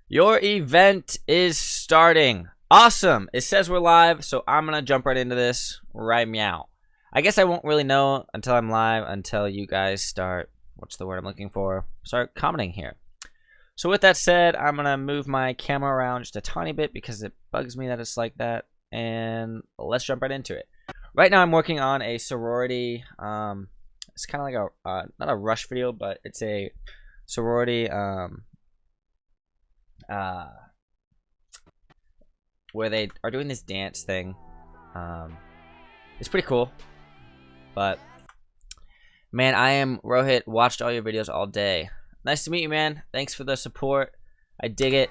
Your event is starting. Awesome. It says we're live, so I'm going to jump right into this right meow. I guess I won't really know until I'm live, until you guys start, what's the word I'm looking for? Start commenting here. So with that said, I'm going to move my camera around just a tiny bit because it bugs me that it's like that. And let's jump right into it. Right now I'm working on a sorority. It's kind of like a, not a rush video, but it's a sorority where they are doing this dance thing. It's pretty cool, but man, I am Rohit. Watched all your videos all day. Nice to meet you, man. Thanks for the support. I dig it.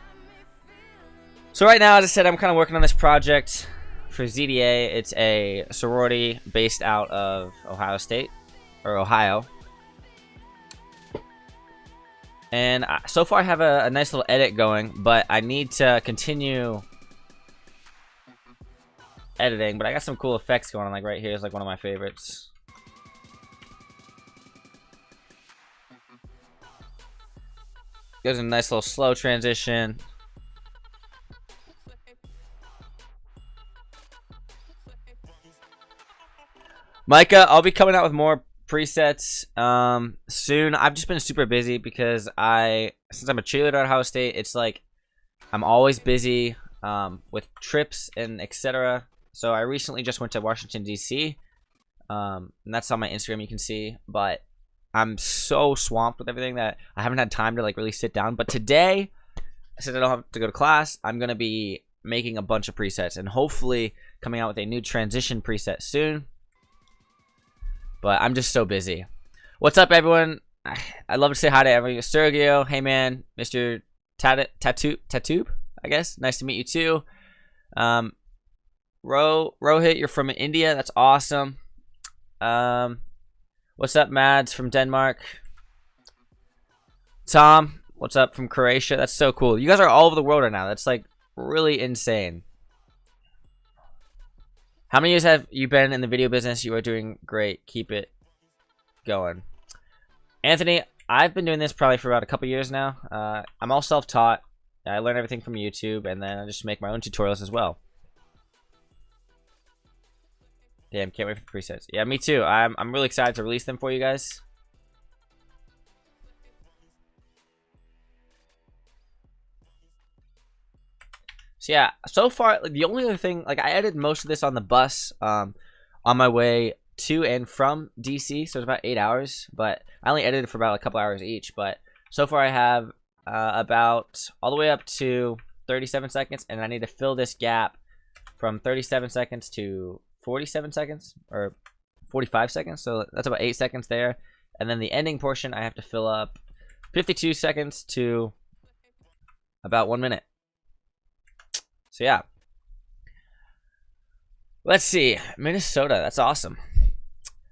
So right now, as I said, I'm kind of working on this project for ZDA. It's a sorority based out of Ohio State, or Ohio. And so far I have a nice little edit going, but I need to continue editing. But I got some cool effects going on, like right here is like one of my favorites. There's a nice little slow transition. Micah, I'll be coming out with more presets soon. I've just been super busy because since I'm a cheerleader at Ohio State, it's like I'm always busy with trips and etc. So I recently just went to Washington DC, and that's on my Instagram, you can see. But I'm so swamped with everything that I haven't had time to like really sit down. But today, since I don't have to go to class, I'm gonna be making a bunch of presets and hopefully coming out with a new transition preset soon. But I'm just so busy. What's up, everyone? I'd love to say hi to everyone. Sergio, hey man, Mr. Tatoob, I guess. Nice to meet you too. Rohit, you're from India. That's awesome. What's up, Mads from Denmark? Tom, what's up from Croatia? That's so cool. You guys are all over the world right now. That's like really insane. How many years have you been in the video business? You are doing great. Keep it going. Anthony, I've been doing this probably for about a couple years now. I'm all self-taught. I learn everything from YouTube, and then I just make my own tutorials as well. Damn, can't wait for the presets. Yeah, me too. I'm really excited to release them for you guys. So yeah, so far like, the only other thing, like I edited most of this on the bus on my way to and from DC, so it's about 8 hours, but I only edited for about a couple hours each. But so far I have about all the way up to 37 seconds, and I need to fill this gap from 37 seconds to 47 seconds, or 45 seconds, so that's about 8 seconds there. And then the ending portion I have to fill up 52 seconds to about 1 minute. So yeah, let's see. Minnesota, that's awesome.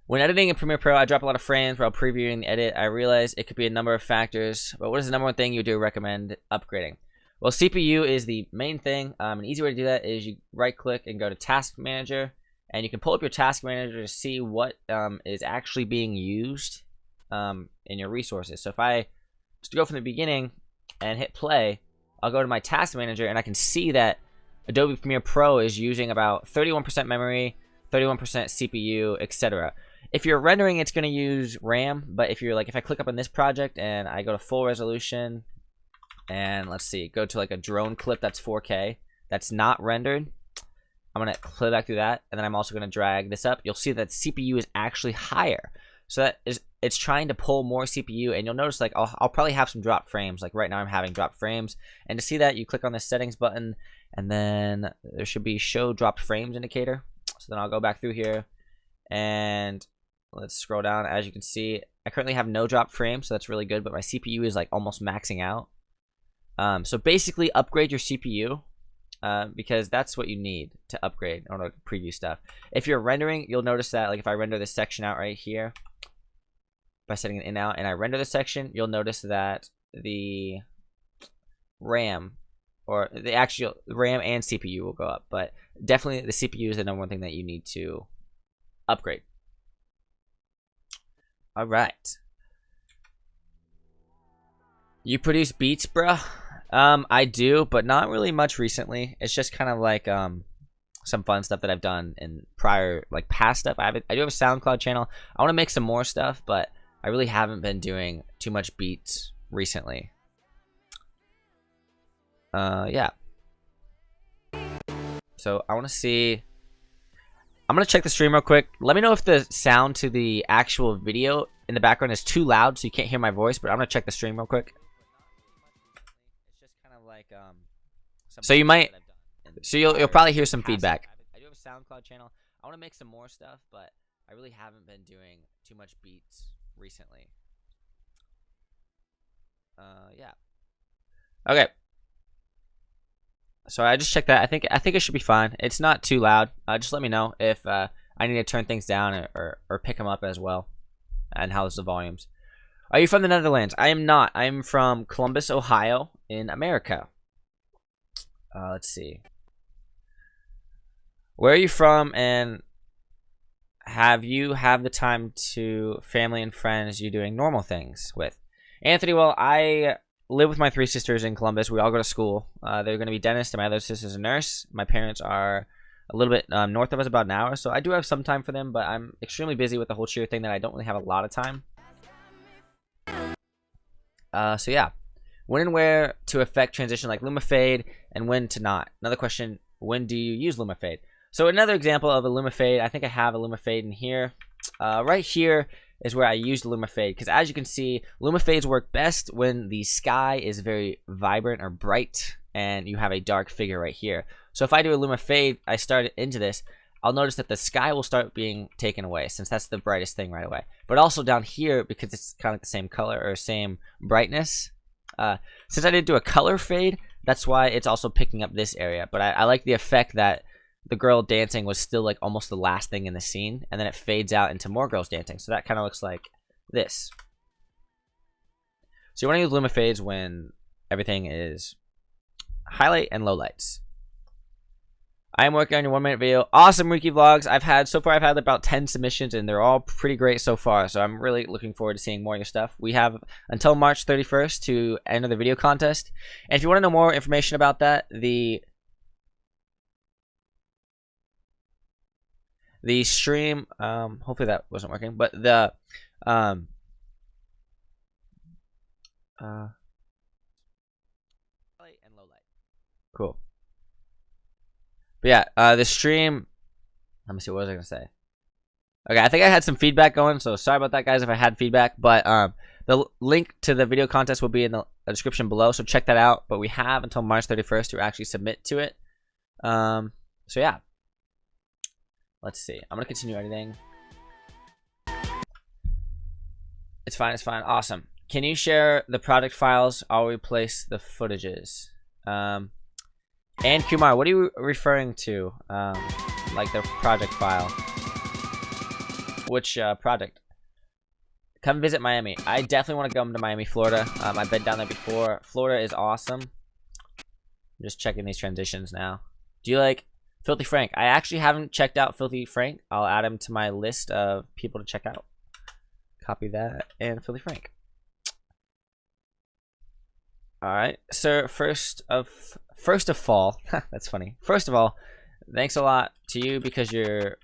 When editing in Premiere Pro, I drop a lot of frames while previewing the edit. I realize it could be a number of factors, but what is the number one thing you do recommend upgrading? Well, CPU is the main thing. An easy way to do that is you right click and go to Task Manager, and you can pull up your Task Manager to see what is actually being used in your resources. So if I just go from the beginning and hit play, I'll go to my Task Manager and I can see that Adobe Premiere Pro is using about 31% memory, 31% CPU, etc. If you're rendering, it's going to use RAM, but if I click up on this project and I go to full resolution, and let's see, go to like a drone clip that's 4K, that's not rendered, I'm going to play back through that, and then I'm also going to drag this up. You'll see that CPU is actually higher. So it's trying to pull more CPU, and you'll notice like I'll probably have some dropped frames. Like right now I'm having dropped frames, and to see that, you click on the settings button, and then there should be show dropped frames indicator. So then I'll go back through here, and let's scroll down. As you can see, I currently have no dropped frames, so that's really good, but my CPU is like almost maxing out. So basically upgrade your CPU, because that's what you need to upgrade or to preview stuff. If you're rendering, you'll notice that like if I render this section out right here by setting it in out, and I render this section, you'll notice that the RAM, or the actual RAM and CPU will go up, but definitely the CPU is the number one thing that you need to upgrade. All right. You produce beats, bruh? I do, but not really much recently. It's just kind of like some fun stuff that I've done in prior, like past stuff. I do have a SoundCloud channel. I want to make some more stuff, but I really haven't been doing too much beats recently. Yeah. So I want to see. I'm gonna check the stream real quick. Let me know if the sound to the actual video in the background is too loud, so you can't hear my voice. But I'm gonna check the stream real quick. It's just kind of like so you might. So you'll probably hear some feedback. I do have a SoundCloud channel. I want to make some more stuff, but I really haven't been doing too much beats recently. Yeah. Okay. So I just checked that. I think it should be fine. It's not too loud. Just let me know if I need to turn things down or pick them up as well. And how's the volumes? Are you from the Netherlands? I am not. I am from Columbus, Ohio, in America. Let's see. Where are you from, and have you the time to family and friends you doing normal things with? Anthony, well, I live with my 3 sisters in Columbus. We all go to school. They're going to be dentists, and my other sister's a nurse. My parents are a little bit north of us, about an hour, so I do have some time for them, but I'm extremely busy with the whole cheer thing that I don't really have a lot of time. So yeah. When and where to affect transition like LumaFade, and when to not. Another question, when do you use LumaFade? So another example of a LumaFade, I think I have a LumaFade in here. Right here is where I used LumaFade, because as you can see, LumaFades work best when the sky is very vibrant or bright and you have a dark figure right here. So if I do a LumaFade, I start into this, I'll notice that the sky will start being taken away, since that's the brightest thing right away. But also down here, because it's kind of like the same color or same brightness, since I didn't do a color fade, that's why it's also picking up this area. But I like the effect that the girl dancing was still like almost the last thing in the scene, and then it fades out into more girls dancing. So that kind of looks like this. So you want to use LumaFades when everything is highlight and lowlights. I am working on your 1-minute video. Awesome, Riki Vlogs. So far I've had about 10 submissions, and they're all pretty great so far. So I'm really looking forward to seeing more of your stuff. We have until March 31st to enter the video contest. And if you want to know more information about that, the stream, hopefully that wasn't working, but the cool. But yeah, the stream, let me see, what was I gonna say? Okay, I think I had some feedback going, so sorry about that, guys, if I had feedback. But the link to the video contest will be in the description below, so check that out. But we have until March 31st to actually submit to it. So yeah. Let's see. I'm going to continue editing. It's fine. It's fine. Awesome. Can you share the project files? I'll replace the footages. And Kumar, what are you referring to? Like the project file. Which project? Come visit Miami. I definitely want to come to Miami, Florida. I've been down there before. Florida is awesome. I'm just checking these transitions now. Do you like Filthy Frank? I actually haven't checked out Filthy Frank. I'll add him to my list of people to check out. Copy that, and Filthy Frank. Alright, sir, first of all, that's funny. First of all, thanks a lot to you, because you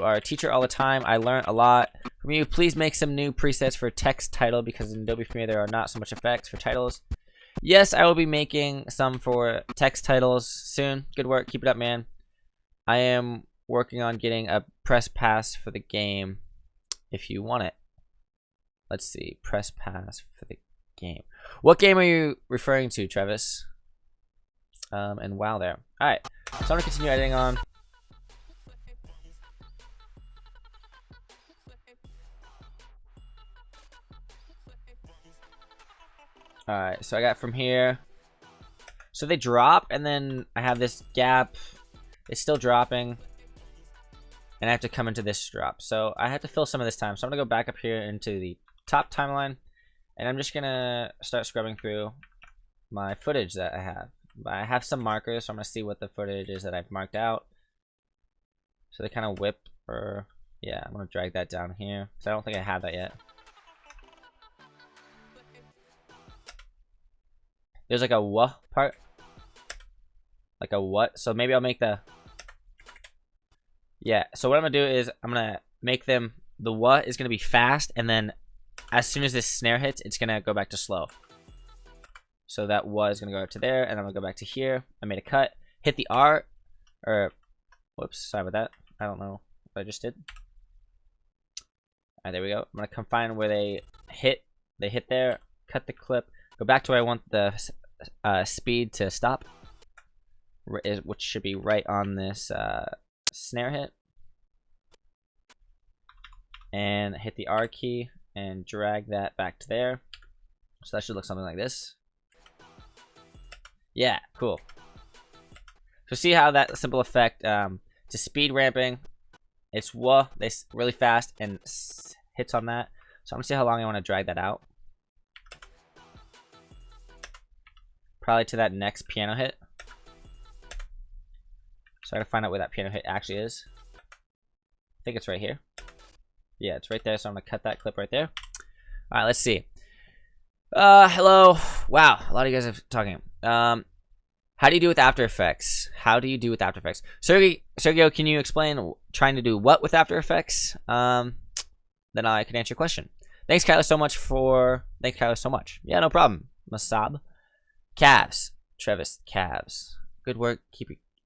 are a teacher all the time. I learned a lot from you. Please make some new presets for text title, because in Adobe Premiere there are not so much effects for titles. Yes, I will be making some for text titles soon. Good work. Keep it up, man. I am working on getting a press pass for the game if you want it. Let's see. Press pass for the game. What game are you referring to, Travis? And wow there. Alright. So I'm going to continue editing on. Alright, so I got from here. So they drop, and then I have this gap. It's still dropping. And I have to come into this drop. So I have to fill some of this time. So I'm going to go back up here into the top timeline. And I'm just going to start scrubbing through my footage that I have. I have some markers, so I'm going to see what the footage is that I've marked out. So they kind of whip, or yeah, I'm going to drag that down here, because I don't think I have that yet. there's like a wah part. Like a what? So maybe I'll make the... Yeah, so what I'm going to do is I'm going to make them... The what is going to be fast, and then as soon as this snare hits, it's going to go back to slow. So that was going to go up to there, and I'm going to go back to here. I made a cut. Hit the R, or... Whoops, sorry about that. I don't know what I just did. Alright, there we go. I'm going to come find where they hit. They hit there. Cut the clip. Go back to where I want the speed to stop. Which should be right on this snare hit. And hit the R key and drag that back to there. So that should look something like this. Yeah, cool. So see how that simple effect to speed ramping, it's wah, they really fast and hits on that. So I'm gonna see how long I want to drag that out. Probably to that next piano hit. So I gotta find out where that piano hit actually is. I think it's right here. Yeah, it's right there. So I'm gonna cut that clip right there. All right, let's see. Hello. Wow, a lot of you guys are talking. How do you do with After Effects? How do you do with After Effects? Sergio, can you explain trying to do what with After Effects? Then I can answer your question. Thanks, Kyler, so much for... Thanks, Kyler, so much. Yeah, no problem. Masab. Cavs. Travis, Cavs. Good work.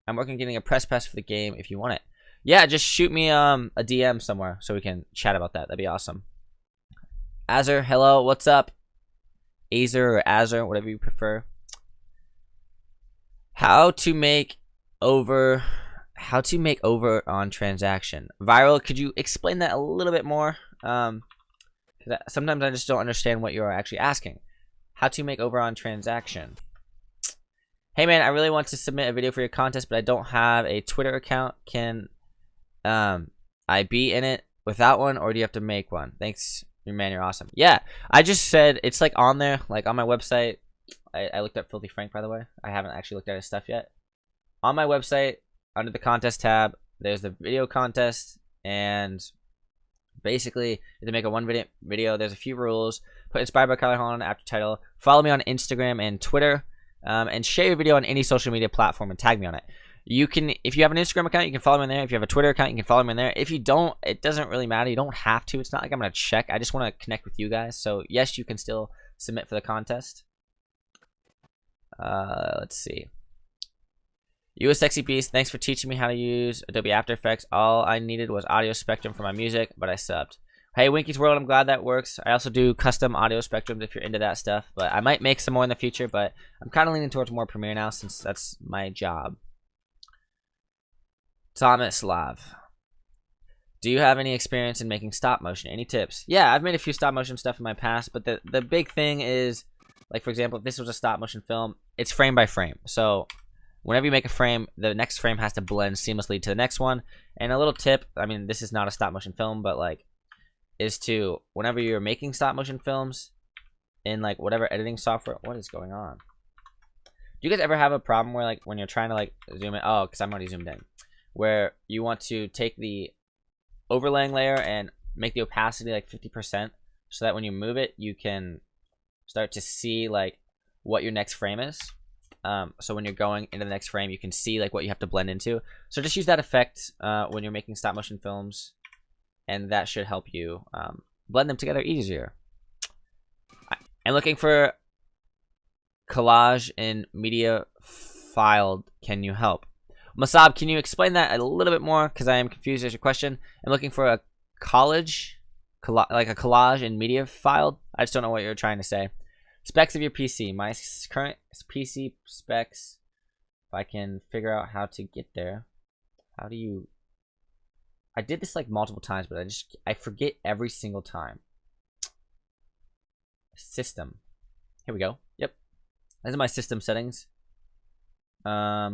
I'm working on getting a press pass for the game if you want it. Yeah, just shoot me a DM somewhere so we can chat about that. That'd be awesome. Azur, hello. What's up? Azer or Azur, whatever you prefer. How to make over on transaction. Viral, could you explain that a little bit more? Sometimes I just don't understand what you're actually asking. How to make over on transaction. Hey man, I really want to submit a video for your contest, but I don't have a Twitter account. Can I be in it without one, or do you have to make one? Thanks, man, you're awesome. Yeah, I just said it's like on there, like on my website. I looked up Filthy Frank, by the way. I haven't actually looked at his stuff yet. On my website, under the contest tab, there's the video contest, and basically, to make a one video, there's a few rules. Put inspired by Kyler Holland after title. Follow me on Instagram and Twitter, and share your video on any social media platform and tag me on it. You can, if you have an Instagram account, you can follow me in there. If you have a Twitter account, you can follow me in there. If you don't, it doesn't really matter. You don't have to. It's not like I'm gonna check. I just want to connect with you guys. So yes, you can still submit for the contest. Let's see. You a sexy beast. Thanks for teaching me how to use Adobe After Effects. All I needed was audio spectrum for my music, but I subbed. Hey, Winky's World, I'm glad that works. I also do custom audio spectrums if you're into that stuff, but I might make some more in the future, but I'm kind of leaning towards more Premiere now since that's my job. Thomas Lav. Do you have any experience in making stop motion? Any tips? Yeah, I've made a few stop motion stuff in my past, but the big thing is, like for example, if this was a stop motion film, it's frame by frame. So whenever you make a frame, the next frame has to blend seamlessly to the next one. And a little tip, I mean, this is not a stop motion film, but like, is to, whenever you're making stop motion films in like whatever editing software, what is going on? Do you guys ever have a problem where like when you're trying to like zoom in, oh, because I'm already zoomed in, where you want to take the overlaying layer and make the opacity like 50% so that when you move it, you can start to see like what your next frame is. So when you're going into the next frame, you can see like what you have to blend into. So just use that effect when you're making stop motion films, and that should help you blend them together easier. I'm looking for collage in media filed. Can you help? Masab, can you explain that a little bit more? Because I am confused as your question. I'm looking for a collage like a collage in media filed. I just don't know what you're trying to say. Specs of your PC. My current PC specs. If I can figure out how to get there. How do you... I did this like multiple times, but I forget every single time. System. Here we go. Yep. These are my system settings. I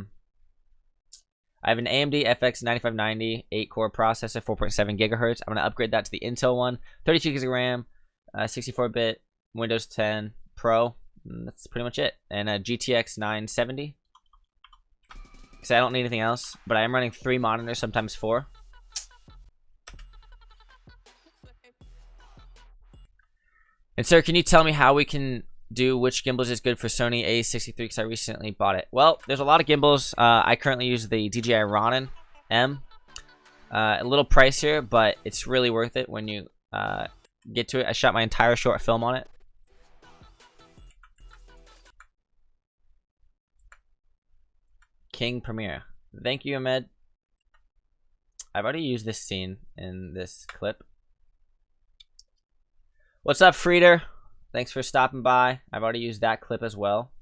have an AMD FX 9590 8-core processor, 4.7 gigahertz. I'm going to upgrade that to the Intel one. 32 gigs of RAM, 64-bit, Windows 10 Pro. That's pretty much it. And a GTX 970. Because I don't need anything else. But I am running 3 monitors, sometimes 4. And sir, can you tell me how we can do which gimbals is good for Sony A63 because I recently bought it. Well, there's a lot of gimbals. I currently use the DJI Ronin M. A little pricier, but it's really worth it when you get to it. I shot my entire short film on it. King Premiere. Thank you, Ahmed. I've already used this scene in this clip. What's up, Frieder? Thanks for stopping by. I've already used that clip as well.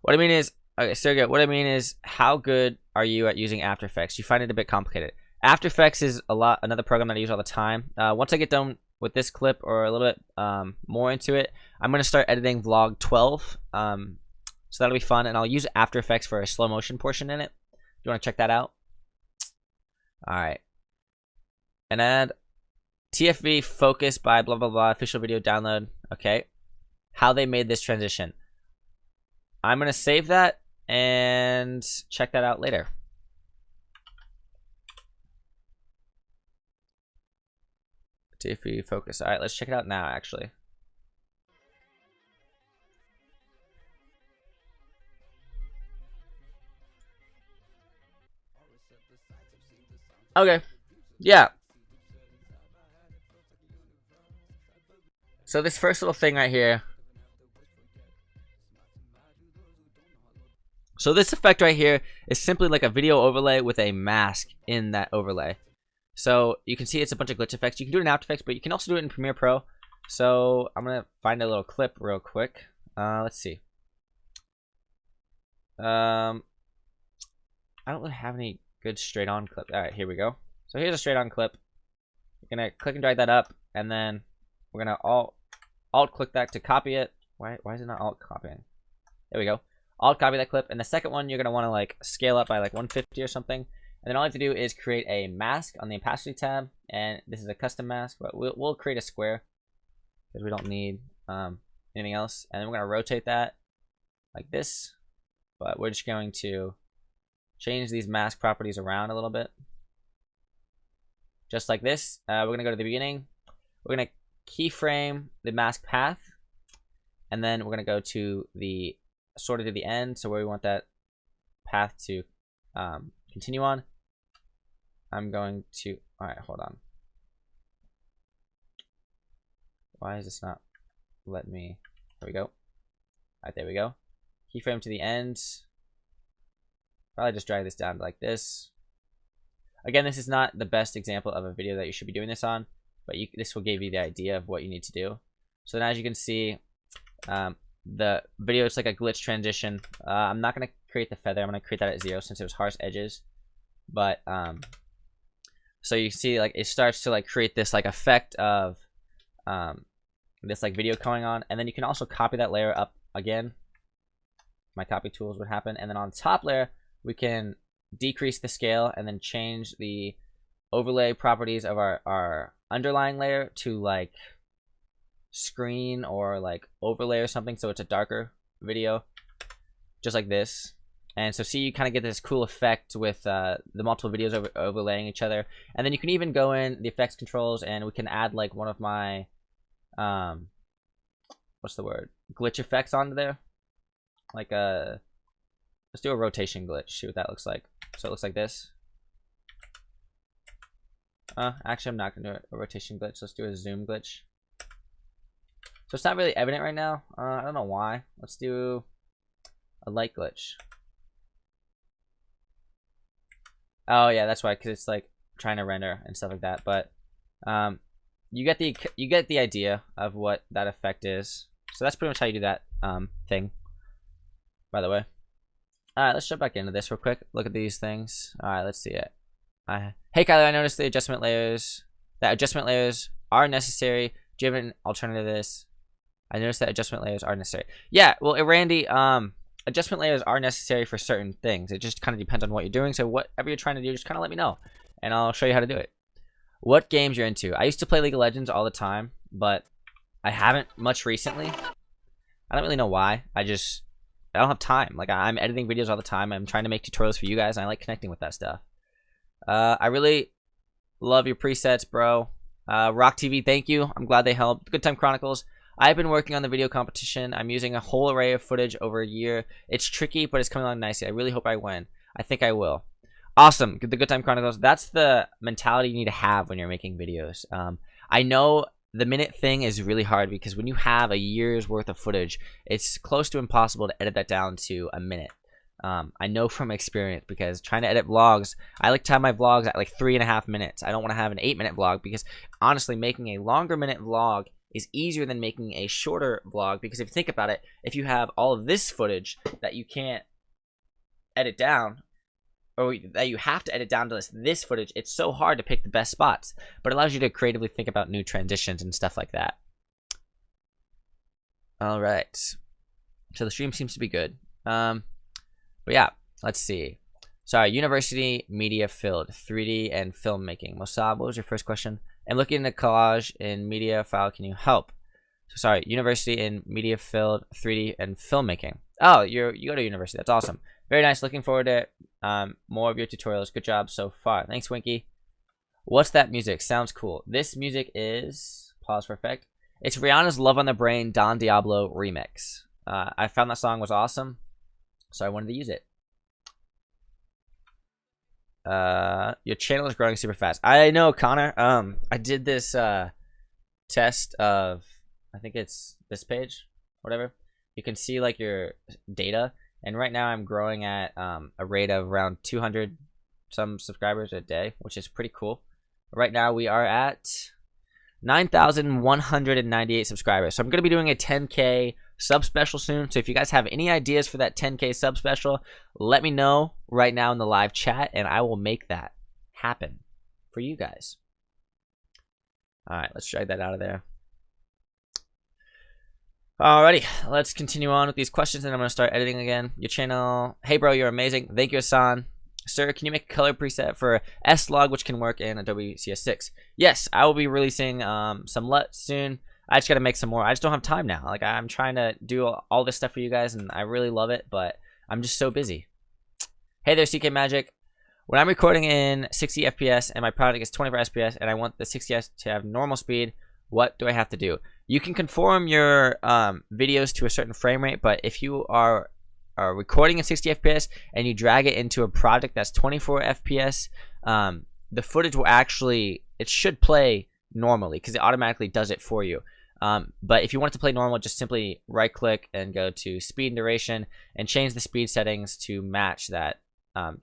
What I mean is, okay, Sergey, what I mean is, how good are you at using After Effects? You find it a bit complicated. After Effects is another program that I use all the time. Once I get done with this clip or a little bit more into it, I'm going to start editing vlog 12. So that'll be fun, and I'll use After Effects for a slow motion portion in it. Do you want to check that out? All right. And add TFV focus by blah blah blah official video download. Okay. How they made this transition. I'm going to save that and check that out later. TFV focus. All right, let's check it out now, actually. Okay. Yeah. So this first little thing right here. So this effect right here is simply like a video overlay with a mask in that overlay. So you can see it's a bunch of glitch effects. You can do it in After Effects, but you can also do it in Premiere Pro. So I'm going to find a little clip real quick. Let's see. I don't really have any good straight on clip. All right, here we go. So here's a straight on clip. You're going to click and drag that up, and then we're going to alt click that to copy it. Why is it not alt copying? There we go. Alt copy that clip, and the second one you're going to want to like scale up by like 150 or something. And then all you have to do is create a mask on the opacity tab, and this is a custom mask, but we'll create a square because we don't need anything else. And then we're going to rotate that like this, but we're just going to change these mask properties around a little bit, just like this. We're going to go to the beginning. We're going to keyframe the mask path, and then we're going to go to the sort of to the end, so where we want that path to continue on. I'm going to, all right, hold on. Why is this not let me, there we go. All right, there we go. Keyframe to the end. Probably just drag this down like this. Again, this is not the best example of a video that you should be doing this on, but this will give you the idea of what you need to do. So now as you can see, the video is like a glitch transition. I'm not going to create the feather. I'm going to create that at 0 since it was harsh edges. But so you see like it starts to like create this like effect of this like video going on, and then you can also copy that layer up again. My copy tools would happen, and then on the top layer we can decrease the scale and then change the overlay properties of our underlying layer to like screen or like overlay or something, so it's a darker video, just like this. And so see, you kind of get this cool effect with the multiple videos overlaying each other. And then you can even go in the effects controls, and we can add like one of my what's the word, glitch effects onto there, like let's do a rotation glitch, see what that looks like. So it looks like this. Actually I'm not gonna do a rotation glitch. Let's do a zoom glitch. So it's not really evident right now. I don't know why. Let's do a light glitch. Oh yeah, that's why, because it's like trying to render and stuff like that. But you get the idea of what that effect is. So that's pretty much how you do that thing, by the way. All right, let's jump back into this real quick. Look at these things. All right, let's see it. Hey Kyler, I noticed the adjustment layers. That adjustment layers are necessary. Do you have an alternative to this? I noticed that adjustment layers are necessary. Yeah, well, Randy, adjustment layers are necessary for certain things. It just kind of depends on what you're doing. So whatever you're trying to do, just kind of let me know, and I'll show you how to do it. What games you're into? I used to play League of Legends all the time, but I haven't much recently. I don't really know why. I don't have time. Like, I'm editing videos all the time. I'm trying to make tutorials for you guys, and I like connecting with that stuff. I really love your presets, bro. Rock TV, thank you. I'm glad they helped. Good Time Chronicles. I've been working on the video competition. I'm using a whole array of footage over a year. It's tricky, but it's coming along nicely. I really hope I win. I think I will. Awesome. The Good Time Chronicles. That's the mentality you need to have when you're making videos. I know the minute thing is really hard because when you have a year's worth of footage, it's close to impossible to edit that down to a minute. I know from experience because trying to edit vlogs, I like to have my vlogs at like 3.5 minutes. I don't want to have an 8-minute vlog because honestly, making a longer minute vlog is easier than making a shorter vlog, because if you think about it, if you have all of this footage that you can't edit down, or that you have to edit down to this footage, it's so hard to pick the best spots, but it allows you to creatively think about new transitions and stuff like that. All right, so the stream seems to be good. But yeah, let's see. Sorry, university media filled 3D and filmmaking. Mossab, what was your first question? I'm looking at collage in media file. Can you help? So sorry, university in media filled 3D and filmmaking. Oh, you go to university. That's awesome. Very nice. Looking forward to more of your tutorials. Good job so far. Thanks, Winky. What's that music? Sounds cool. This music is, pause for effect, it's Rihanna's Love on the Brain Don Diablo remix. I found that song was awesome, so I wanted to use it. Your channel is growing super fast. I know, Connor. I did this test of, I think it's this page, whatever. You can see like your data, and right now I'm growing at a rate of around 200 some subscribers a day, which is pretty cool. Right now we are at 9,198 subscribers. So I'm gonna be doing a 10K sub special soon. So if you guys have any ideas for that 10K sub special, let me know right now in the live chat, and I will make that happen for you guys. All right, let's drag that out of there. Alrighty, let's continue on with these questions, and I'm gonna start editing again. Your channel, hey bro, you're amazing. Thank you, Hassan. Sir, can you make a color preset for S-Log, which can work in Adobe CS6? Yes, I will be releasing some LUT soon. I just gotta make some more. I just don't have time now. Like, I'm trying to do all this stuff for you guys, and I really love it, but I'm just so busy. Hey there, CK Magic. When I'm recording in 60 FPS and my product is 24 FPS and I want the 60 FPS to have normal speed, what do I have to do? You can conform your videos to a certain frame rate, but if you are recording in 60 FPS and you drag it into a project that's 24 FPS, the footage will actually, it should play normally because it automatically does it for you. But if you want it to play normal, just simply right click and go to speed and duration and change the speed settings to match that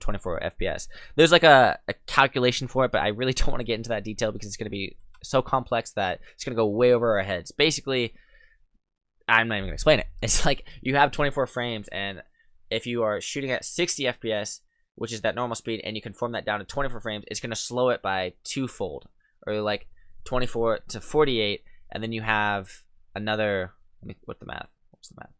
24 FPS. There's like a calculation for it, but I really don't want to get into that detail because it's going to be so complex that it's going to go way over our heads. Basically, I'm not even going to explain it. It's like you have 24 frames, and if you are shooting at 60 FPS, which is that normal speed, and you conform that down to 24 frames, it's going to slow it by twofold, or like 24 to 48, and then you have another, what's the math?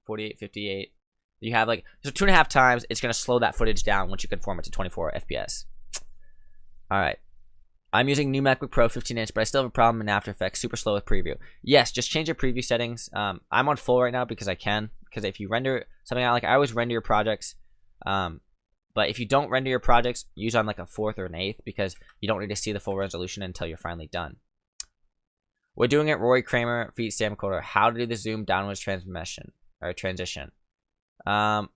48, 58. You have like, so 2.5 times, it's going to slow that footage down once you conform it to 24 FPS. All right. I'm using new MacBook Pro 15-inch, but I still have a problem in After Effects, super slow with preview. Yes, just change your preview settings. I'm on full right now because I can. Because if you render something out, like I always render your projects. But if you don't render your projects, use on like a 4th or an 8th because you don't need to see the full resolution until you're finally done. We're doing it, Rory Kramer, feat Sam Coder. How to do the zoom downwards transition. Sam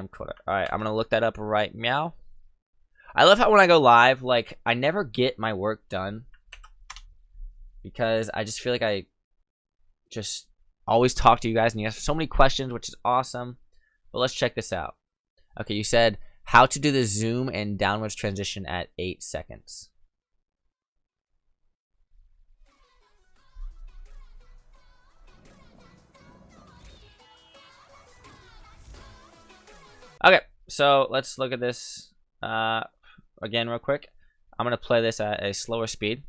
Coder. All right, I'm gonna look that up right meow. I love how when I go live, like, I never get my work done because I just feel like I just always talk to you guys and you have so many questions, which is awesome. But let's check this out. Okay, you said how to do the zoom and downwards transition at 8 seconds. Okay, so let's look at this. Again real quick. I'm going to play this at a slower speed,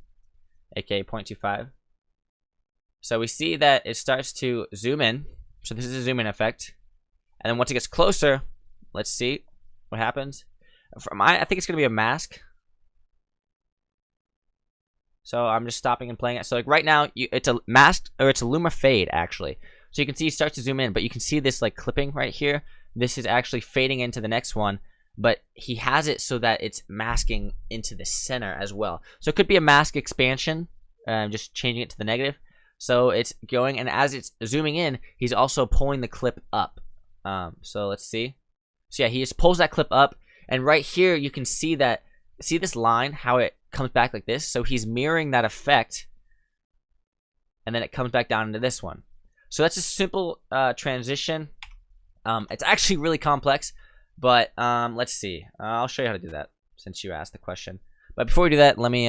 aka 0.25. So we see that it starts to zoom in. So this is a zoom in effect. And then once it gets closer, let's see what happens. I think it's going to be a mask. So I'm just stopping and playing it. So like right now, it's a mask, or it's a Luma fade actually. So you can see it starts to zoom in, but you can see this like clipping right here. This is actually fading into the next one. but he has it so that it's masking into the center as well. So it could be a mask expansion, just changing it to the negative. So it's going, and as it's zooming in, he's also pulling the clip up. So let's see. So yeah, he just pulls that clip up, and right here you can see that. See this line, how it comes back like this? So he's mirroring that effect, and then it comes back down into this one. So that's a simple transition. It's actually really complex, but let's see. I'll show you how to do that since you asked the question. But before we do that, let me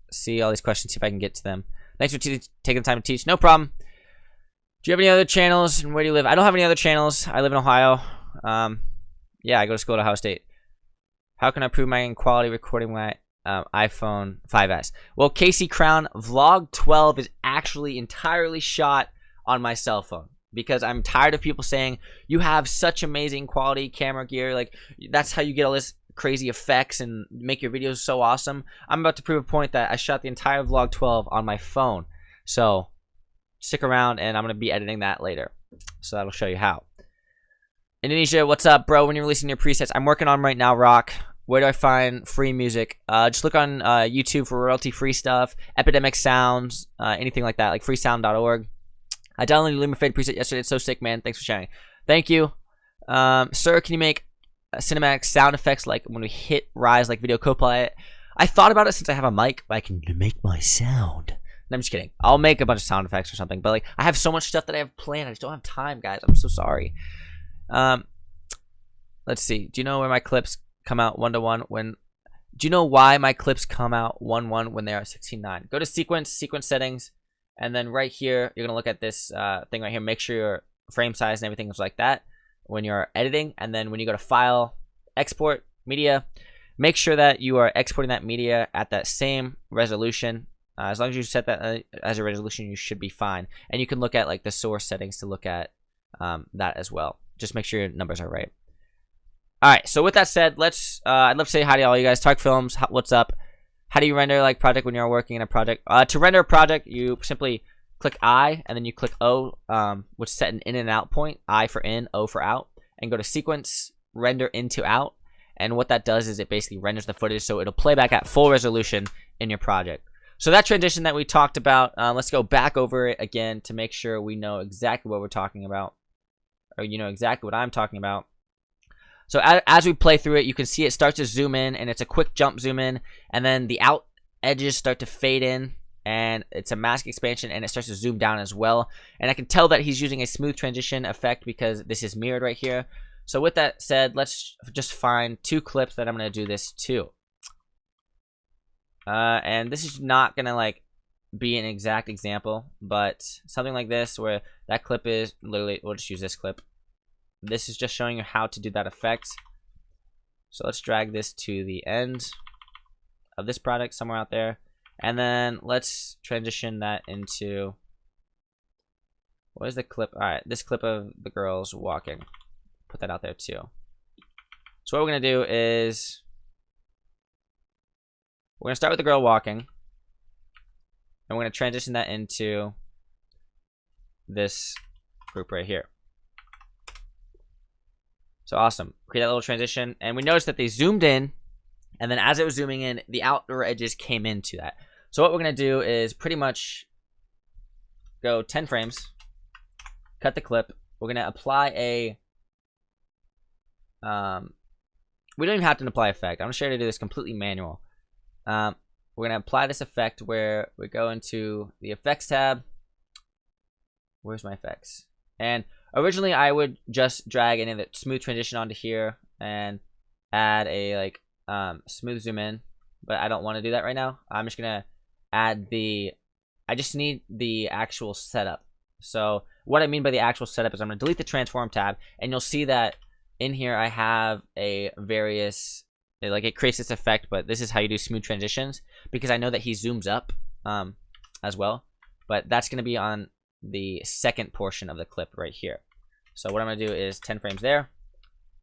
see all these questions, see if I can get to them. Thanks for taking the time to teach. No problem. Do you have any other channels, and where do you live? I don't have any other channels. I live in Ohio. Yeah, I go to school at Ohio State. How can I improve my quality recording my iPhone 5S? Well, Casey Crown, Vlog 12 is actually entirely shot on my cell phone because I'm tired of people saying, you have such amazing quality camera gear. Like, that's how you get all this crazy effects and make your videos so awesome. I'm about to prove a point that I shot the entire Vlog 12 on my phone. So stick around, and I'm going to be editing that later. So that'll show you how. Indonesia, what's up, bro? When you're releasing your presets, I'm working on them right now, Rock. Where do I find free music? Just look on YouTube for royalty-free stuff, Epidemic Sounds, anything like that, like freesound.org. I downloaded your Luma Fade preset yesterday. It's so sick, man. Thanks for sharing. Thank you. Sir, can you make cinematic sound effects like when we hit rise like Video Copilot? I thought about it since I have a mic, but I can make my sound. And I'm just kidding. I'll make a bunch of sound effects or something, but like I have so much stuff that I have planned. I just don't have time, guys. I'm so sorry. Let's see. Do you know where my clips come out 1:1 when? Do you know why my clips come out 1:1 when they are 16:9? Go to sequence settings, and then right here you're gonna look at this thing right here. Make sure your frame size and everything is like that when you're editing, and then when you go to File, Export Media, make sure that you are exporting that media at that same resolution. As long as you set that as a resolution, you should be fine. And you can look at like the source settings to look at that as well. Just make sure your numbers are right. All right, so with that said, let's I'd love to say hi to all you guys. Talk Films, what's up? How do you render like project when you're working in a project? To render a project, you simply click I, and then you click O, which set an in and out point. I for in, O for out, and go to sequence, render into out. And what that does is it basically renders the footage, so it'll play back at full resolution in your project. So that transition that we talked about, let's go back over it again to make sure we know exactly what we're talking about, or you know exactly what I'm talking about. So as we play through it, you can see it starts to zoom in, and it's a quick jump zoom in, and then the out edges start to fade in, and it's a mask expansion, and it starts to zoom down as well. And I can tell that he's using a smooth transition effect because this is mirrored right here. So with that said, let's just find two clips that I'm going to do this to. And this is not going to like be an exact example, but something like this where that clip is literally, we'll just use this clip. This is just showing you how to do that effect. So let's drag this to the end of this product somewhere out there. And then let's transition that into, what is the clip? All right, this clip of the girls walking. Put that out there too. So what we're going to do is we're going to start with the girl walking, and we're going to transition that into this group right here. So awesome. Create that little transition, and we noticed that they zoomed in, and then as it was zooming in, the outer edges came into that. So what we're going to do is pretty much go 10 frames, cut the clip. We're going to apply a we don't even have to apply effect. I'm going to show you how to do this completely manual. We're going to apply this effect where we go into the effects tab. Where's my effects? And originally I would just drag any of the smooth transition onto here and add a like smooth zoom in, but I don't want to do that right now. I'm just going to add I just need the actual setup. So what I mean by the actual setup is I'm going to delete the transform tab, and you'll see that in here I have a various, like it creates this effect, but this is how you do smooth transitions because I know that he zooms up as well, but that's going to be on the second portion of the clip right here. So what I'm going to do is 10 frames there,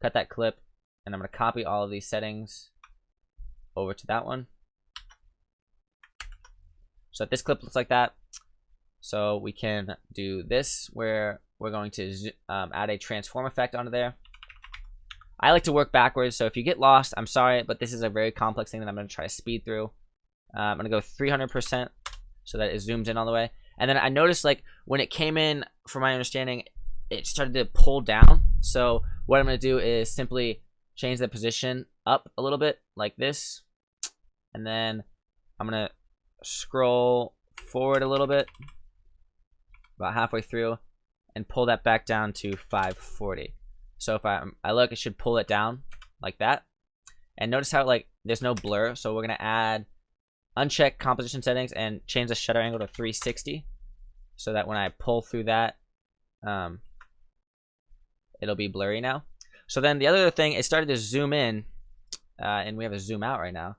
cut that clip, and I'm going to copy all of these settings over to that one. So this clip looks like that. So we can do this where we're going to add a transform effect onto there. I like to work backwards, so if you get lost, I'm sorry, but this is a very complex thing that I'm going to try to speed through. I'm going to go 300% so that it zooms in all the way. And then I noticed, like, when it came in, from my understanding, it started to pull down. So what I'm going to do is simply change the position up a little bit, like this. And then I'm going to scroll forward a little bit, about halfway through, and pull that back down to 540. So if I look, it should pull it down like that. And notice how, like, there's no blur. So we're going to add uncheck composition settings and change the shutter angle to 360 so that when I pull through that, it'll be blurry now. So then the other thing, it started to zoom in, and we have a zoom out right now.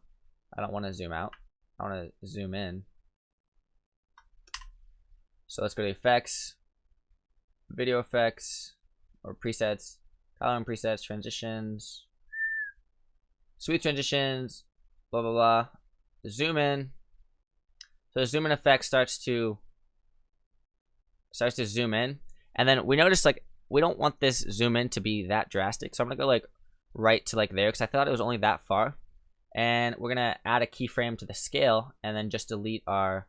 I don't want to zoom out. I want to zoom in. So let's go to effects, video effects, or presets, color and presets, transitions, smooth transitions, blah, blah, blah. Zoom in. So the zoom in effect starts to zoom in. And then we notice, like, we don't want this zoom in to be that drastic. So I'm going to go, like, right to, like, there, because I thought it was only that far. And we're going to add a keyframe to the scale and then just delete our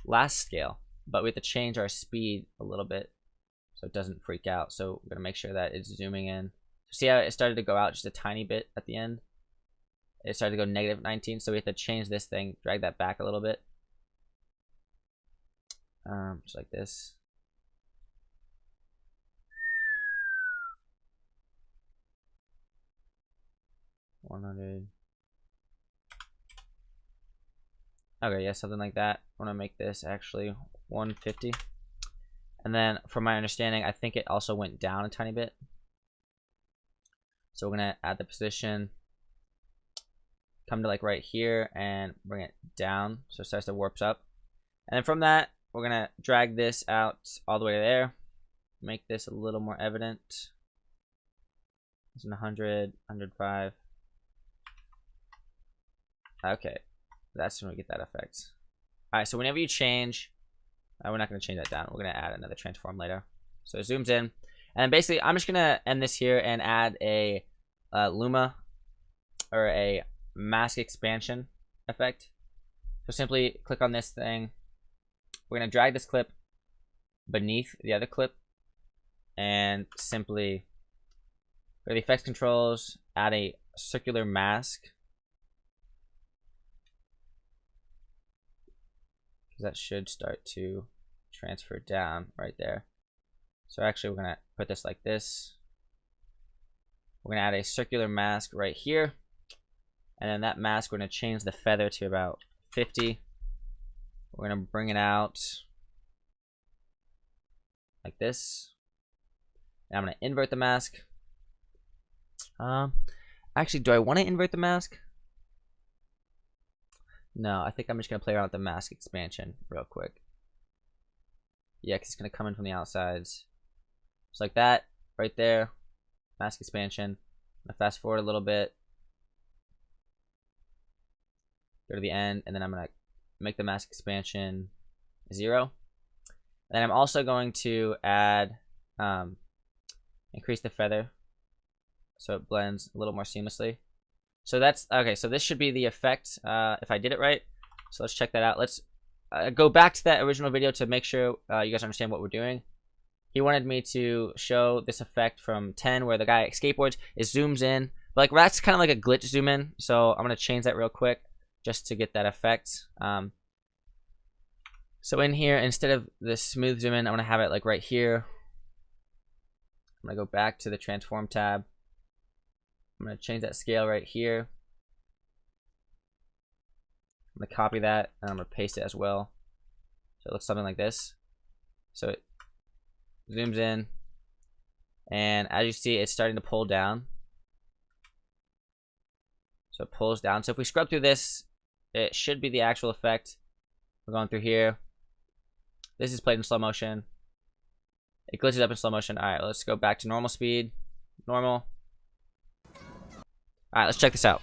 last scale. But we have to change our speed a little bit so it doesn't freak out. So we're going to make sure that it's zooming in. See how it started to go out just a tiny bit at the end? It started to go negative 19, so we have to change this thing, drag that back a little bit. Just like this. $100. Okay, yeah, something like that. I want to make this actually 150. And then, from my understanding, I think it also went down a tiny bit. So we're going to add the position, come to, like, right here and bring it down so it starts to warp up. And then from that, we're going to drag this out all the way there. Make this a little more evident. It's 100, 105. Okay, that's when we get that effect. Alright, so whenever you change, we're not going to change that down. We're going to add another transform later. So it zooms in. And then basically, I'm just going to end this here and add a Luma, or a mask expansion effect. So simply click on this thing. We're going to drag this clip beneath the other clip and simply go to the effects controls, add a circular mask. That should start to transfer down right there. So actually we're going to put this like this. We're going to add a circular mask right here. And then that mask, we're going to change the feather to about 50. We're going to bring it out like this. And I'm going to invert the mask. Actually, do I want to invert the mask? No, I think I'm just going to play around with the mask expansion real quick. Yeah, because it's going to come in from the outsides. Just like that, right there. Mask expansion. I'm going to fast forward a little bit. Go to the end, and then I'm going to make the mask expansion 0. Then I'm also going to add, increase the feather so it blends a little more seamlessly. So that's, okay, so this should be the effect if I did it right. So let's check that out. Let's go back to that original video to make sure you guys understand what we're doing. He wanted me to show this effect from 10 where the guy skateboards, it zooms in. But like that's kind of like a glitch zoom in. So I'm going to change that real quick just to get that effect. So in here, instead of the smooth zoom in, I'm going to have it like right here. I'm going to go back to the transform tab. I'm going to change that scale right here. I'm going to copy that and I'm going to paste it as well. So it looks something like this. So it zooms in. And as you see, it's starting to pull down. So it pulls down. So if we scrub through this, it should be the actual effect. We're going through here. This is played in slow motion. It glitches up in slow motion. Alright, let's go back to normal speed. Normal. Alright, let's check this out.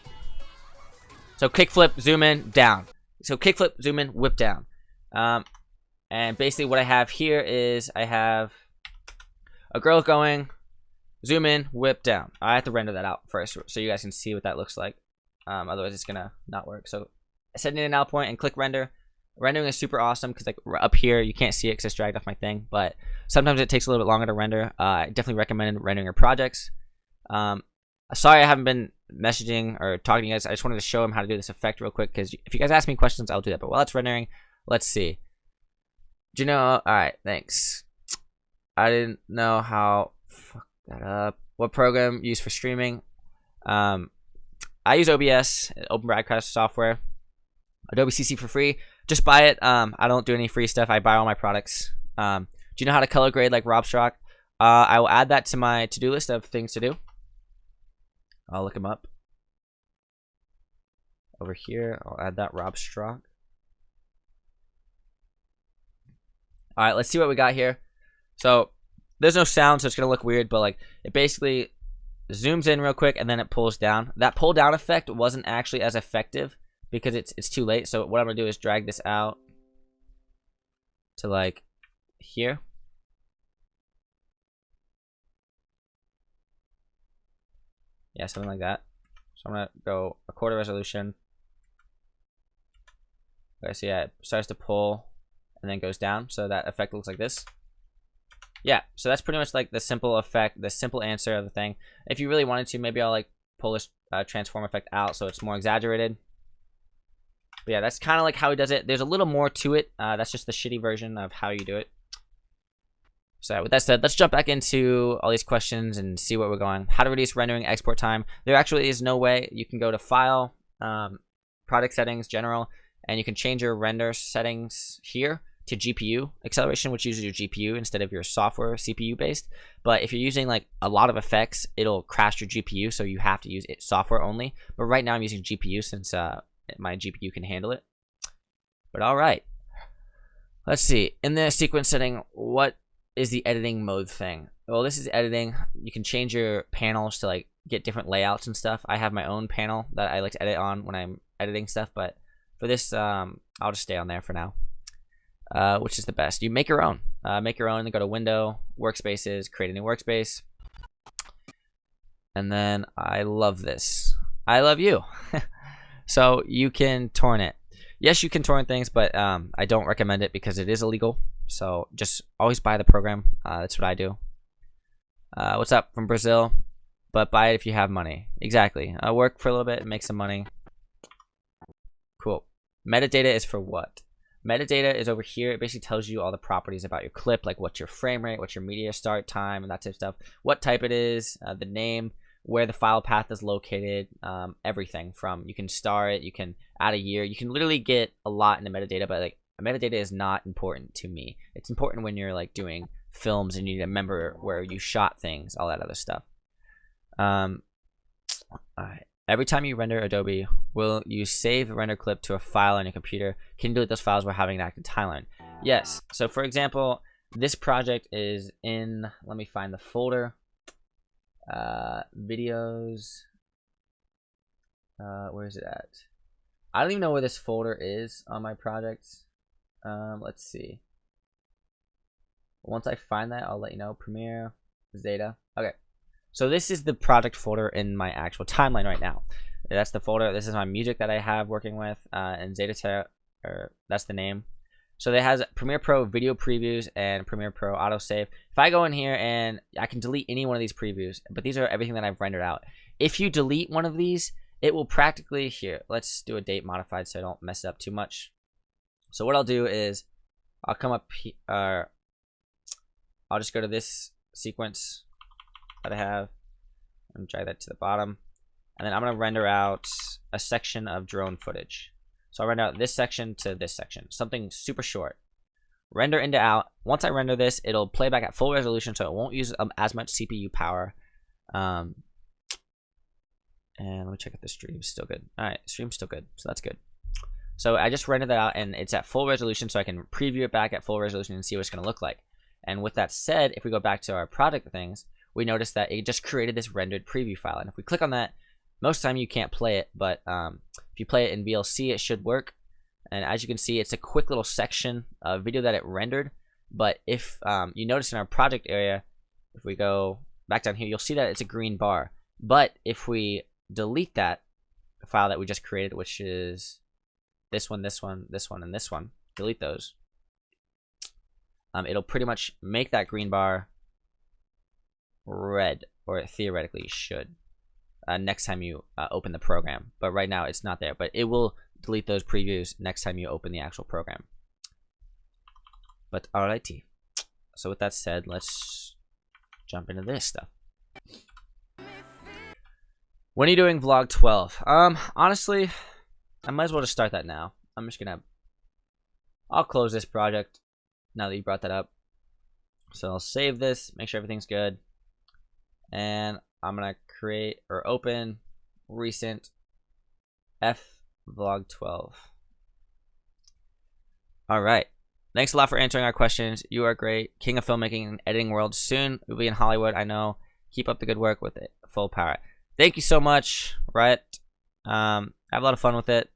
So kickflip, zoom in, down. So kickflip, zoom in, whip down. And basically what I have here is I have a girl going, zoom in, whip down. I have to render that out first so you guys can see what that looks like. Otherwise it's gonna not work. So set in a now point and click render. Rendering is super awesome because like up here you can't see it because it's dragged off my thing, but sometimes it takes a little bit longer to render. I definitely recommend rendering your projects. Sorry I haven't been messaging or talking to you guys. I just wanted to show them how to do this effect real quick because if you guys ask me questions, I'll do that. But while it's rendering, let's see. Do you know? All right, thanks. I didn't know how. Fuck that up. What program you use for streaming? I use OBS, Open Broadcast software. Adobe CC for free. Just buy it. I don't do any free stuff. I buy all my products. Do you know how to color grade like Rob Strock? I will add that to my to-do list of things to do. I'll look him up. Over here, I'll add that Rob Strock. All right, let's see what we got here. So there's no sound, so it's gonna look weird, but like it basically zooms in real quick and then it pulls down. That pull down effect wasn't actually as effective because it's too late. So what I'm gonna do is drag this out to like here. Yeah, something like that. So I'm gonna go a quarter resolution. Okay, so yeah, it starts to pull and then goes down. So that effect looks like this. Yeah, so that's pretty much like the simple effect, the simple answer of the thing. If you really wanted to, maybe I'll like pull this transform effect out so it's more exaggerated. But yeah, that's kind of like how he does it. There's a little more to it. That's just the shitty version of how you do it. So with that said, let's jump back into all these questions and see where we're going. How to reduce rendering export time. There actually is no way. You can go to File, Product Settings, General, and you can change your render settings here to GPU acceleration, which uses your GPU instead of your software CPU based. But if you're using like a lot of effects, it'll crash your GPU, so you have to use it software only. But right now I'm using GPU since my GPU can handle it. But all right, let's see. In the sequence setting, what is the editing mode thing? Well, this is editing. You can change your panels to like get different layouts and stuff. I have my own panel that I like to edit on when I'm editing stuff, but for this, I'll just stay on there for now. Which is the best? You make your own. Make your own and then go to Window, Workspaces, create a new workspace. And then I love this. I love you. So you can torrent it. Yes, you can torrent things, but I don't recommend it because it is illegal. So just always buy the program. That's what I do. What's up from Brazil? But buy it if you have money. Exactly. Work for a little bit and make some money. Cool. Metadata is for what? Metadata is over here. It basically tells you all the properties about your clip, like what's your frame rate, what's your media start time, and that type of stuff. What type it is, the name, where the file path is located, everything from, you can star it, you can add a year, you can literally get a lot in the metadata, but like metadata is not important to me. It's important when you're like doing films and you need to remember where you shot things, all that other stuff. All right. Every time you render Adobe, will you save the render clip to a file on your computer? Can you delete those files while having an active timeline? Yes. So for example, this project is in, let me find the folder. Videos. Where is it at? I don't even know where this folder is on my projects. Let's see. Once I find that, I'll let you know. Premiere, Zeta. Okay. So this is the project folder in my actual timeline right now. That's the folder. This is my music that I have working with, and Zeta, that's the name. So it has Premiere Pro video previews and Premiere Pro autosave. If I go in here and I can delete any one of these previews, but these are everything that I've rendered out. If you delete one of these, it will practically, here, let's do a date modified so I don't mess it up too much. So what I'll do is I'll come up here, I'll just go to this sequence that I have and drag that to the bottom, and then I'm gonna render out a section of drone footage. So I'll render out this section to this section, something super short. Render into out. Once I render this, it'll play back at full resolution, so it won't use as much CPU power. And let me check if the stream's still good. All right, stream's still good, so that's good. So I just rendered that out, and it's at full resolution, so I can preview it back at full resolution and see what it's gonna look like. And with that said, if we go back to our project things, we notice that it just created this rendered preview file. And if we click on that, most of the time you can't play it, but if you play it in VLC, it should work. And as you can see, it's a quick little section of video that it rendered. But if you notice in our project area, if we go back down here, you'll see that it's a green bar. But if we delete that file that we just created, which is this one, this one, this one, and this one, delete those, it'll pretty much make that green bar red, or it theoretically should, next time you open the program. But right now it's not there, but it will delete those previews next time you open the actual program. But alrighty, so with that said, let's jump into this stuff. When are you doing vlog 12? Honestly, I might as well just start that now. I'll close this project now that you brought that up. So I'll save this, make sure everything's good, and I'm gonna create or open recent F vlog 12. All right. Thanks a lot for answering our questions. You are great. King of filmmaking and editing world. Soon we'll be in Hollywood, I know. Keep up the good work with it. Full power. Thank you so much, Rhett. I have a lot of fun with it.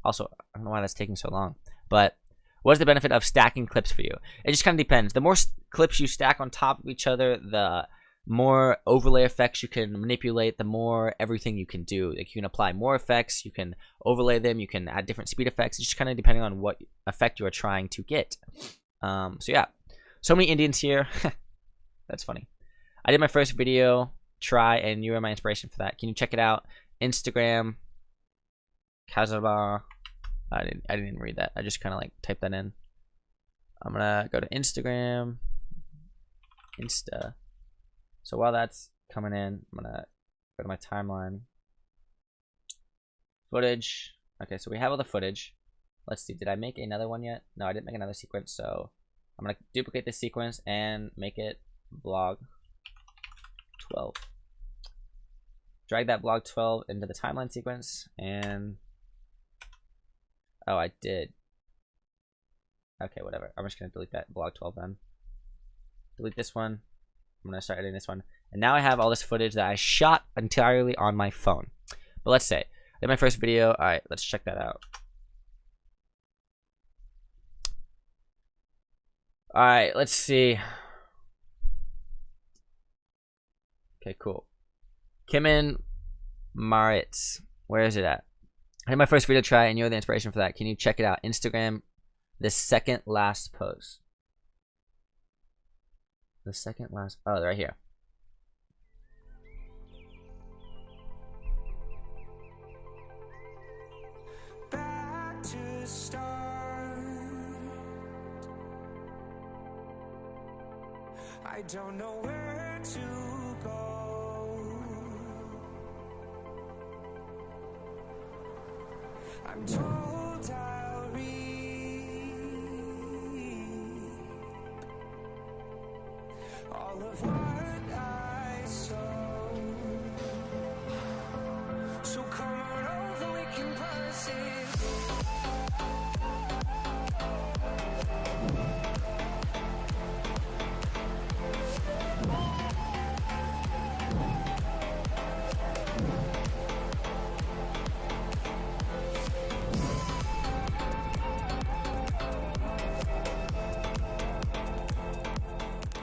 Also, I don't know why that's taking so long. But what is the benefit of stacking clips for you? It just kind of depends. The more clips you stack on top of each other, the more overlay effects you can manipulate, the more everything you can do. Like, you can apply more effects, you can overlay them, you can add different speed effects. It's just kind of depending on what effect you are trying to get. So yeah, so many Indians here. That's funny. I did my first video try, and you were my inspiration for that. Can you check it out? Instagram, Kazaba. I didn't even read that. I just kind of like typed that in. I'm gonna go to Instagram, Insta. So while that's coming in, I'm gonna go to my timeline. Footage. Okay, so we have all the footage. Let's see, did I make another one yet? No, I didn't make another sequence, so I'm gonna duplicate this sequence and make it vlog 12. Drag that vlog 12 into the timeline sequence, and oh, I did. Okay, whatever. I'm just gonna delete that vlog 12 then. Delete this one. I'm gonna start editing this one, and now I have all this footage that I shot entirely on my phone. But let's say I did my first video. All right, let's check that out. All right, let's see. Okay, cool. Kimin Maritz, where is it at? I did my first video try, and you're the inspiration for that. Can you check it out? Instagram, the second last post. The second last, oh, right here. Back to start. I don't know where to go. I'm told I'll read all of what I saw. So come on over, we can pass it.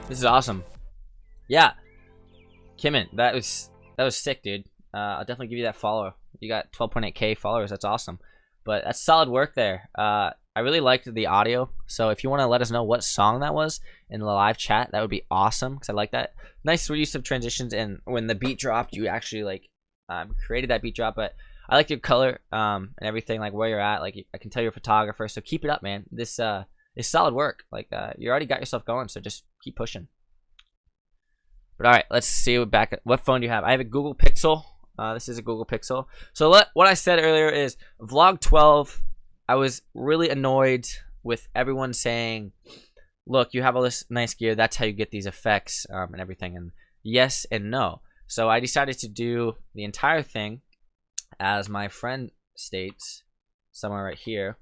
This is awesome. Yeah, Kimin, that was sick, dude. I'll definitely give you that follow. You got 12.8k followers. That's awesome. But that's solid work there. I really liked the audio. So if you want to let us know what song that was in the live chat, that would be awesome, because I like that. Nice use of transitions, and when the beat dropped, you actually like created that beat drop. But I like your color and everything, like where you're at. Like, I can tell you're a photographer, so keep it up, man. This is solid work. Like, you already got yourself going, so just keep pushing. But all right, let's see what phone do you have? I have a Google Pixel. This is a Google Pixel. So what I said earlier is vlog 12. I was really annoyed with everyone saying, look, you have all this nice gear, that's how you get these effects and everything. And yes and no. So I decided to do the entire thing as my friend states somewhere right here.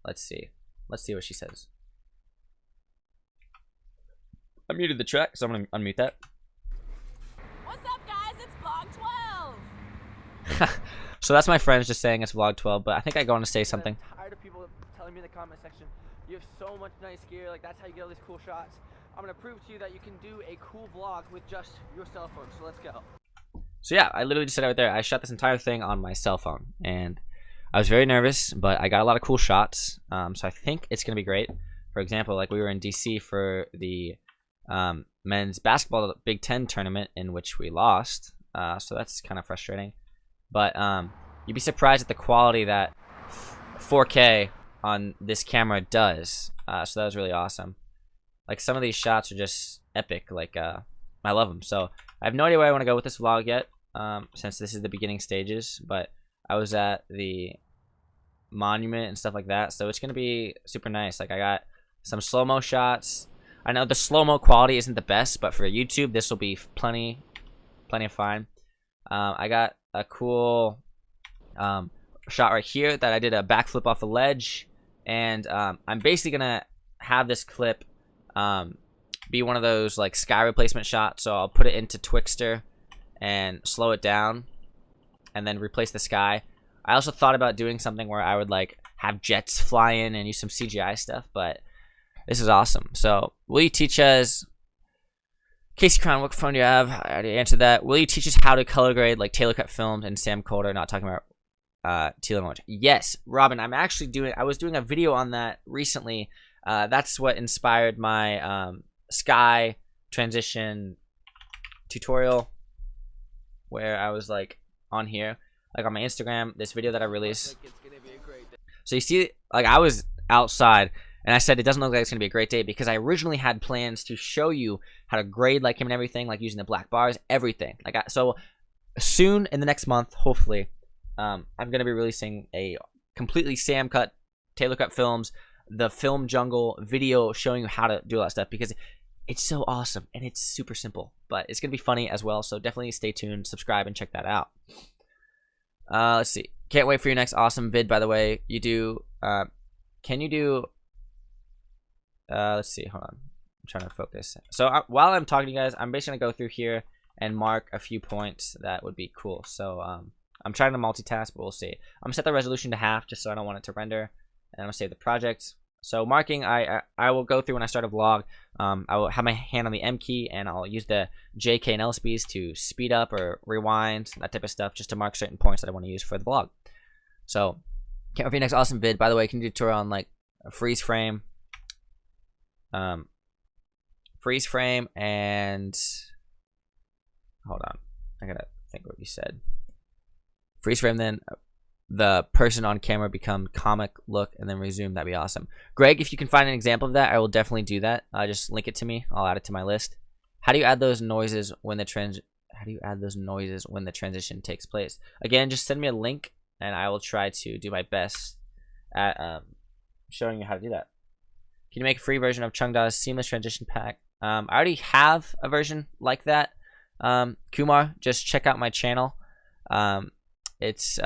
Let's see what she says. I muted the track, so I'm gonna unmute that. What's up, guys? It's vlog 12. So that's my friends just saying it's vlog 12, but I think I go on to say something. I'm tired of people telling me in the comment section, you have so much nice gear, like that's how you get all these cool shots. I'm gonna prove to you that you can do a cool vlog with just your cell phone. So let's go. So yeah, I literally just said it right there. I shot this entire thing on my cell phone, and I was very nervous, but I got a lot of cool shots. So I think it's gonna be great. For example, like we were in DC for the men's basketball Big Ten tournament, in which we lost. So that's kind of frustrating. But you'd be surprised at the quality that 4K on this camera does. So that was really awesome. Like some of these shots are just epic. Like I love them. So I have no idea where I want to go with this vlog yet, since this is the beginning stages. But I was at the monument and stuff like that, so it's gonna be super nice. Like I got some slow-mo shots. I know the slow-mo quality isn't the best, but for YouTube this will be plenty of fine. I got a cool shot right here that I did a backflip off a ledge, and I'm basically gonna have this clip be one of those like sky replacement shots. So I'll put it into Twixtor and slow it down and then replace the sky. I also thought about doing something where I would like have jets fly in and use some CGI stuff, but this is awesome. So will you teach us, Casey Crown, what phone do you have? I already answered that. Will you teach us how to color grade like Taylor cut films and Sam Coulter, not talking about teal and orange? Yes, Robin, I was doing a video on that recently. That's what inspired my sky transition tutorial, where I was like on here, like on my Instagram, this video that I released. So you see, like I was outside and I said it doesn't look like it's gonna be a great day because I originally had plans to show you how to grade like him and everything, like using the black bars, everything. So soon in the next month, hopefully, I'm gonna be releasing a completely Sam cut, Taylor cut films, the film jungle video showing you how to do all that stuff, because it's so awesome and it's super simple, but it's gonna be funny as well. So definitely stay tuned, subscribe, and check that out. Let's see. Can't wait for your next awesome vid. By the way, you do. Can you do? Let's see. Hold on. I'm trying to focus. So while I'm talking to you guys, I'm basically gonna go through here and mark a few points that would be cool. So I'm trying to multitask, but we'll see. I'm gonna set the resolution to half just so I don't want it to render, and I'm gonna save the project. So marking, I will go through when I start a vlog. I will have my hand on the M key, and I'll use the J, K, and L speeds to speed up or rewind, that type of stuff, just to mark certain points that I want to use for the vlog. So can't wait for your next awesome vid. By the way, can you do a tutorial on like a freeze frame, and hold on, I gotta think what you said. Freeze frame, then the person on camera become comic look, and then resume. That'd be awesome. Greg, if you can find an example of that, I will definitely do that. Just link it to me. I'll add it to my list. How do you add those noises when the transition takes place? Again, just send me a link, and I will try to do my best at showing you how to do that. Can you make a free version of Chungda's seamless transition pack? I already have a version like that. Kumar, just check out my channel. It's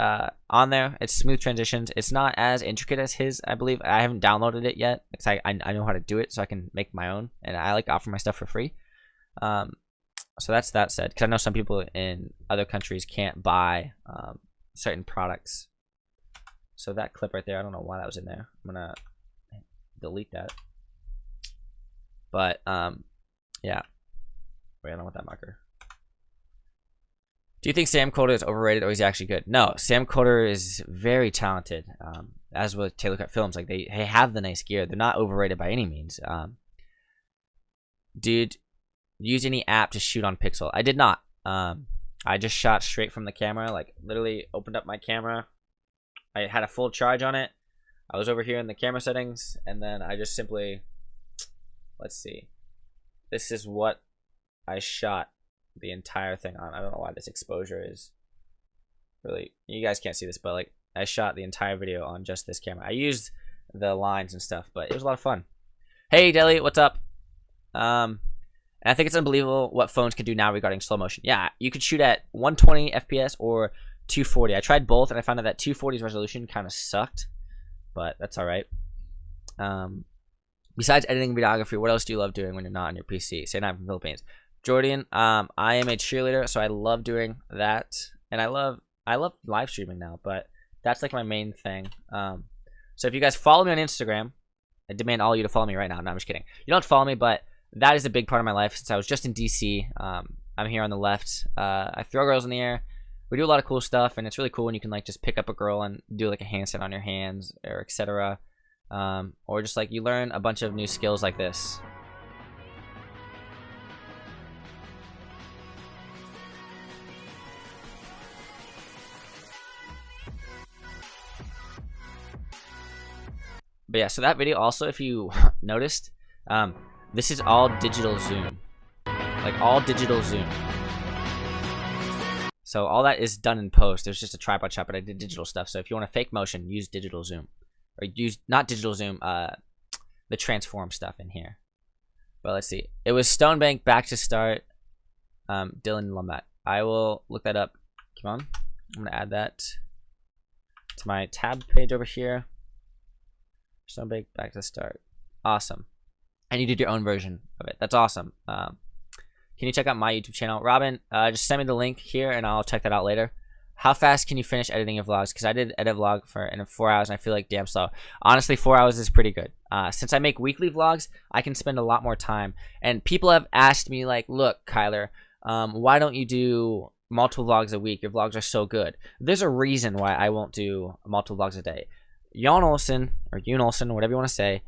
on there. It's smooth transitions. It's not as intricate as his, I believe. I haven't downloaded it yet because I know how to do it, so I can make my own, and I like to offer my stuff for free. So that's that said, because I know some people in other countries can't buy certain products. So that clip right there, I don't know why that was in there. I'm gonna delete that. But yeah. Wait, I don't want that marker. Do you think Sam Coulter is overrated, or is he actually good? No, Sam Coulter is very talented. As with Taylor cut films, like they have the nice gear. They're not overrated by any means. Dude, use any app to shoot on Pixel? I did not. I just shot straight from the camera. Like literally opened up my camera. I had a full charge on it. I was over here in the camera settings, and then I just simply, let's see. This is what I shot the entire thing on. I don't know why this exposure is really, you guys can't see this, but like I shot the entire video on just this camera. I used the lines and stuff, but it was a lot of fun. Hey Deli, what's up? And I think it's unbelievable what phones can do now regarding slow motion. Yeah, you could shoot at 120 FPS or 240. I tried both, and I found out that 240's resolution kind of sucked, but that's all right. Besides editing videography, what else do you love doing when you're not on your PC? Say, I'm from the Philippines. Jordan, I am a cheerleader, so I love doing that, and I love live streaming now, but that's like my main thing. So if you guys follow me on Instagram, I demand all of you to follow me right now. No, I'm just kidding. You don't follow me, but that is a big part of my life since I was just in DC. I'm here on the left. I throw girls in the air. We do a lot of cool stuff, and it's really cool when you can like just pick up a girl and do like a handstand on your hands or etc. Or just like you learn a bunch of new skills like this. But yeah, so that video also, if you noticed, this is all digital zoom, like all digital zoom. So all that is done in post. There's just a tripod shot, but I did digital stuff. So if you want a fake motion, use digital zoom, or use not digital zoom, the transform stuff in here. But let's see. It was Stonebank back to start. Dylan Lumet. I will look that up. Come on. I'm gonna add that to my tab page over here. Stonebank back to start. Awesome. And you did your own version of it. That's awesome. Can you check out my YouTube channel? Robin, just send me the link here and I'll check that out later. How fast can you finish editing your vlogs? Because I did edit a vlog in 4 hours and I feel like damn slow. Honestly, 4 hours is pretty good. Since I make weekly vlogs, I can spend a lot more time. And people have asked me like, look, Kyler, why don't you do multiple vlogs a week? Your vlogs are so good. There's a reason why I won't do multiple vlogs a day. Jon Olsen, or Yoon Olsen, whatever you want to say,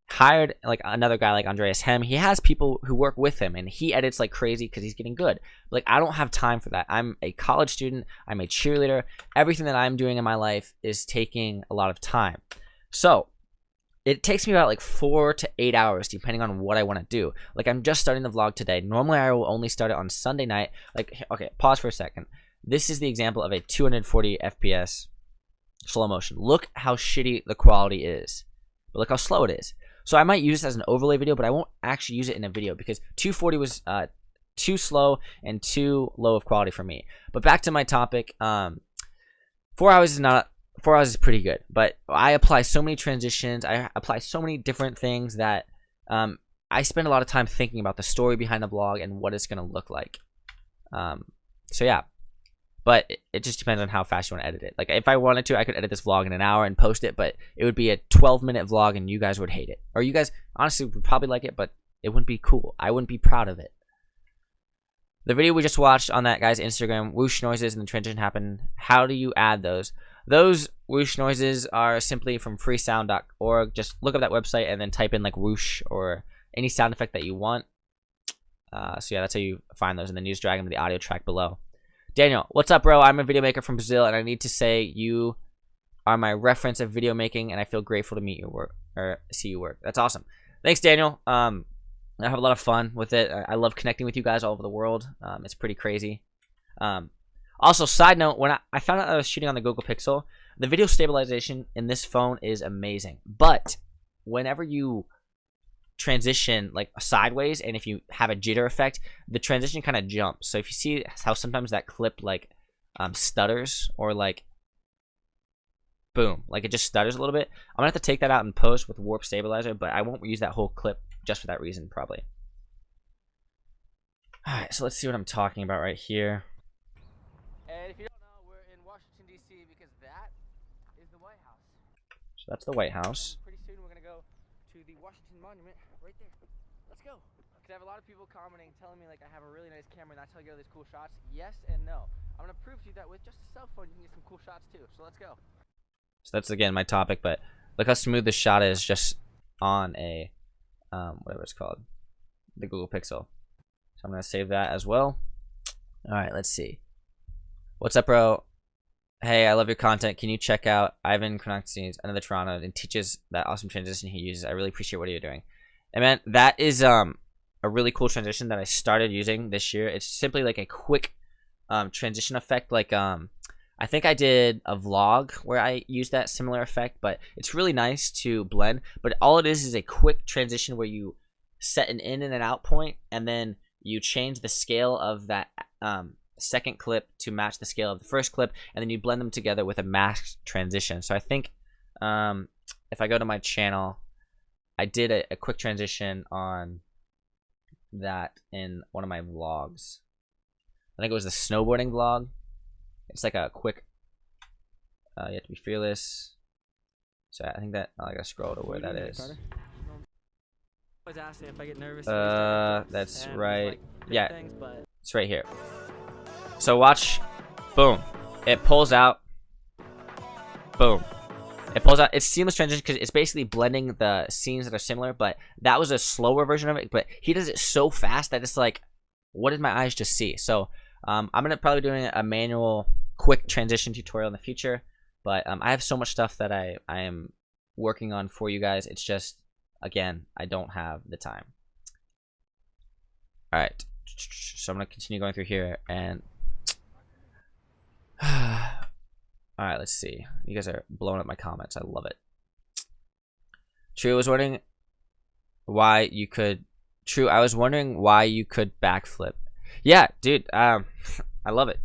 hired like another guy like Andreas Hem. He has people who work with him and he edits like crazy because he's getting good. Like, I don't have time for that. I'm a college student. I'm a cheerleader. Everything that I'm doing in my life is taking a lot of time. So it takes me about like 4 to 8 hours depending on what I want to do. Like, I'm just starting the vlog today. Normally I will only start it on Sunday night. Like, okay, pause for a second. This is the example of a 240 FPS slow motion. Look how shitty the quality is, but look how slow it is. So I might use this as an overlay video, but I won't actually use it in a video because 240 was too slow and too low of quality for me. But back to my topic, 4 hours is not 4 hours is pretty good, but I apply so many transitions. I apply so many different things that I spend a lot of time thinking about the story behind the vlog and what it's gonna look like. So yeah. But it just depends on how fast you want to edit it. Like, if I wanted to, I could edit this vlog in an hour and post it, but it would be a 12-minute vlog and you guys would hate it. Or you guys, honestly, would probably like it, but it wouldn't be cool. I wouldn't be proud of it. The video we just watched on that guy's Instagram, whoosh noises and the transition happened. How do you add those? Those whoosh noises are simply from freesound.org. Just look up that website and then type in like whoosh or any sound effect that you want. So yeah, that's how you find those, and then you just drag them to the audio track below. Daniel, what's up, bro? I'm a video maker from Brazil, and I need to say you are my reference of video making, and I feel grateful to meet your work or see you work. That's awesome. Thanks, Daniel. I have a lot of fun with it. I love connecting with you guys all over the world. It's pretty crazy. Also, side note, when I found out I was shooting on the Google Pixel, the video stabilization in this phone is amazing. But whenever you transition like sideways and if you have a jitter effect, the transition kind of jumps. So if you see how sometimes that clip like stutters or like boom, like it just stutters a little bit, I'm gonna have to take that out in post with warp stabilizer, but I won't use that whole clip just for that reason probably. Alright, so let's see what I'm talking about right here. And if you don't know, we're in Washington, D.C. because that is the White House. So that's the White House. And pretty soon we're going to go to the Washington Monument right there. Let's go. Because I have a lot of people commenting, telling me like I have a really nice camera and that's how I get all these cool shots. Yes and no. I'm going to prove to you that with just a cell phone you can get some cool shots too. So let's go. So that's again my topic, but look how smooth the shot is just on a whatever it's called, the Google Pixel. So I'm gonna save that as well. All right, let's see. What's up, bro? Hey, I love your content. Can you check out Ivan Konakti's Another Toronto and teaches that awesome transition he uses? I really appreciate what you're doing. And man, that is a really cool transition that I started using this year. It's simply like a quick transition effect. Like I think I did a vlog where I used that similar effect, but it's really nice to blend. But all it is a quick transition where you set an in and an out point, and then you change the scale of that second clip to match the scale of the first clip, and then you blend them together with a masked transition. So I think if I go to my channel, I did a quick transition on that in one of my vlogs. I think it was the snowboarding vlog. It's like a quick, you have to be fearless. So I think that, I gotta scroll to where that is. always ask me if I get nervous. That's and, right. like, big Yeah, things, but it's right here. So watch, boom, it pulls out, boom. It pulls out. It's seamless transition because it's basically blending the scenes that are similar, but that was a slower version of it. But he does it so fast that it's like, what did my eyes just see? So I'm gonna probably doing a manual quick transition tutorial in the future, but I have so much stuff that I am working on for you guys. It's just, again, I don't have the time. All right, so I'm gonna continue going through here and all right, let's see. You guys are blowing up my comments. I love it. True, I was wondering why you could backflip. Yeah, dude, I love it.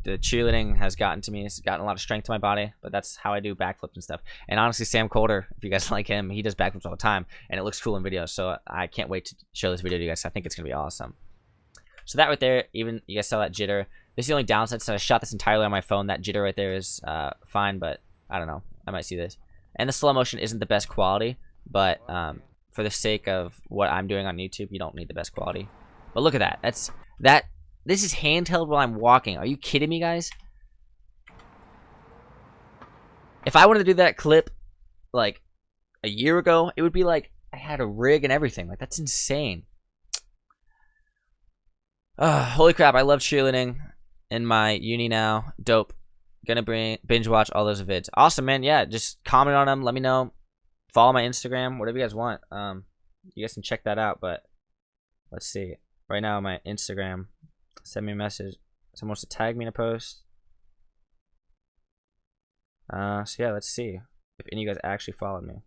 The cheerleading has gotten to me. It's gotten a lot of strength to my body, but that's how I do backflips and stuff. And honestly, Sam Coulter, if you guys like him, he does backflips all the time, and it looks cool in videos. So I can't wait to show this video to you guys. I think it's gonna be awesome. So that right there, even you guys saw that jitter. This is the only downside. So I shot this entirely on my phone. That jitter right there is fine, but I don't know. I might see this. And the slow motion isn't the best quality, but for the sake of what I'm doing on YouTube, you don't need the best quality. But look at that. This is handheld while I'm walking. Are you kidding me, guys? If I wanted to do that clip like a year ago, it would be like I had a rig and everything. Like, that's insane. Holy crap, I love cheerleading in my uni now. Dope. Gonna binge watch all those vids. Awesome, man. Yeah, just comment on them. Let me know. Follow my Instagram. Whatever you guys want. You guys can check that out. But let's see. Right now, my Instagram. Send me a message. Someone wants to tag me in a post. So yeah, let's see if any of you guys actually followed me.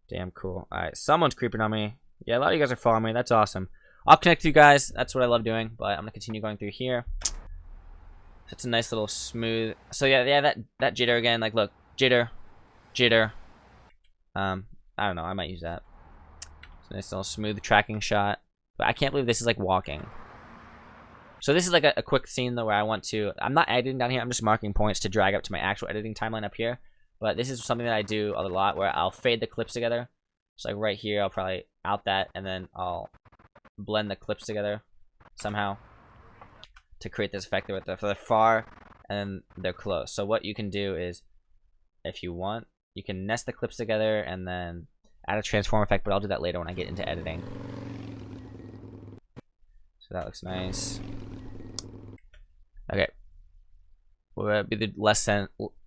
Damn cool. All right, someone's creeping on me. Yeah, a lot of you guys are following me. That's awesome. I'll connect with you guys. That's what I love doing. But I'm gonna continue going through here. It's a nice little smooth. So yeah, that jitter again. Like, look, jitter. I don't know. I might use that. It's a nice little smooth tracking shot. But I can't believe this is like walking. So this is like a quick scene though where I want to. I'm not editing down here. I'm just marking points to drag up to my actual editing timeline up here. But this is something that I do a lot where I'll fade the clips together. So like right here, I'll probably out that, and then I'll blend the clips together somehow to create this effect where they're far and they're close. So what you can do is, if you want, you can nest the clips together and then add a transform effect, but I'll do that later when I get into editing. So that looks nice. Okay. What would be the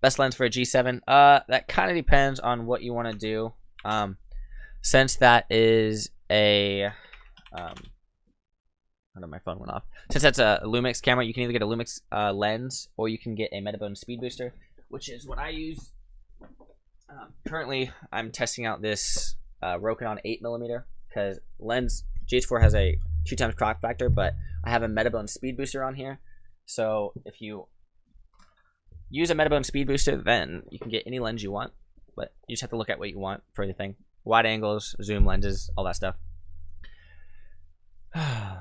best lens for a G7? That kind of depends on what you want to do. Since that is a I don't know, my phone went off. Since that's a Lumix camera, you can either get a Lumix lens or you can get a Metabone speed booster, which is what I use. Currently, I'm testing out this Rokinon 8mm because lens GH4 has a 2x crop factor, but I have a Metabone speed booster on here. So if you use a Metabone speed booster, then you can get any lens you want, but you just have to look at what you want for everything. Wide angles, zoom lenses, all that stuff. I'm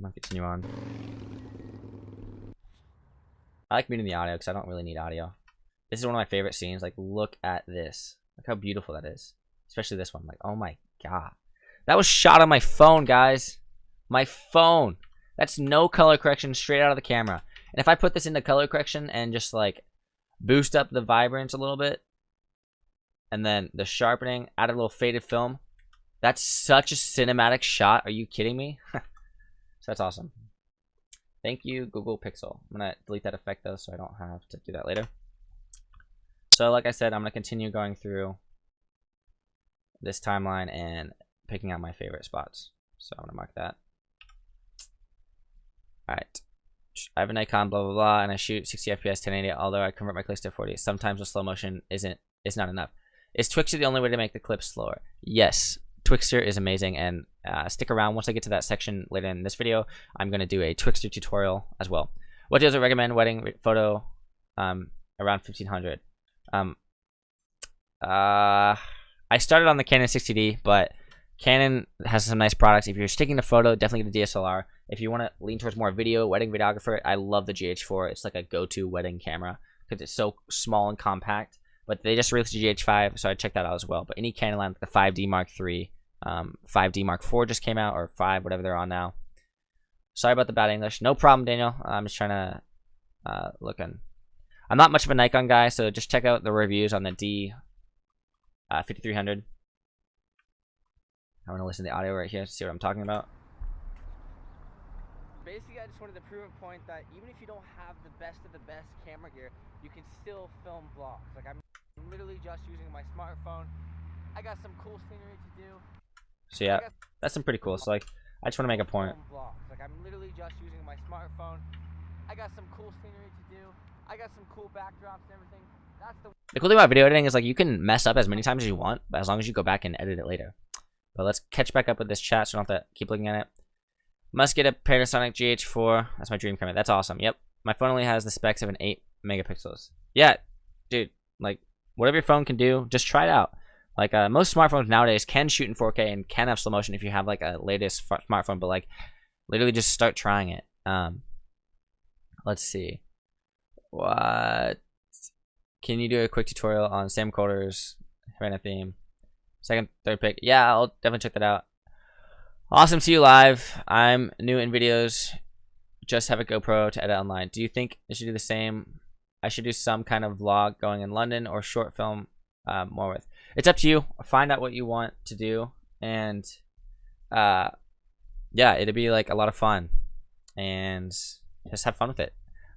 gonna continue on. I like muting the audio because I don't really need audio. This is one of my favorite scenes. Like, look at this. Look how beautiful that is. Especially this one. Like, oh my god. That was shot on my phone, guys. My phone. That's no color correction, straight out of the camera. And if I put this into color correction and just like boost up the vibrance a little bit, and then the sharpening, add a little faded film, that's such a cinematic shot. Are you kidding me? So that's awesome. Thank you, Google Pixel. I'm gonna delete that effect though, so I don't have to do that later. So like I said, I'm gonna continue going through this timeline and picking out my favorite spots. So I'm gonna mark that. All right. I have an Nikon, blah blah blah, and I shoot 60 FPS 1080. Although I convert my clips to 40, sometimes the slow motion is not enough. Is Twixtor the only way to make the clips slower? Yes, Twixtor is amazing, and stick around. Once I get to that section later in this video, I'm gonna do a Twixtor tutorial as well. What does I recommend wedding photo around 1500? I started on the Canon 60D, but Canon has some nice products. If you're sticking to photo, definitely get a DSLR. If you want to lean towards more video, wedding videographer, I love the GH4. It's like a go-to wedding camera because it's so small and compact, but they just released the GH5, so I checked that out as well. But any Canon line, the 5D Mark III, 5D Mark IV just came out, or 5, whatever they're on now. Sorry about the bad English. No problem, Daniel. I'm just trying to look in. I'm not much of a Nikon guy, so just check out the reviews on the D5300. I want to listen to the audio right here to see what I'm talking about. Basically, I just wanted to prove a point that even if you don't have the best of the best camera gear, you can still film vlogs. Like, I'm literally just using my smartphone. I got some cool scenery to do. So yeah, that's some pretty cool. So like, I just want to make a point. Vlogs. Like, I'm literally just using my smartphone. I got some cool scenery to do. I got some cool backdrops and everything. That's the cool thing about video editing is like you can mess up as many times as you want, but as long as you go back and edit it later. But let's catch back up with this chat so I don't have to keep looking at it. Must get a Panasonic GH4. That's my dream camera. That's awesome. Yep. My phone only has the specs of an 8 megapixels. Yeah, dude. Like, whatever your phone can do, just try it out. Like, most smartphones nowadays can shoot in 4K and can have slow motion if you have, like, a latest smartphone. But, like, literally just start trying it. Let's see. What? Can you do a quick tutorial on Sam Coulter's Havana theme? Second, third pick. Yeah, I'll definitely check that out. Awesome to see you live. I'm new in videos. Just have a GoPro to edit online. Do you think I should do the same? I should do some kind of vlog going in London or short film more with. It's up to you. Find out what you want to do. And yeah, it'll be like a lot of fun. And just have fun with it.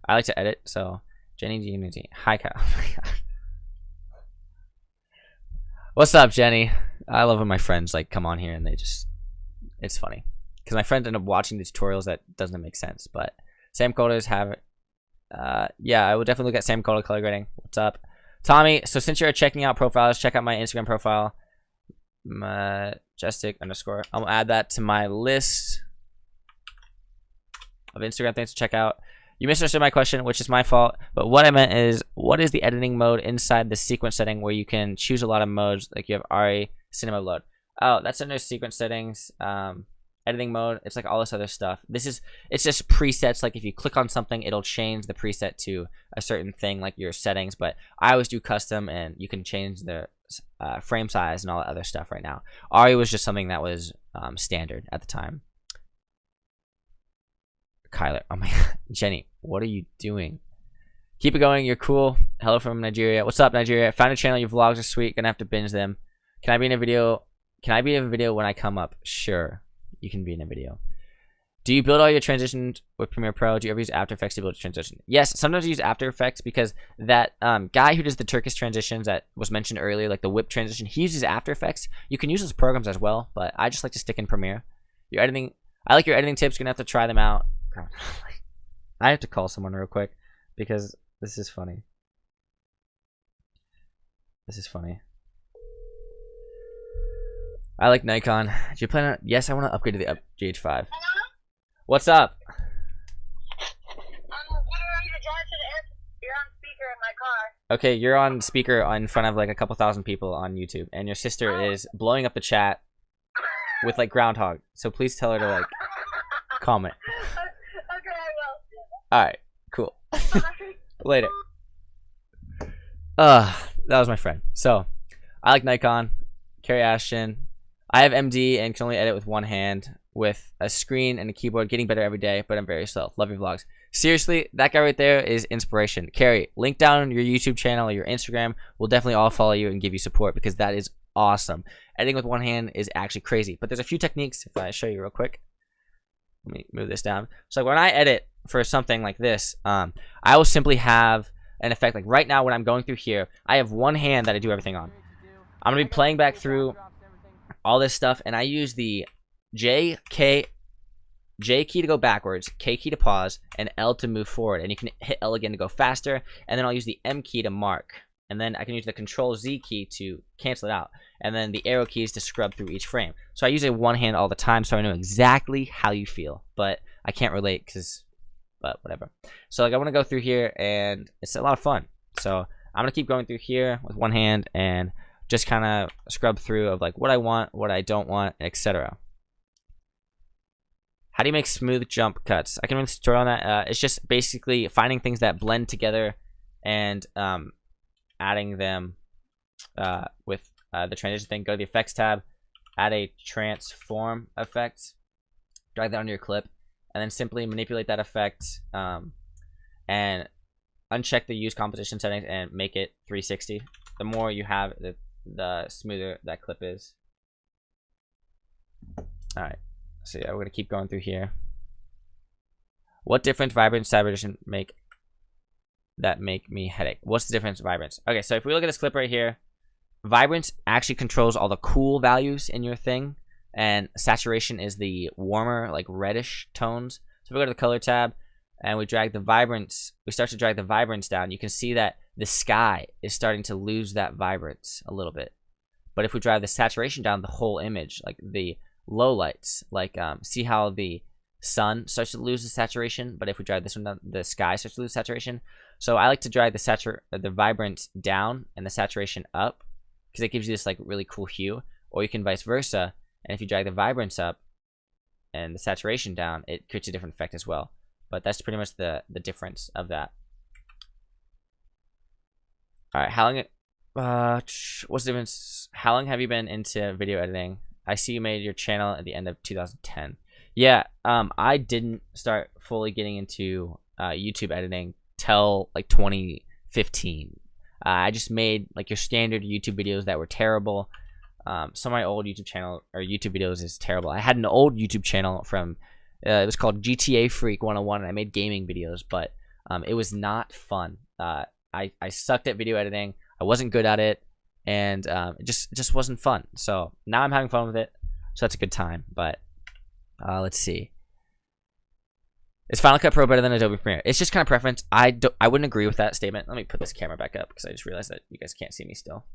I like to edit, so Jenny Unity. Hi, Kyle. Oh my God. What's up, Jenny? I love when my friends like come on here and they just, it's funny because my friends end up watching the tutorials that doesn't make sense. But Sam Coulter's have it. Yeah, I would definitely look at Sam Coulter color grading. What's up, Tommy? So since you're checking out profiles, check out my Instagram profile, majestic_. I'll add that to my list of Instagram things to check out. You misunderstood my question, which is my fault. But what I meant is, what is the editing mode inside the sequence setting where you can choose a lot of modes, like you have RE, cinema load? Oh, that's under sequence settings, editing mode. It's like all this other stuff. It's just presets. Like if you click on something, it'll change the preset to a certain thing, like your settings. But I always do custom, and you can change the frame size and all that other stuff right now. RE was just something that was standard at the time. Kyler, oh my God. Jenny, what are you doing? Keep it going, you're cool. Hello from Nigeria. What's up, Nigeria? Found a channel, your vlogs are sweet, gonna have to binge them. Can I be in a video? Can I be in a video when I come up? Sure, you can be in a video. Do you build all your transitions with Premiere Pro? Do you ever use After Effects to build a transition? Yes, sometimes I use After Effects because that guy who does the Turkish transitions that was mentioned earlier, like the whip transition, he uses After Effects. You can use those programs as well, but I just like to stick in Premiere. Your editing, I like your editing tips, gonna have to try them out. I have to call someone real quick because this is funny. This is funny. I like Nikon. Do you plan on? Yes, I want to upgrade to the GH5. Hello? What's up? I'm getting ready to drive to the airport. You're on speaker in my car. Okay, you're on speaker in front of like a couple thousand people on YouTube, and your sister is blowing up the chat with like groundhog. So please tell her to like comment. Okay, I will. All right, cool. Later. That was my friend. So, I like Nikon. Carrie Ashton. I have MD and can only edit with one hand with a screen and a keyboard. Getting better every day, but I'm very slow. Love your vlogs. Seriously, that guy right there is inspiration. Carrie, link down your YouTube channel or your Instagram. We'll definitely all follow you and give you support because that is awesome. Editing with one hand is actually crazy. But there's a few techniques. If I show you real quick. Let me move this down. So when I edit for something like this, I will simply have an effect. Like right now when I'm going through here, I have one hand that I do everything on. I'm going to be playing back through all this stuff, and I use the J key to go backwards, K key to pause, and L to move forward. And you can hit L again to go faster, and then I'll use the M key to mark. And then I can use the Control Z key to cancel it out. And then the arrow keys to scrub through each frame. So I use it one hand all the time, so I know exactly how you feel. But I can't relate but whatever. So like I want to go through here, and it's a lot of fun. So I'm going to keep going through here with one hand and just kind of scrub through of like what I want, what I don't want, etc. How do you make smooth jump cuts? I can make a tutorial on that. It's just basically finding things that blend together and adding them with the transition thing. Go to the effects tab, add a transform effect, drag that onto your clip, and then simply manipulate that effect and uncheck the use composition settings and make it 360. The more you have, the smoother that clip is. Alright, so yeah, we're going to keep going through here. What difference vibrance saturation make me headache? What's the difference vibrance? Okay, so if we look at this clip right here, vibrance actually controls all the cool values in your thing, and saturation is the warmer, like reddish tones. So if we go to the color tab and we drag the vibrance, we start to drag the vibrance down, you can see that the sky is starting to lose that vibrance a little bit. But if we drive the saturation down, the whole image, like the low lights, like see how the sun starts to lose the saturation, but if we drive this one down, the sky starts to lose saturation. So I like to drive the vibrance down and the saturation up, because it gives you this like really cool hue. Or you can vice versa, and if you drag the vibrance up and the saturation down, it creates a different effect as well. But that's pretty much the difference of that. All right, how long? What's the difference? How long have you been into video editing? I see you made your channel at the end of 2010. Yeah, I didn't start fully getting into YouTube editing till like 2015. I just made like your standard YouTube videos that were terrible. Some of my old YouTube videos is terrible. I had an old YouTube channel from it was called GTA Freak 101, and I made gaming videos, but it was not fun. I sucked at video editing. I wasn't good at it, and it just wasn't fun. So now I'm having fun with it, so that's a good time. But let's see. Is Final Cut Pro better than Adobe Premiere? It's just kind of preference. I wouldn't agree with that statement. Let me put this camera back up because I just realized that you guys can't see me still.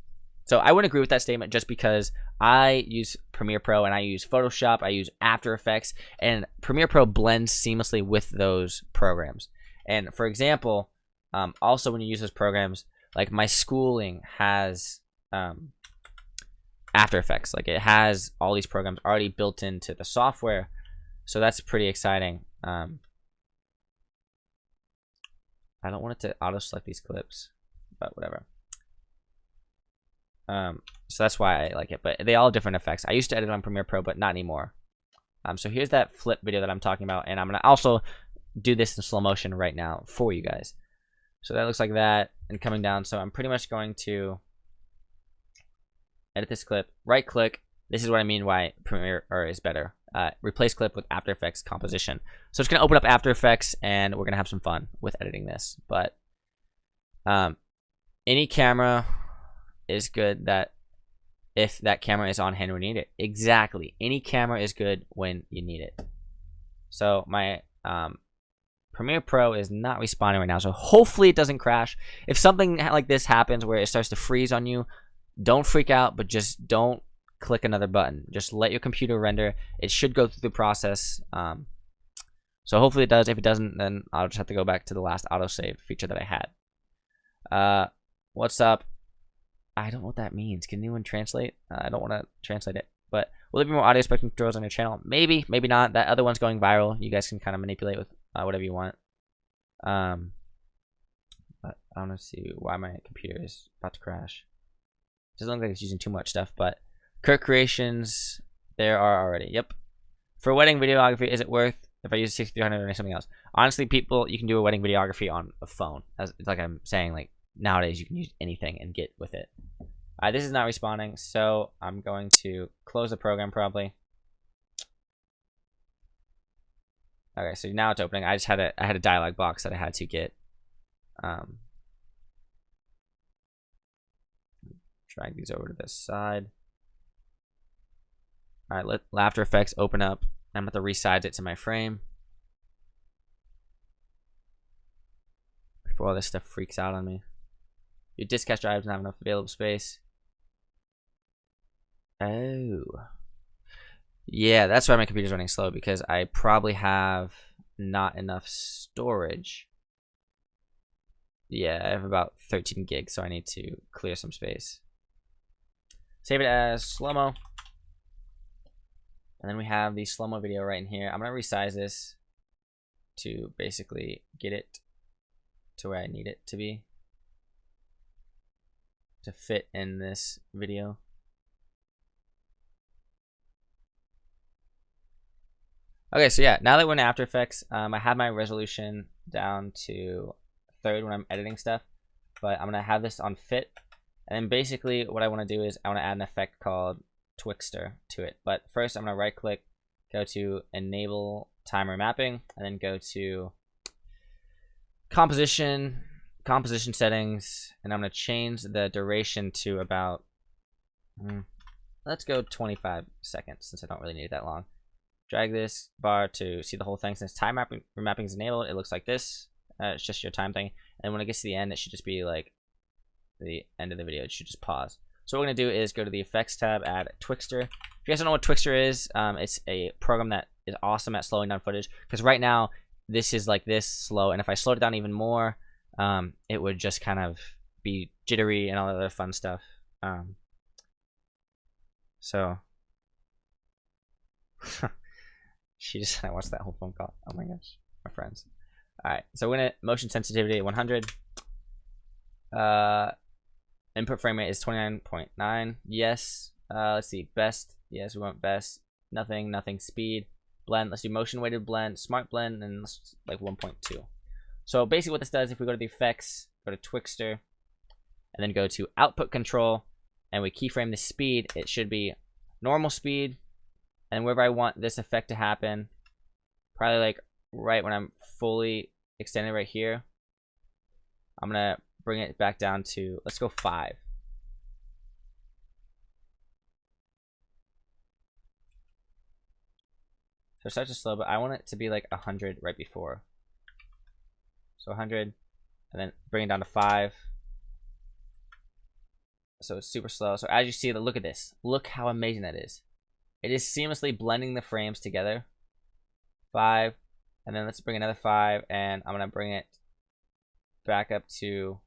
So I wouldn't agree with that statement just because I use Premiere Pro and I use Photoshop, I use After Effects, and Premiere Pro blends seamlessly with those programs. And for example, also when you use those programs, like my schooling has After Effects. Like it has all these programs already built into the software. So that's pretty exciting. I don't want it to auto select these clips, but whatever. So that's why I like it, but they all have different effects. I used to edit on Premiere Pro, but not anymore. So here's that flip video that I'm talking about, and I'm gonna also do this in slow motion right now for you guys. So that looks like that, and coming down. So I'm pretty much going to edit this clip, right click. This is what I mean why Premiere is better. Replace clip with After Effects composition. So it's gonna open up After Effects, and we're gonna have some fun with editing this. But any camera is good that if that camera is on hand when you need it. Exactly. Any camera is good when you need it. So my Premiere Pro is not responding right now, so hopefully it doesn't crash. If something like this happens where it starts to freeze on you, don't freak out, but just don't click another button. Just let your computer render. It should go through the process. So hopefully it does. If it doesn't, then I'll just have to go back to the last autosave feature that I had. What's up? I don't know what that means. Can anyone translate? I don't want to translate it. But will there be more audio spectrum controls on your channel? Maybe, maybe not. That other one's going viral. You guys can kind of manipulate with whatever you want. But I want to see why my computer is about to crash. Doesn't look like it's using too much stuff, but Kirk Creations, there are already. Yep. For wedding videography, is it worth if I use 6300 or something else? Honestly, people, you can do a wedding videography on a phone. As like I'm saying, like nowadays you can use anything and get with it. This is not responding, so I'm going to close the program probably. Okay, so now it's opening. I had a dialog box that I had to get. Drag these over to this side. All right, let After Effects open up. I'm going to resize it to my frame before all this stuff freaks out on me. Your disk cache drive doesn't have enough available space. Oh. Yeah, that's why my computer's running slow, because I probably have not enough storage. Yeah, I have about 13 gigs, so I need to clear some space. Save it as slow-mo. And then we have the slow-mo video right in here. I'm going to resize this to basically get it to where I need it to be. to fit in this video. Okay, so yeah, now that we're in After Effects, I have my resolution down to 3rd when I'm editing stuff, but I'm gonna have this on fit, and then basically what I want to do is I want to add an effect called Twixter to it. But first, I'm gonna right click, go to Enable Timer Mapping, and then go to Composition Settings, and I'm gonna change the duration to about, let's go 25 seconds since I don't really need it that long. Drag this bar to see the whole thing. Since time mapping is enabled, it looks like this. It's just your time thing. And when it gets to the end, it should just be like the end of the video. It should just pause. So what we're going to do is go to the Effects tab, add Twixter. If you guys don't know what Twixter is, it's a program that is awesome at slowing down footage. Because right now, this is like this slow. And if I slowed it down even more, it would just kind of be jittery and all that other fun stuff. So... She just I watched that whole phone call. Oh my gosh, my friends. All right, so we're gonna motion sensitivity at 100. Input frame rate is 29.9. Yes. Let's see, best. Yes, we want best. Nothing. Speed. Blend. Let's do motion weighted blend, smart blend, and let's like 1.2. So basically, what this does, if we go to the effects, go to Twixter, and then go to output control, and we keyframe the speed, it should be normal speed. And wherever I want this effect to happen, probably like right when I'm fully extended right here, I'm gonna bring it back down to, let's go 5. So it starts to slow, but I want it to be like 100 right before. So 100, and then bring it down to 5. So it's super slow. So as you see, look at this. Look how amazing that is. It is seamlessly blending the frames together. 5, and then let's bring another 5, and I'm gonna bring it back up to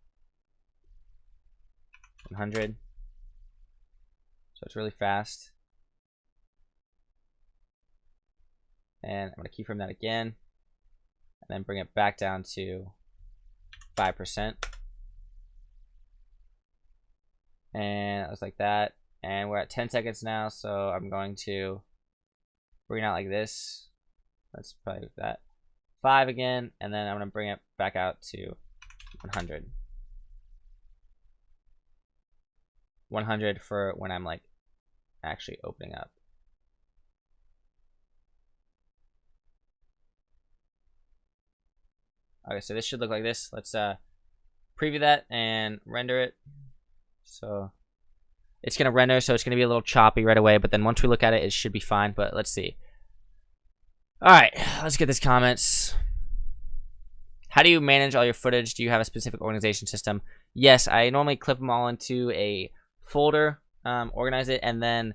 100. So it's really fast. And I'm gonna keyframe that again, and then bring it back down to 5%. And it was like that. And we're at 10 seconds now, so I'm going to bring it out like this. Let's probably do that. 5 again, and then I'm going to bring it back out to 100. 100 for when I'm like actually opening up. Okay, so this should look like this. Let's preview that and render it. So it's going to render, so it's going to be a little choppy right away, but then once we look at it, it should be fine. But let's see. All right, let's get these comments. How do you manage all your footage? Do you have a specific organization system? Yes, I normally clip them all into a folder, organize it, and then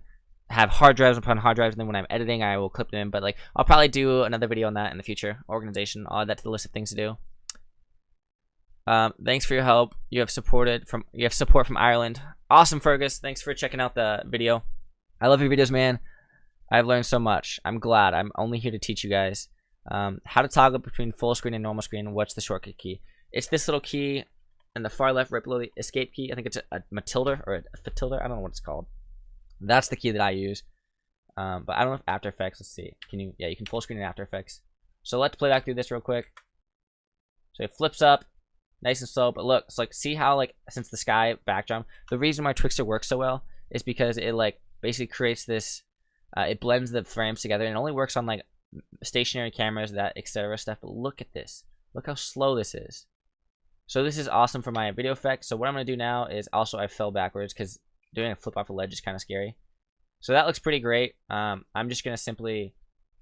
have hard drives upon hard drives, and then when I'm editing, I will clip them in. But like, I'll probably do another video on that in the future. Organization, I'll add that to the list of things to do. Thanks for your help. You have support from Ireland. Awesome, Fergus. Thanks for checking out the video. I love your videos, man. I've learned so much. I'm glad. I'm only here to teach you guys how to toggle between full screen and normal screen. What's the shortcut key? It's this little key in the far left, right below the escape key. I think it's a Matilda or a Fatilda. I don't know what it's called. That's the key that I use. But I don't know if After Effects. Let's see. Can you? Yeah, you can full screen in After Effects. So let's play back through this real quick. So it flips up. Nice and slow, but look, it's like, see how like since the sky backdrop, the reason why Twixter works so well is because it like basically creates this, it blends the frames together, and it only works on like stationary cameras, that etc. stuff. But look at this, look how slow this is. So this is awesome for my video effects. So what I'm gonna do now is also I fell backwards because doing a flip off a ledge is kind of scary. So that looks pretty great. I'm just gonna simply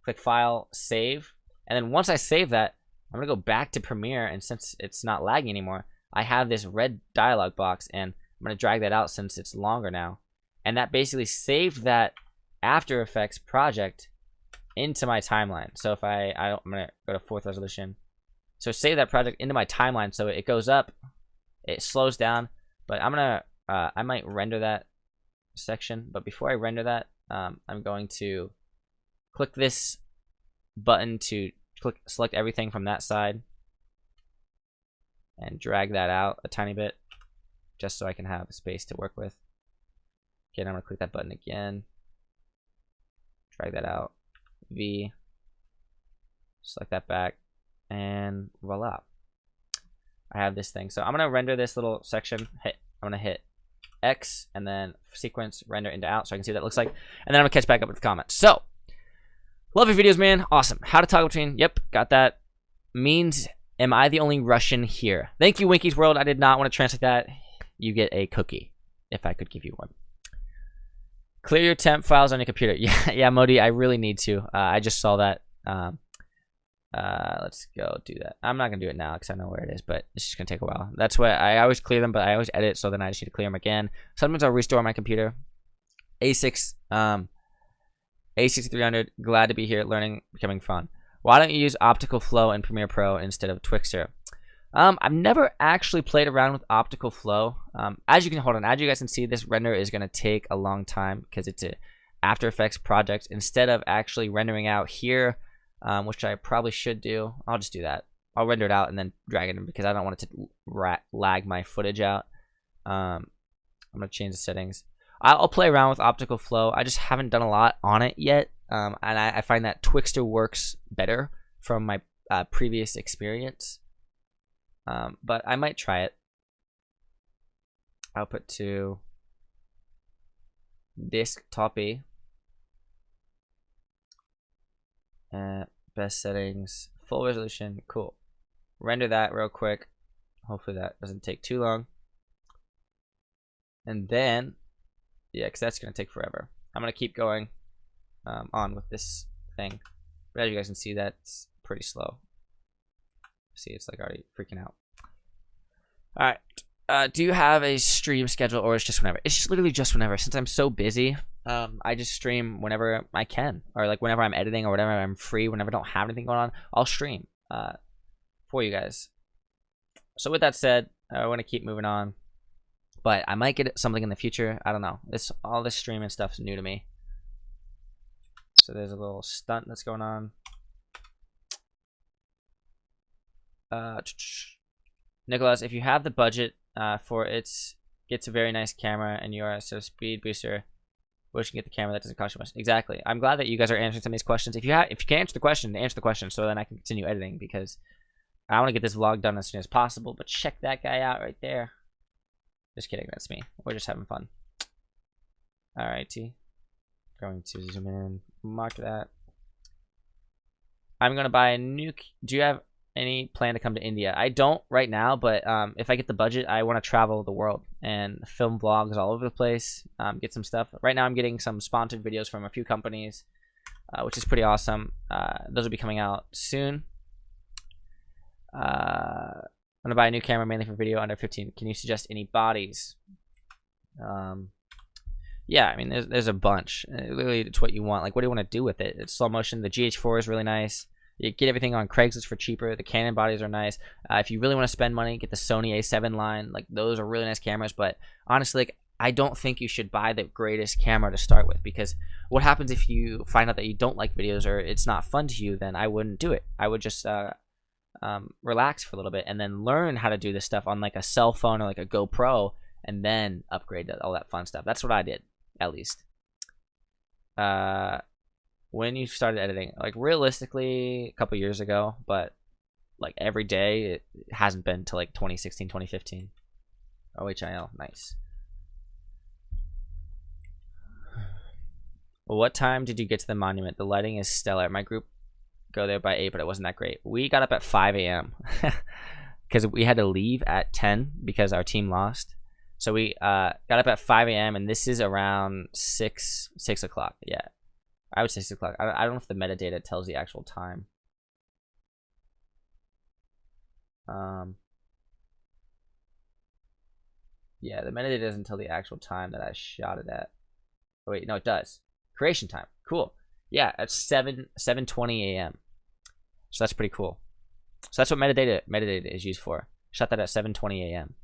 click File, Save, and then once I save that, I'm gonna go back to Premiere, and since it's not lagging anymore, I have this red dialog box, and I'm gonna drag that out since it's longer now. And that basically saved that After Effects project into my timeline. So if I'm gonna go to 4th resolution. So save that project into my timeline, so it goes up, it slows down. But I'm gonna, I might render that section. But before I render that, I'm going to click this button to select everything from that side and drag that out a tiny bit just so I can have space to work with. Again, I'm gonna click that button again. Drag that out. V. Select that back. And voila. I have this thing. So I'm gonna render this little section. I'm gonna hit X and then sequence render into out so I can see what that looks like. And then I'm gonna catch back up with the comments. So, love your videos, man. Awesome. How to toggle between. Yep, got that. Means, am I the only Russian here? Thank you, Winky's World. I did not want to translate that. You get a cookie, if I could give you one. Clear your temp files on your computer. Yeah, Modi, I really need to. I just saw that. Let's go do that. I'm not gonna do it now because I know where it is, but it's just gonna take a while. That's why I always clear them, but I always edit, so then I just need to clear them again. Sometimes I'll restore my computer. A6, A6300. Glad to be here. Learning, becoming fun. Why don't you use optical flow in Premiere Pro instead of Twixtor? I've never actually played around with optical flow. As you guys can see, this render is gonna take a long time because it's a After Effects project. Instead of actually rendering out here, which I probably should do, I'll just do that. I'll render it out and then drag it in because I don't want it to lag my footage out. I'm gonna change the settings. I'll play around with optical flow. I just haven't done a lot on it yet, and I find that Twixtor works better from my previous experience. But I might try it. Output to desktopy. Best settings, full resolution, cool. Render that real quick. Hopefully that doesn't take too long. And then, yeah, because that's gonna take forever. I'm gonna keep going on with this thing. But as you guys can see, that's pretty slow. See, it's like already freaking out. All right. Do you have a stream schedule or it's just whenever? It's just literally just whenever. Since I'm so busy, I just stream whenever I can, or like whenever I'm editing or whatever I'm free. Whenever I don't have anything going on, I'll stream for you guys. So with that said, I want to keep moving on, but I might get something in the future. I don't know. All this streaming stuff is new to me. So there's a little stunt that's going on. Nicholas, if you have the budget for it, gets a very nice camera and you are a speed booster, which can get the camera that doesn't cost you much. Exactly. I'm glad that you guys are answering some of these questions. If you can answer the question, so then I can continue editing because I want to get this vlog done as soon as possible. But check that guy out right there. Just kidding, that's me. We're just having fun. Alrighty. Going to zoom in, mark that. I'm gonna buy a new. Do you have any plan to come to India? I don't right now, but if I get the budget, I want to travel the world and film vlogs all over the place, get some stuff. Right now I'm getting some sponsored videos from a few companies, which is pretty awesome. Those will be coming out soon. I'm gonna buy a new camera mainly for video under 15. Can you suggest any bodies? Yeah, I mean there's a bunch. Literally it's what you want. Like, what do you want to do with it? It's slow motion. The GH4 is really nice. You get everything on Craigslist for cheaper. The Canon bodies are nice. If you really want to spend money, get the Sony A7 line. Like, those are really nice cameras. But honestly, like, I don't think you should buy the greatest camera to start with, because what happens if you find out that you don't like videos or it's not fun to you? Then I wouldn't do it. I would just relax for a little bit and then learn how to do this stuff on like a cell phone or like a GoPro, and then upgrade to all that fun stuff. That's what I did, at least. When you started editing, like realistically a couple years ago, but like every day it hasn't been to like 2016, 2015. OHIL, nice. What time did you get to the monument? The lighting is stellar. My group go there by 8, but it wasn't that great. We got up at 5 a.m. because we had to leave at 10 because our team lost. So we got up at 5 a.m. and this is around 6 o'clock. Yeah. I would say 6 o'clock. I don't know if the metadata tells the actual time. Yeah, the metadata doesn't tell the actual time that I shot it at. Oh wait, no, it does. Creation time. Cool. Yeah, at 7:20 a.m. So that's pretty cool. So that's what metadata is used for. Shot that at 7:20 a.m.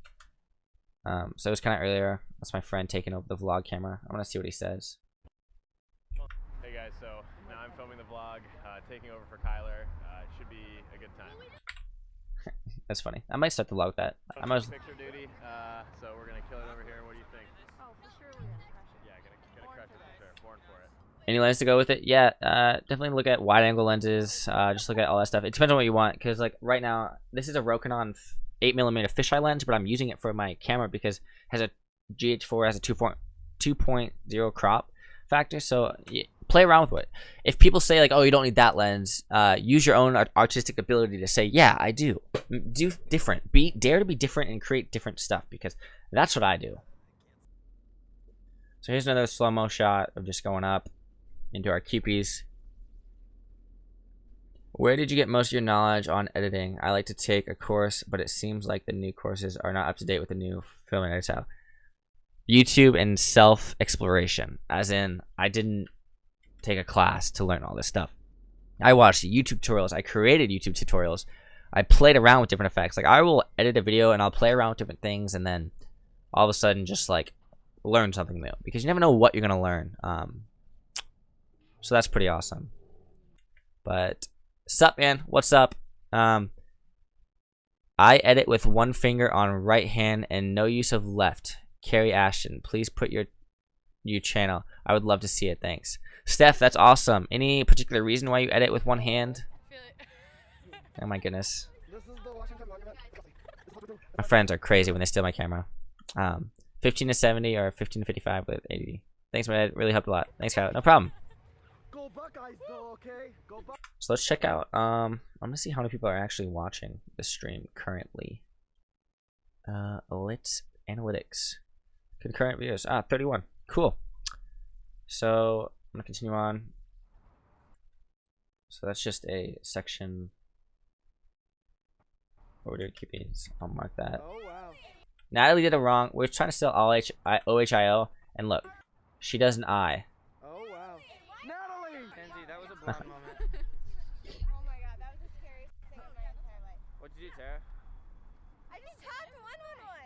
So it was kind of earlier. That's my friend taking over the vlog camera. I want to see what he says. Hey guys, so now I'm filming the vlog, taking over for Kyler. It should be a good time. That's funny. I might start the vlog with that. I might. Picture duty. So we're gonna kill it over here. What do you think? Oh, for sure we're gonna crush it. Yeah, gonna crush it for sure. Born for it. Any lens to go with it? Yeah, definitely look at wide angle lenses. Just look at all that stuff. It depends on what you want, because like right now, this is a Rokinon 8mm fisheye lens, but I'm using it for my camera because it has a GH4 has a 2.0 crop factor. So play around with it. If people say like, "Oh, you don't need that lens," use your own artistic ability to say, "Yeah, I do. Do different. Dare to be different and create different stuff," because that's what I do. So here's another slow-mo shot of just going up into our QPs. Where did you get most of your knowledge on editing? I like to take a course, but it seems like the new courses are not up to date with the new filming I have. YouTube and self-exploration, as in I didn't take a class to learn all this stuff. I watched YouTube tutorials. I created YouTube tutorials. I played around with different effects. Like I will edit a video and I'll play around with different things, and then all of a sudden just like learn something new, because you never know what you're gonna learn. So that's pretty awesome. But sup, man? What's up? I edit with one finger on right hand and no use of left. Carrie Ashton, please put your channel. I would love to see it. Thanks. Steph, that's awesome. Any particular reason why you edit with one hand? Feel it. Oh my goodness. My friends are crazy when they steal my camera. 15 to 70 or 15 to 55 with 80. Thanks, man. It really helped a lot. Thanks, Kyle. No problem. Go Buckeyes, though, okay? Go Buckeyes. So let's check out. I'm gonna see how many people are actually watching the stream currently. Let's analytics. Concurrent views. 31. Cool. So I'm gonna continue on. So that's just a section. What we're doing, QPs. I'll mark that. Oh, wow. Natalie did it wrong. We're trying to steal OHIO, and look, she does an I. Oh, wow. Natalie! Kenzie, that was a blonde moment. Oh my god, that was the scariest thing of my entire life. What'd you do, Tara? I just tapped 111.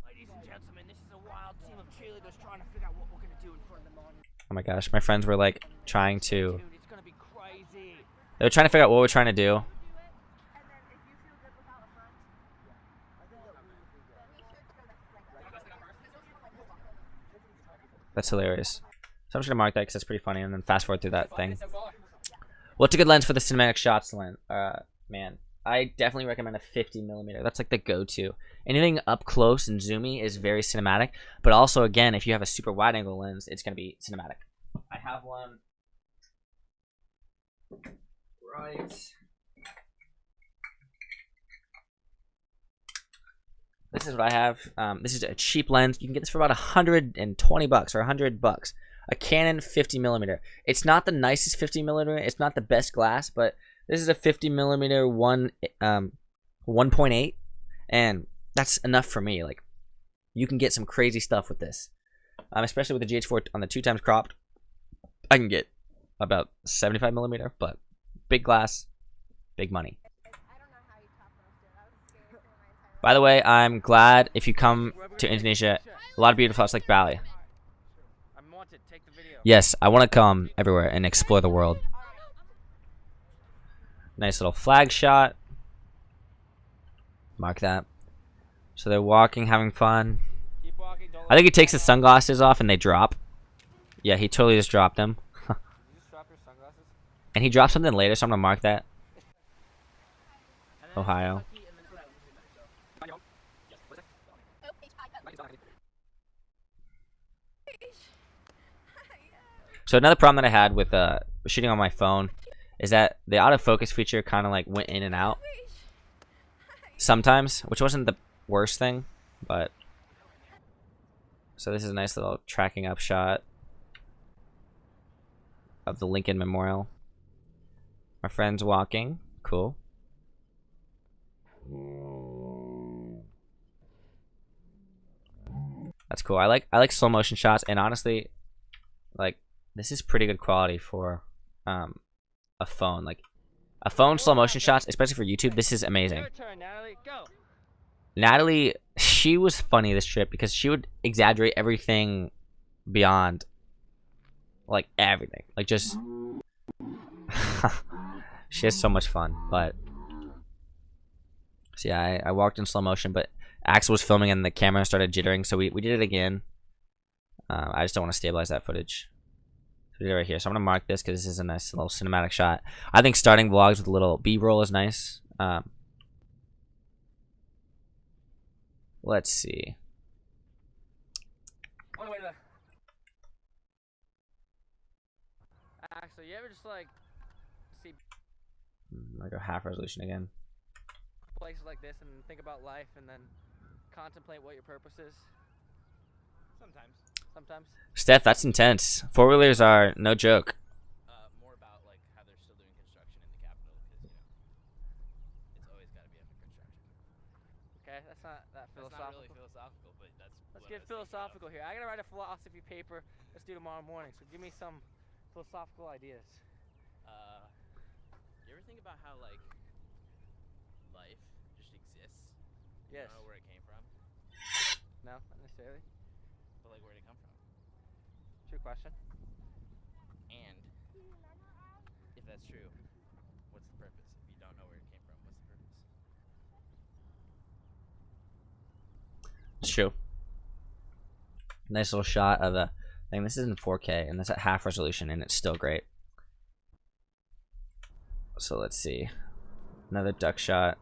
Ladies and gentlemen, this is a wild team of cheerleaders trying to figure out what we're gonna do in front of the monument. Oh my gosh, my friends were like trying to. Dude, it's gonna be crazy. They were trying to figure out what we're trying to do. And then if you feel good without a front, That's hilarious. So I'm just gonna mark that because that's pretty funny, and then fast forward through that thing. What's a good lens for the cinematic shots, lens? Man, I definitely recommend a 50mm. That's like the go-to. Anything up close and zoomy is very cinematic, but also again, if you have a super wide-angle lens, it's gonna be cinematic. I have one right. This is what I have. This is a cheap lens. You can get this for about $120 or $100. A Canon 50mm. It's not the nicest 50mm. It's not the best glass, but this is a 50mm 1.8, and that's enough for me. Like, you can get some crazy stuff with this, especially with the GH4 on the 2x cropped. I can get about 75mm, but big glass, big money. By the way, I'm glad if you come to Indonesia, a lot of beautiful spots like Bali. I'm wanted. Take the video. Yes, I want to come everywhere and explore the world. Nice little flag shot. Mark that. So they're walking, having fun. Keep walking. Don't I think he takes his sunglasses off and they drop. Yeah, he totally just dropped them. Did you just drop your sunglasses? And he dropped something later, so I'm going to mark that. Ohio. So another problem that I had with shooting on my phone is that the autofocus feature kind of like went in and out sometimes, which wasn't the worst thing, but so this is a nice little tracking up shot of the Lincoln Memorial. My friend's walking. Cool. That's cool. I like slow motion shots, and honestly, like, this is pretty good quality for a phone. Like, a phone slow motion shots, especially for YouTube, this is amazing. Your turn, Natalie. Go. Natalie, she was funny this trip because she would exaggerate everything beyond, like, everything. Like, just she has so much fun. But So yeah, I walked in slow motion, but Axel was filming and the camera started jittering, so we did it again. I just don't want to stabilize that footage. So we did it right here. So I'm gonna mark this because this is a nice little cinematic shot. I think starting vlogs with a little B-roll is nice. Let's see. One way to. Actually, you ever just like see I go half resolution again. places like this and think about life and then contemplate what your purpose is? Sometimes. Steph, that's intense. Four-wheelers are no joke. More about like how they're still doing construction in the capital because it's always got to be under construction. Okay, that's not that That's philosophical. not really philosophical, but that's. Let's what I get was thinking of. philosophical here. I gotta write a philosophy paper. Let's do tomorrow morning. So give me some philosophical ideas. You ever think about how like life just exists? You Yes. don't know where it came from, No, not necessarily. but like where did it come from? True question. And if that's true, what's the purpose? If you don't know where it came from, what's the purpose? It's true. Nice little shot of a thing. This is in 4K and that's at half resolution and it's still great. So let's see. Another duck shot.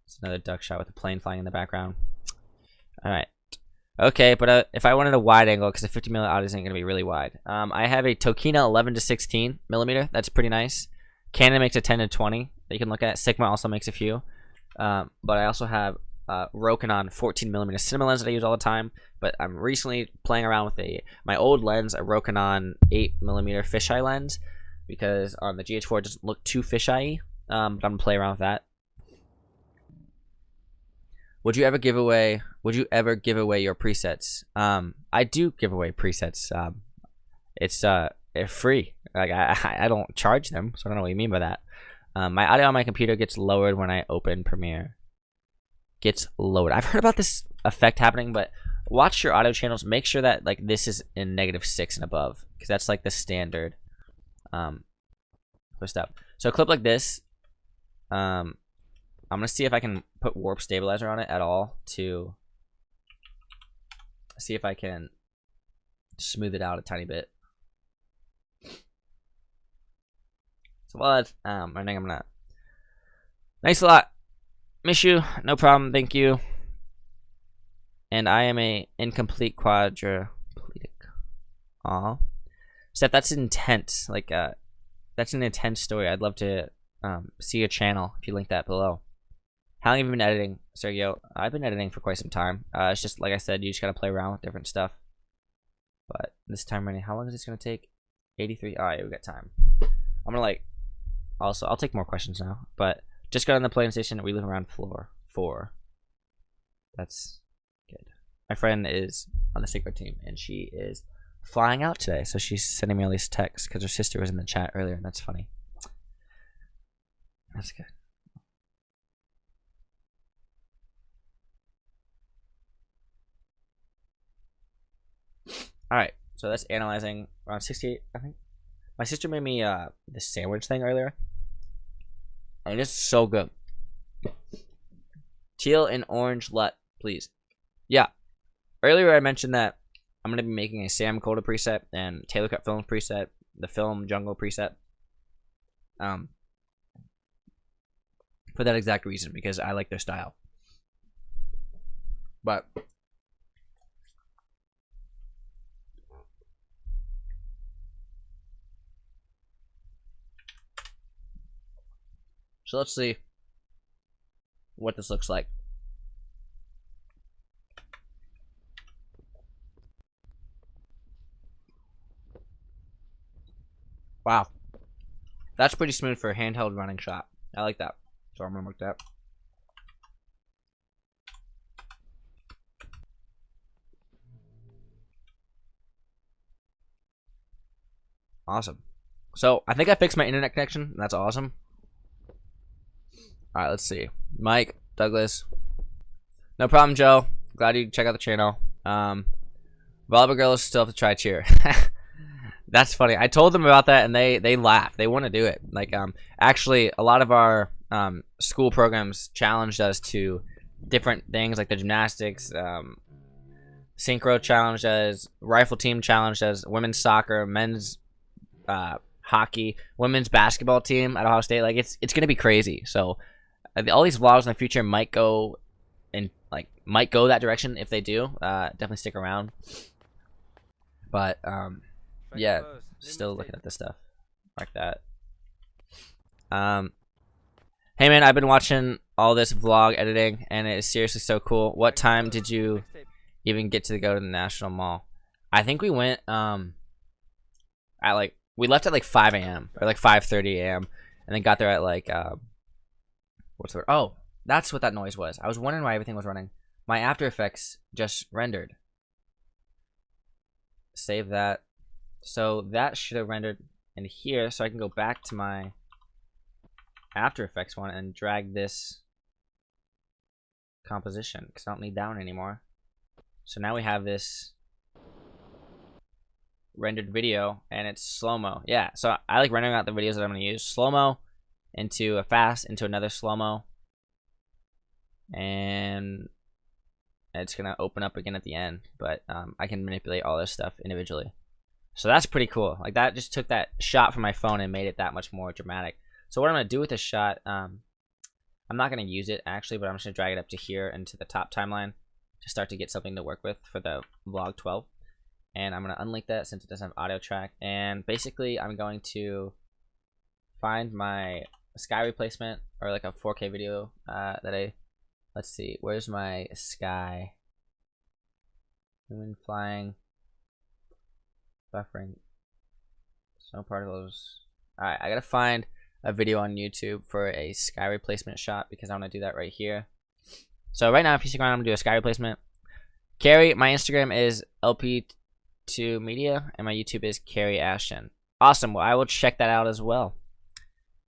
It's another duck shot with a plane flying in the background. Alright. Okay, but if I wanted a wide angle, because the 50mm audio isn't going to be really wide. I have a Tokina 11-16mm. That's pretty nice. Canon makes a 10-20 that you can look at. Sigma also makes a few. But I also have Rokinon 14mm cinema lens that I use all the time. But I'm recently playing around with my old lens, a Rokinon 8mm fisheye lens. Because on the GH4 it doesn't look too fisheye. But I'm going to play around with that. Would you ever give away your presets? I do give away presets. It's free. Like I don't charge them, so I don't know what you mean by that. My audio on my computer gets lowered when I open Premiere. Gets lowered. I've heard about this effect happening, but watch your audio channels. Make sure that like this is in -6 and above, because that's like the standard for stuff. So a clip like this, I'm gonna see if I can put warp stabilizer on it at all to see if I can smooth it out a tiny bit. So while that's running, I'm gonna. Thanks a lot. Miss you. No problem. Thank you. And I am a incomplete quadriplegic. Aw. Steph, that's intense. Like that's an intense story. I'd love to see your channel if you link that below. How long have you been editing, Sergio? I've been editing for quite some time. It's just like I said, you just gotta play around with different stuff. But this time running, how long is this gonna take? 83. All right, we got time. I'm gonna like. Also, I'll take more questions now. But just got on the plane station. We live around floor 4. That's good. My friend is on the secret team, and she is flying out today. So she's sending me all these texts because her sister was in the chat earlier, and that's funny. That's good. All right, so that's analyzing around 68, I think. My sister made me this sandwich thing earlier, and it's so good. Teal and orange LUT, please. Yeah, earlier I mentioned that I'm gonna be making a Sam Coda preset and Taylor Cut Film preset, the Film Jungle preset. For that exact reason, because I like their style. But so let's see what this looks like. Wow. That's pretty smooth for a handheld running shot. I like that. So I'm gonna mark that. Awesome. So I think I fixed my internet connection. That's awesome. Alright, let's see. Mike, Douglas. No problem, Joe. Glad you check out the channel. Volleyball girls still have to try cheer. That's funny. I told them about that and they laughed. They want to do it. Like actually a lot of our school programs challenged us to different things, like the gymnastics, synchro challenged us, rifle team challenged us, women's soccer, men's hockey, women's basketball team at Ohio State. Like it's gonna be crazy. So all these vlogs in the future might go that direction. If they do, definitely stick around. But yeah, still looking at this stuff like that. Hey man, I've been watching all this vlog editing, and it is seriously so cool. What time did you even get to go to the National Mall? I think we went we left at like 5 a.m. or like 5:30 a.m. and then got there at like what's the word? Oh, that's what that noise was. I was wondering why everything was running. My After Effects just rendered. Save that. So that should have rendered in here, so I can go back to my After Effects one and drag this composition because I don't need that one anymore. So now we have this rendered video and it's slow-mo. Yeah, so I like rendering out the videos that I'm going to use. Slow-mo into a fast, into another slow-mo, and it's going to open up again at the end, but I can manipulate all this stuff individually. So that's pretty cool. Like that just took that shot from my phone and made it that much more dramatic. So what I'm going to do with this shot, I'm not going to use it actually, but I'm just going to drag it up to here into the top timeline to start to get something to work with for the vlog 12. And I'm going to unlink that since it doesn't have audio track. And basically I'm going to find my sky replacement or like a 4K video let's see, where's my sky? Moon flying, buffering, snow particles. Alright, I gotta find a video on YouTube for a sky replacement shot because I want to do that right here. So right now, if you stick around, I'm gonna do a sky replacement. Carrie, my Instagram is LP2Media and my YouTube is Carrie Ashton. Awesome. Well, I will check that out as well.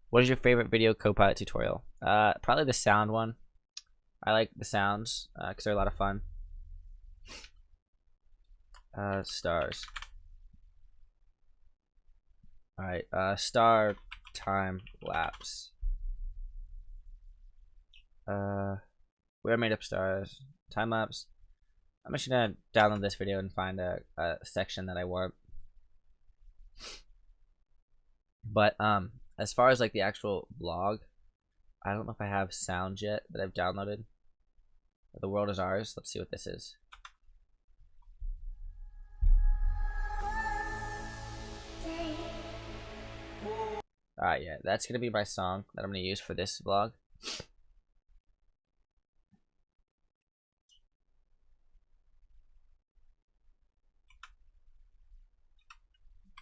What is your favorite video Copilot tutorial? Probably the sound one. I like the sounds because they're a lot of fun. Stars. Alright, star time lapse. Where made up stars. Time lapse. I'm just gonna download this video and find a section that I want. But as far as like the actual vlog, I don't know if I have sound yet that I've downloaded. The world is ours. Let's see what this is. Alright, yeah, that's gonna be my song that I'm gonna use for this vlog.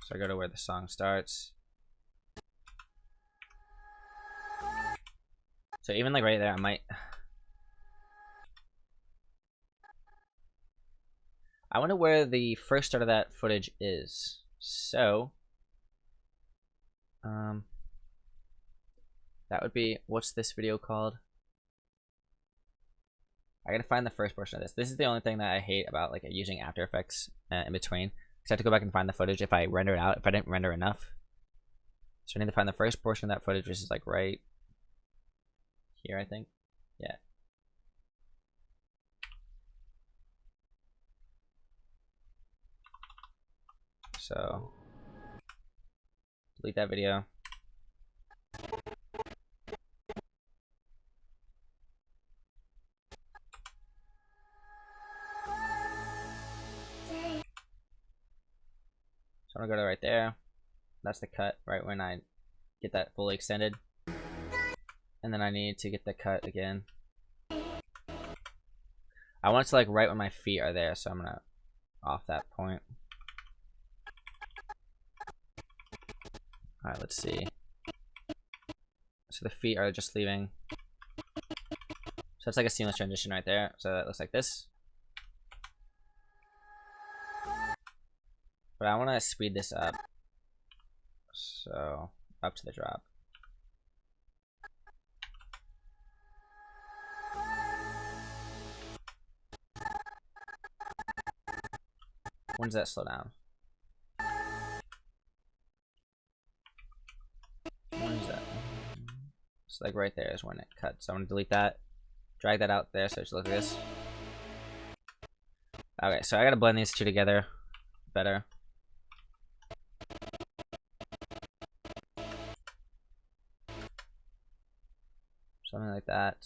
So I go to where the song starts. So even like right there, I wonder where the first start of that footage is. So that would be, what's this video called? I gotta find the first portion of this. This is the only thing that I hate about like using After Effects in between, because I have to go back and find the footage if I render it out, if I didn't render enough. So I need to find the first portion of that footage, which is like right here, I think. Yeah. So delete that video. So I'm gonna go to right there. That's the cut right when I get that fully extended. And then I need to get the cut again. I want it to like right when my feet are there, so I'm gonna off that point. Alright, let's see. So the feet are just leaving. So it's like a seamless transition right there. So that looks like this. But I want to speed this up. So up to the drop. When does that slow down? When is that? So like right there is when it cuts. So I'm gonna delete that, drag that out there so it should look like this. Okay, so I gotta blend these two together better. Something like that.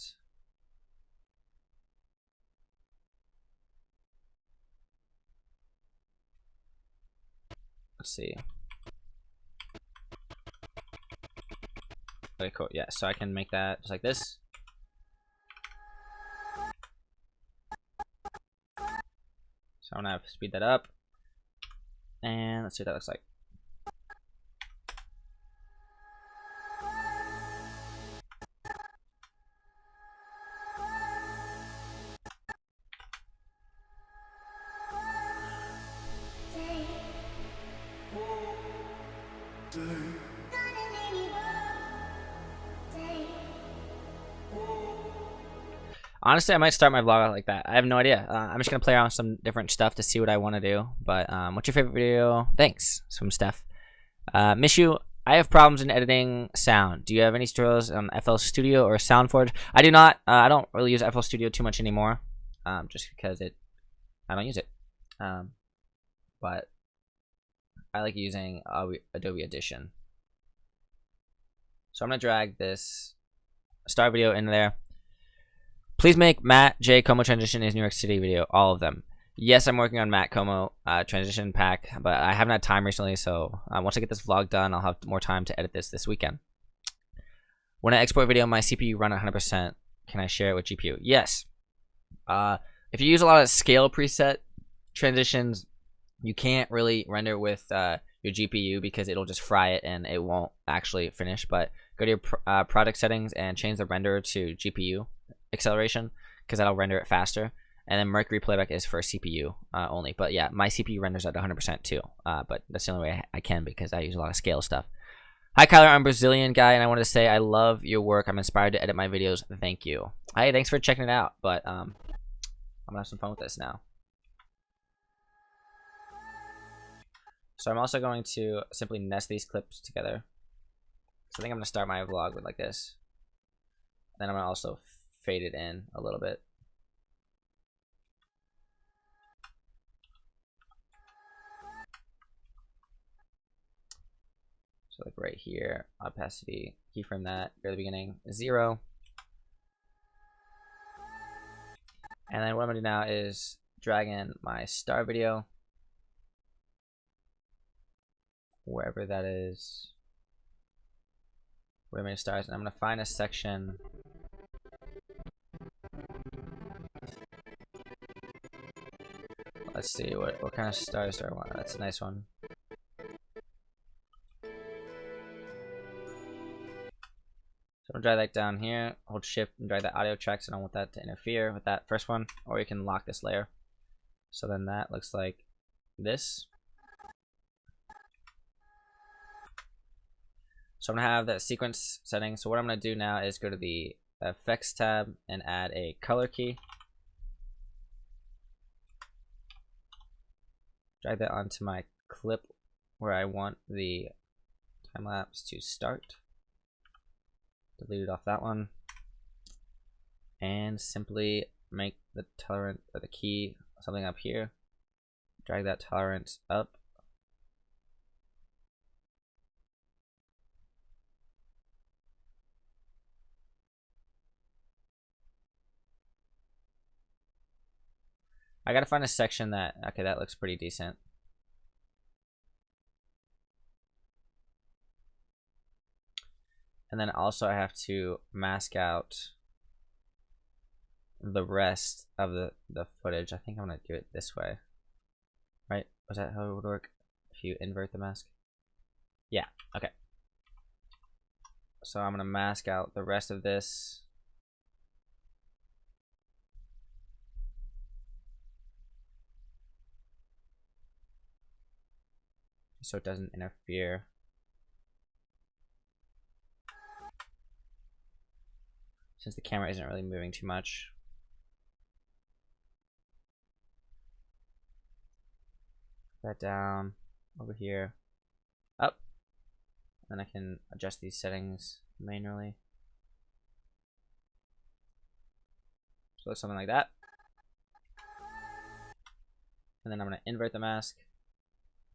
Let's see. Okay, cool. Yeah, so I can make that just like this. So I'm gonna have to speed that up. And let's see what that looks like. Honestly, I might start my vlog out like that. I have no idea. I'm just gonna play around with some different stuff to see what I want to do. But what's your favorite video? Thanks, from Steph. Miss you. I have problems in editing sound. Do you have any tutorials on FL Studio or SoundForge? I do not. I don't really use FL Studio too much anymore, just because I don't use it. But I like using Adobe Audition. So I'm gonna drag this start video in there. Please make Matt J Como transition his New York City video, all of them. Yes, I'm working on Matt Como transition pack, but I haven't had time recently, so once I get this vlog done, I'll have more time to edit this weekend. When I export video, my CPU run at 100%. Can I share it with GPU? Yes. If you use a lot of scale preset transitions, you can't really render with your GPU because it'll just fry it and it won't actually finish. But go to your product settings and change the render to GPU acceleration because that'll render it faster. And then Mercury playback is for CPU only. But yeah, my CPU renders at 100% too. But that's the only way I can because I use a lot of scale stuff. Hi Kyler, I'm a Brazilian guy and I wanted to say I love your work. I'm inspired to edit my videos. Thank you. Hi, thanks for checking it out. But I'm gonna have some fun with this now. So I'm also going to simply nest these clips together. So I think I'm gonna start my vlog with like this. Then I'm gonna also fade it in a little bit. So like right here, opacity, keyframe that, go to the beginning, 0. And then what I'm gonna do now is drag in my star video, wherever that is, where my stars, and I'm gonna find a section. Let's see, what kind of stars do I want? That's a nice one. So I'm gonna drag that down here, hold shift and drag that audio track so I don't want that to interfere with that first one, or you can lock this layer. So then that looks like this. So I'm gonna have that sequence setting. So what I'm gonna do now is go to the effects tab and add a color key. Drag that onto my clip where I want the time lapse to start. Delete it off that one. And simply make the tolerance or the key something up here. Drag that tolerance up. I gotta find a section that, okay, that looks pretty decent. And then also I have to mask out the rest of the footage. I think I'm gonna do it this way. Right? Was that how it would work? If you invert the mask? Yeah, okay. So I'm gonna mask out the rest of this. So it doesn't interfere. Since the camera isn't really moving too much. Put that down over here. Up. Then I can adjust these settings manually. So something like that. And then I'm gonna invert the mask.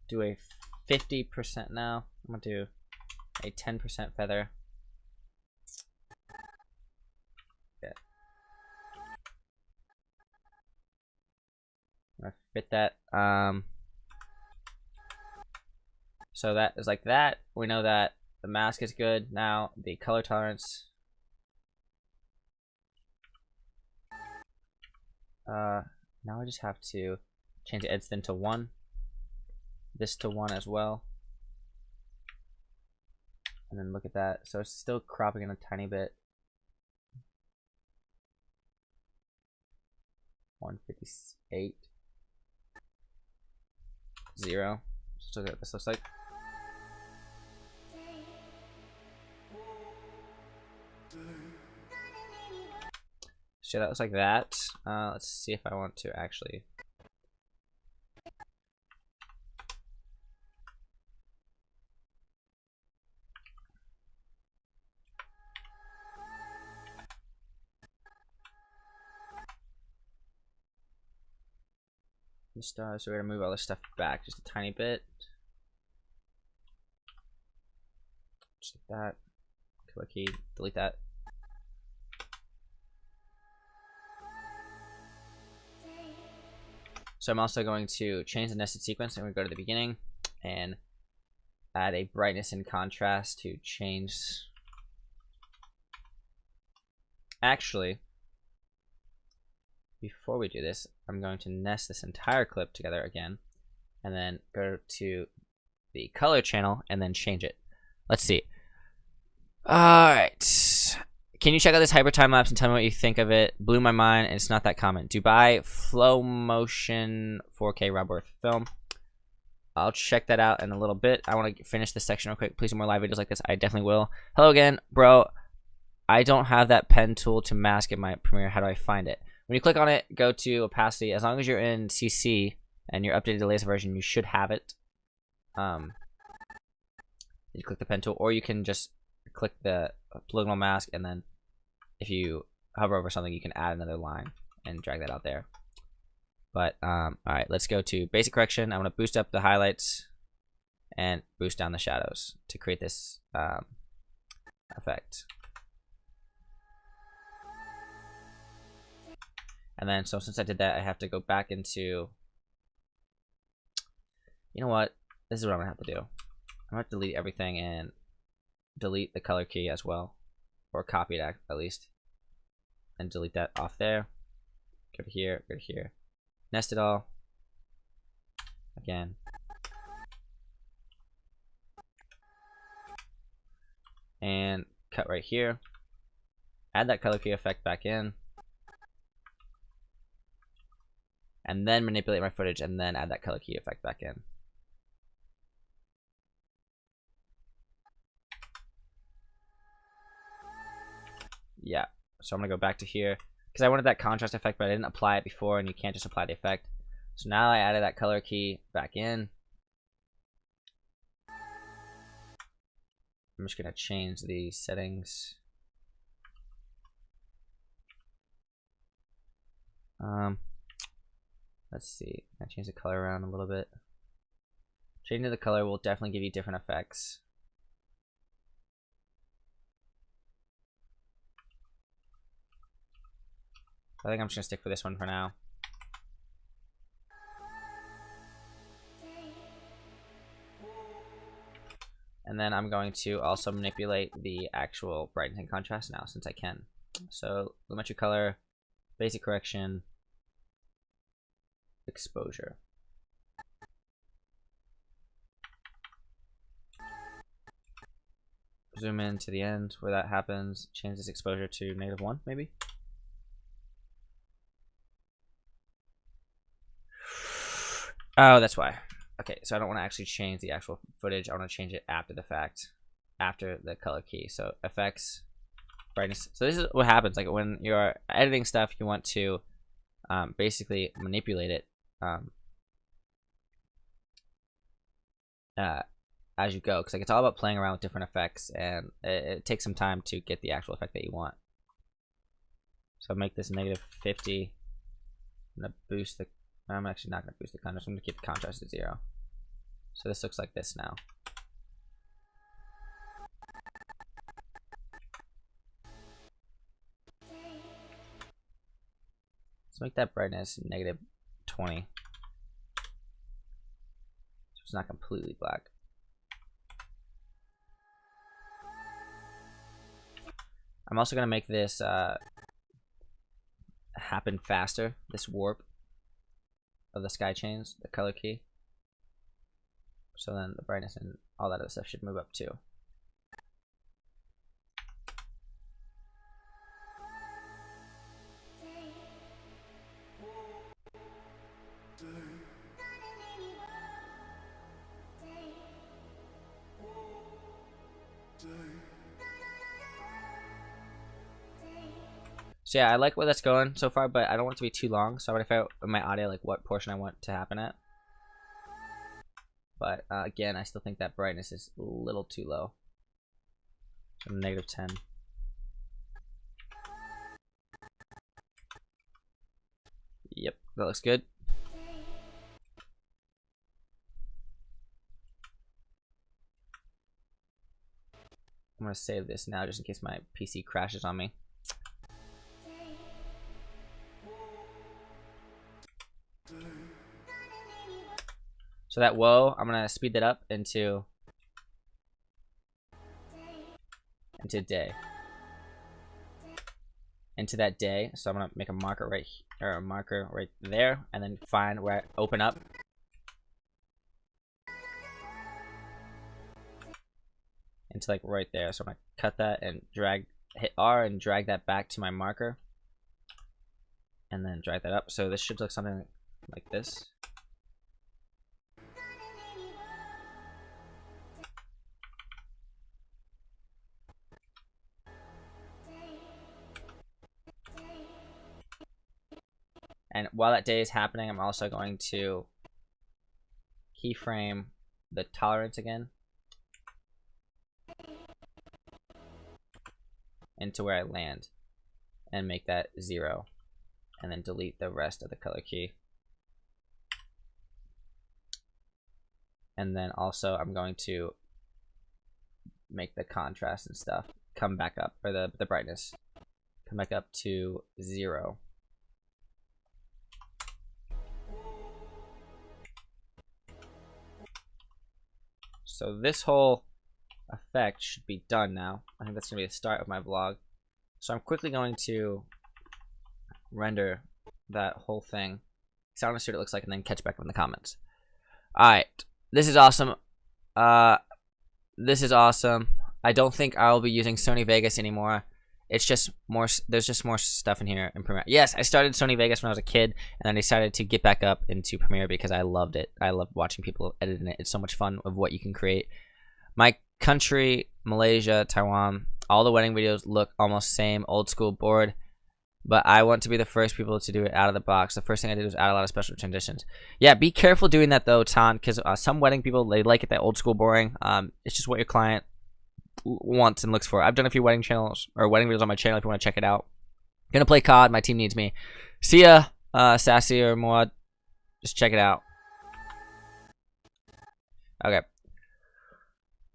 Do a 50% now. I'm gonna do a 10% feather. Yeah. I'm gonna fit that. So that is like that. We know that the mask is good. Now the color tolerance. Now I just have to change the edge thin to 1. This to 1 as well. And then look at that. So it's still cropping in a tiny bit. 158. 0. So look at what this looks like. So that looks like that. Let's see if I want to actually. So we're gonna move all this stuff back just a tiny bit. Just like that. Color key, delete that. So I'm also going to change the nested sequence. I'm going to go to the beginning and add a brightness and contrast to change. Actually, before we do this, I'm going to nest this entire clip together again and then go to the color channel and then change it. Let's see. Alright. Can you check out this hyper time lapse and tell me what you think of it? Blew my mind, and it's not that common. Dubai Flow Motion 4K Robworth film. I'll check that out in a little bit. I want to finish this section real quick. Please do more live videos like this. I definitely will. Hello again, bro. I don't have that pen tool to mask in my Premiere. How do I find it? When you click on it, go to opacity. As long as you're in CC and you're updated to the latest version, you should have it. You click the pen tool, or you can just click the polygonal mask, and then if you hover over something, you can add another line and drag that out there. But all right, let's go to basic correction. I'm going to boost up the highlights and boost down the shadows to create this effect. And then, so since I did that, I have to go back into, you know what? This is what I'm going to have to do. I'm going to delete everything and delete the color key as well, or copy it at least, and delete that off there. Go to here, go to here. Nest it all. Again. And cut right here. Add that color key effect back in. And then manipulate my footage and then add that color key effect back in. Yeah, so I'm gonna go back to here because I wanted that contrast effect, but I didn't apply it before, and you can't just apply the effect. So now I added that color key back in. I'm just gonna change the settings. Let's see. I change the color around a little bit. Changing the color will definitely give you different effects. I think I'm just gonna stick for this one for now. And then I'm going to also manipulate the actual brightness and contrast now, since I can. So lumetri color, basic correction, exposure. Zoom in to the end where that happens. Change this exposure to -1, maybe. Oh, that's why. Okay, so I don't want to actually change the actual footage. I want to change it after the fact, after the color key. So effects, brightness. So this is what happens. Like when you're editing stuff, you want to basically manipulate it as you go, because like it's all about playing around with different effects, and it takes some time to get the actual effect that you want. So make this -50. I'm gonna boost the. I'm actually not gonna boost the contrast. I'm gonna keep the contrast at 0. So this looks like this now. Let's make that brightness -20. So it's not completely black. I'm also gonna make this happen faster. This warp of the sky chains, the color key. So then the brightness and all that other stuff should move up too. So yeah, I like where that's going so far, but I don't want it to be too long. So I'm gonna figure out in my audio like what portion I want to happen at. But again, I still think that brightness is a little too low. So -10. Yep, that looks good. I'm gonna save this now just in case my PC crashes on me. So that whoa, I'm gonna speed that up into day. Into that day. So I'm gonna make a marker right here, or a marker right there, and then find where I open up. Into like right there. So I'm gonna cut that and hit R and drag that back to my marker. And then drag that up. So this should look something like this. And while that day is happening, I'm also going to keyframe the tolerance again into where I land and make that 0, and then delete the rest of the color key. And then also I'm going to make the contrast and stuff come back up, or the brightness come back up to 0. So this whole effect should be done now. I think that's going to be the start of my vlog. So I'm quickly going to render that whole thing. So I want to see what it looks like and then catch back up in the comments. Alright. This is awesome. This is awesome. I don't think I'll be using Sony Vegas anymore. It's just more, there's just more stuff in here in Premiere. Yes, I started Sony Vegas when I was a kid, and then I decided to get back up into Premiere because I loved it. I love watching people editing it. It's so much fun of what you can create. My country, Malaysia, Taiwan, all the wedding videos look almost same, old school, bored. But I want to be the first people to do it out of the box. The first thing I did was add a lot of special transitions. Yeah, be careful doing that though, Tan, because some wedding people, they like it that old school boring. It's just what your client wants and looks for. I've done a few wedding channels or wedding videos on my channel if you want to check it out. Gonna play COD. My team needs me. See ya, Sassy or Mod. Just check it out. Okay.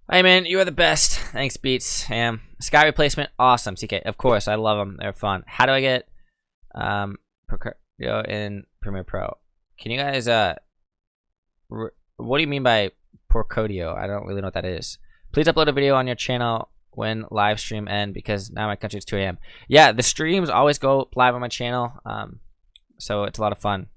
Hey man, you are the best. Thanks, Beats. Sky replacement, awesome. CK, of course, I love them. They're fun. How do I get in Premiere Pro? Can you guys what do you mean by Porcodio? I don't really know what that is. Please upload a video on your channel when live stream end, because now my country is 2 a.m. Yeah, the streams always go live on my channel, so it's a lot of fun.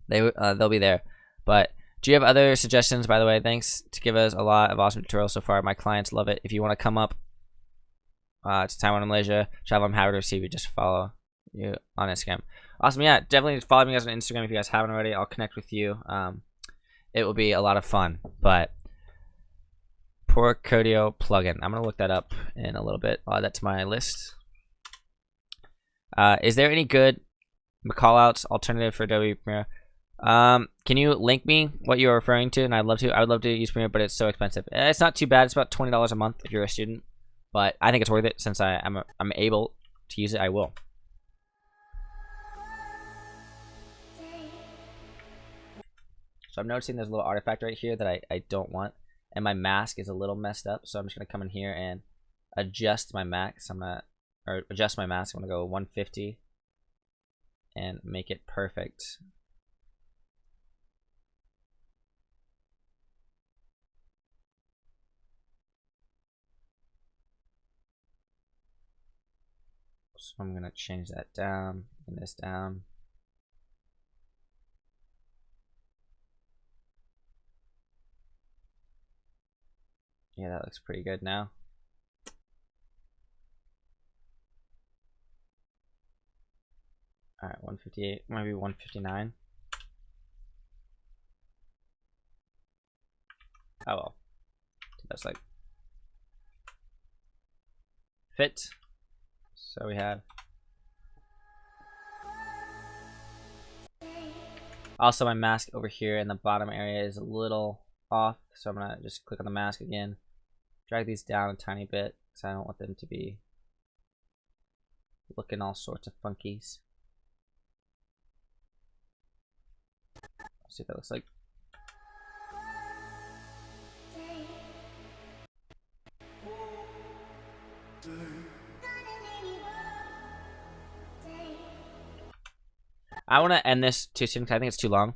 They'll be there. But do you have other suggestions, by the way? Thanks to give us a lot of awesome tutorials so far. My clients love it. If you want to come up to Taiwan and Malaysia, travel, I'm happy to receive you. Just follow you on Instagram. Awesome. Yeah, definitely follow me guys on Instagram if you guys haven't already. I'll connect with you. It will be a lot of fun. But Porcodio plugin. I'm going to look that up in a little bit. I'll add that to my list. Is there any good callouts alternative for Adobe Premiere? Can you link me what you're referring to? And I would love to use Premiere, but it's so expensive. It's not too bad. It's about $20 a month if you're a student, but I think it's worth it since I'm able to use it. I will. So I'm noticing there's a little artifact right here that I don't want. And my mask is a little messed up. So I'm just going to come in here and adjust my mask. Adjust my mask. I'm going to go 150 and make it perfect. So I'm going to change that down, and this down. Yeah, that looks pretty good now. Alright, 158, maybe 159. Oh well. That's like fit. So we have also my mask over here in the bottom area is a little off, so I'm gonna just click on the mask again, drag these down a tiny bit because I don't want them to be looking all sorts of funkies. Let's see what that looks like. I want to end this too soon because I think it's too long.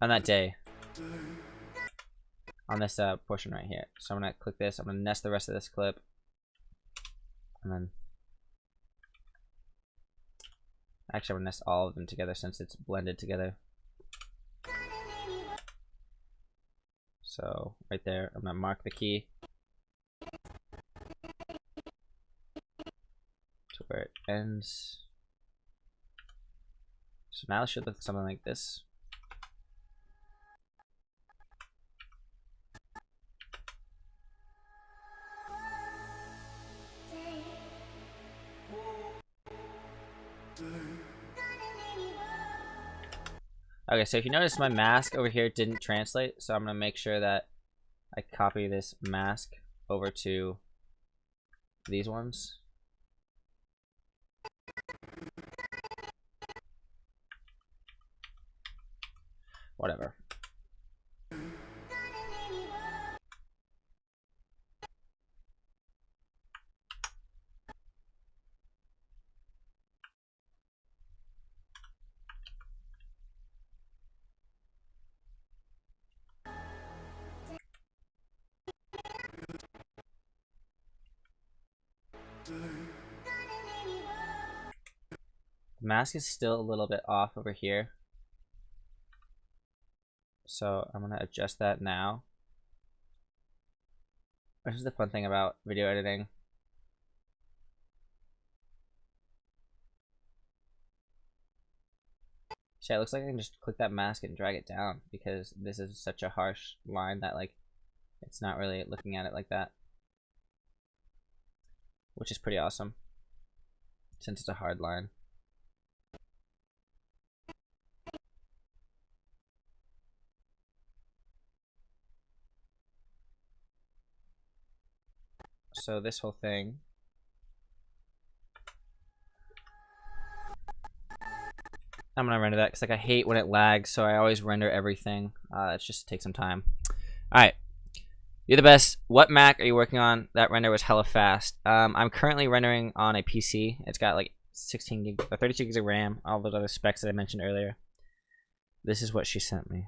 On that day. On this portion right here. So I'm going to click this. I'm going to nest the rest of this clip. And then... Actually, I'm going to nest all of them together since it's blended together. So, right there, I'm going to mark the key. To where it ends. So now it should look something like this. Okay, so if you notice my mask over here didn't translate, so I'm gonna make sure that I copy this mask over to these ones. Whatever. The mask is still a little bit off over here. So I'm gonna adjust that now. This is the fun thing about video editing. See, it looks like I can just click that mask and drag it down because this is such a harsh line that like it's not really looking at it like that. Which is pretty awesome since it's a hard line. So this whole thing, I'm gonna render that because like I hate when it lags, so I always render everything. It just takes some time. All right, you're the best. What Mac are you working on? That render was hella fast. I'm currently rendering on a PC. It's got like 16 gigs or 32 gigs of RAM. All those other specs that I mentioned earlier. This is what she sent me.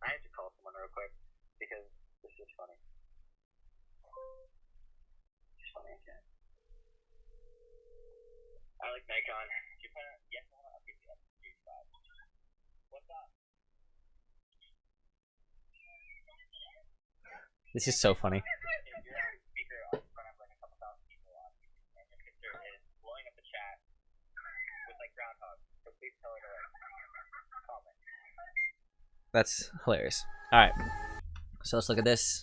I have to call someone real quick because this is funny. It's funny, okay. I like Nikon. You put it, yes, I want to update the F5. What's up? This is so funny. If you're on speaker in front of like a couple thousand people on YouTube, and your sister is blowing up the chat with like groundhog, so please tell her to like comment. That's hilarious. All right, so let's look at this.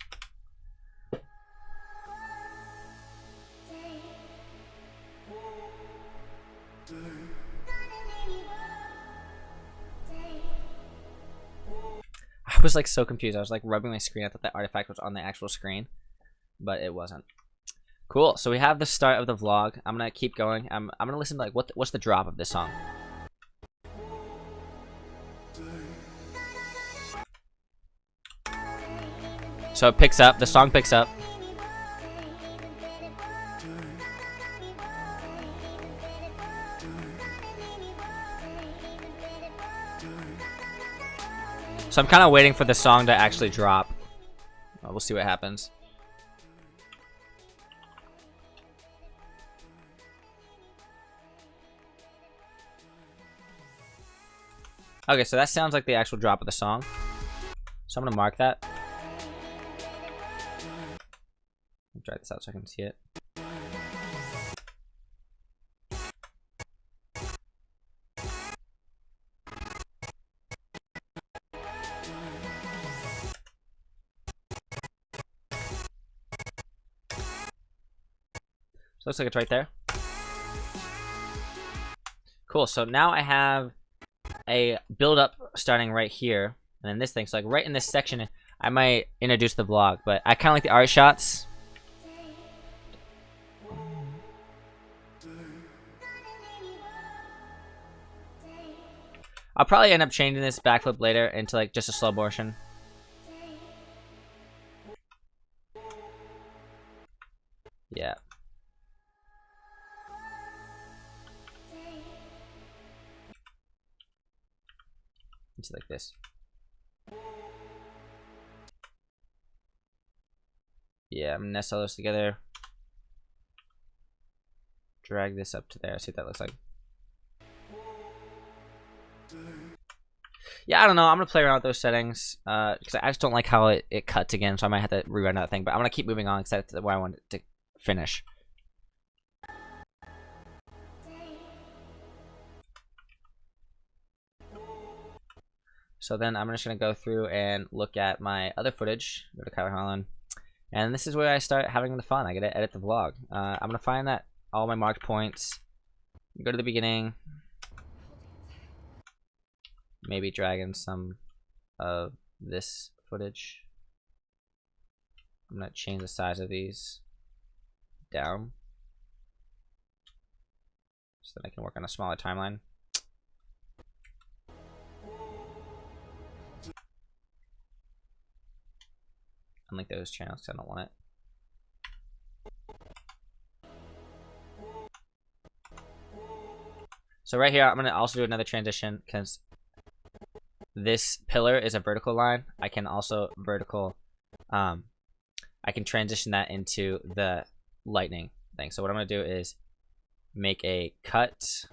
I was like so confused. I was like rubbing my screen. I thought that artifact was on the actual screen, but it wasn't. Cool. So we have the start of the vlog. I'm gonna keep going. I'm gonna listen to like what's the drop of this song. So it picks up, the song picks up. So I'm kind of waiting for the song to actually drop. We'll see what happens. Okay, so that sounds like the actual drop of the song. So I'm gonna mark that. Drag this out so I can see it. So it looks like it's right there. Cool, so now I have a build up starting right here. And then this thing, so like right in this section, I might introduce the vlog. But I kind of like the art shots. I'll probably end up changing this backflip later into like just a slow motion. Yeah. It's like this. Yeah, I'm gonna nest all those together. Drag this up to there. See what that looks like. Yeah, I don't know. I'm gonna play around with those settings because I just don't like how it cuts again. So I might have to rerun that thing. But I'm gonna keep moving on because that's where I want it to finish. So then I'm just gonna go through and look at my other footage. Go to Holland, and this is where I start having the fun. I gotta edit the vlog. I'm gonna find that all my marked points. Go to the beginning. Maybe drag in some of this footage. I'm gonna change the size of these down so that I can work on a smaller timeline. Unlike those channels, 'cause I don't want it. So right here, I'm gonna also do another transition because this pillar is a vertical line. I can also I can transition that into the lightning thing. So what I'm gonna do is make a cut.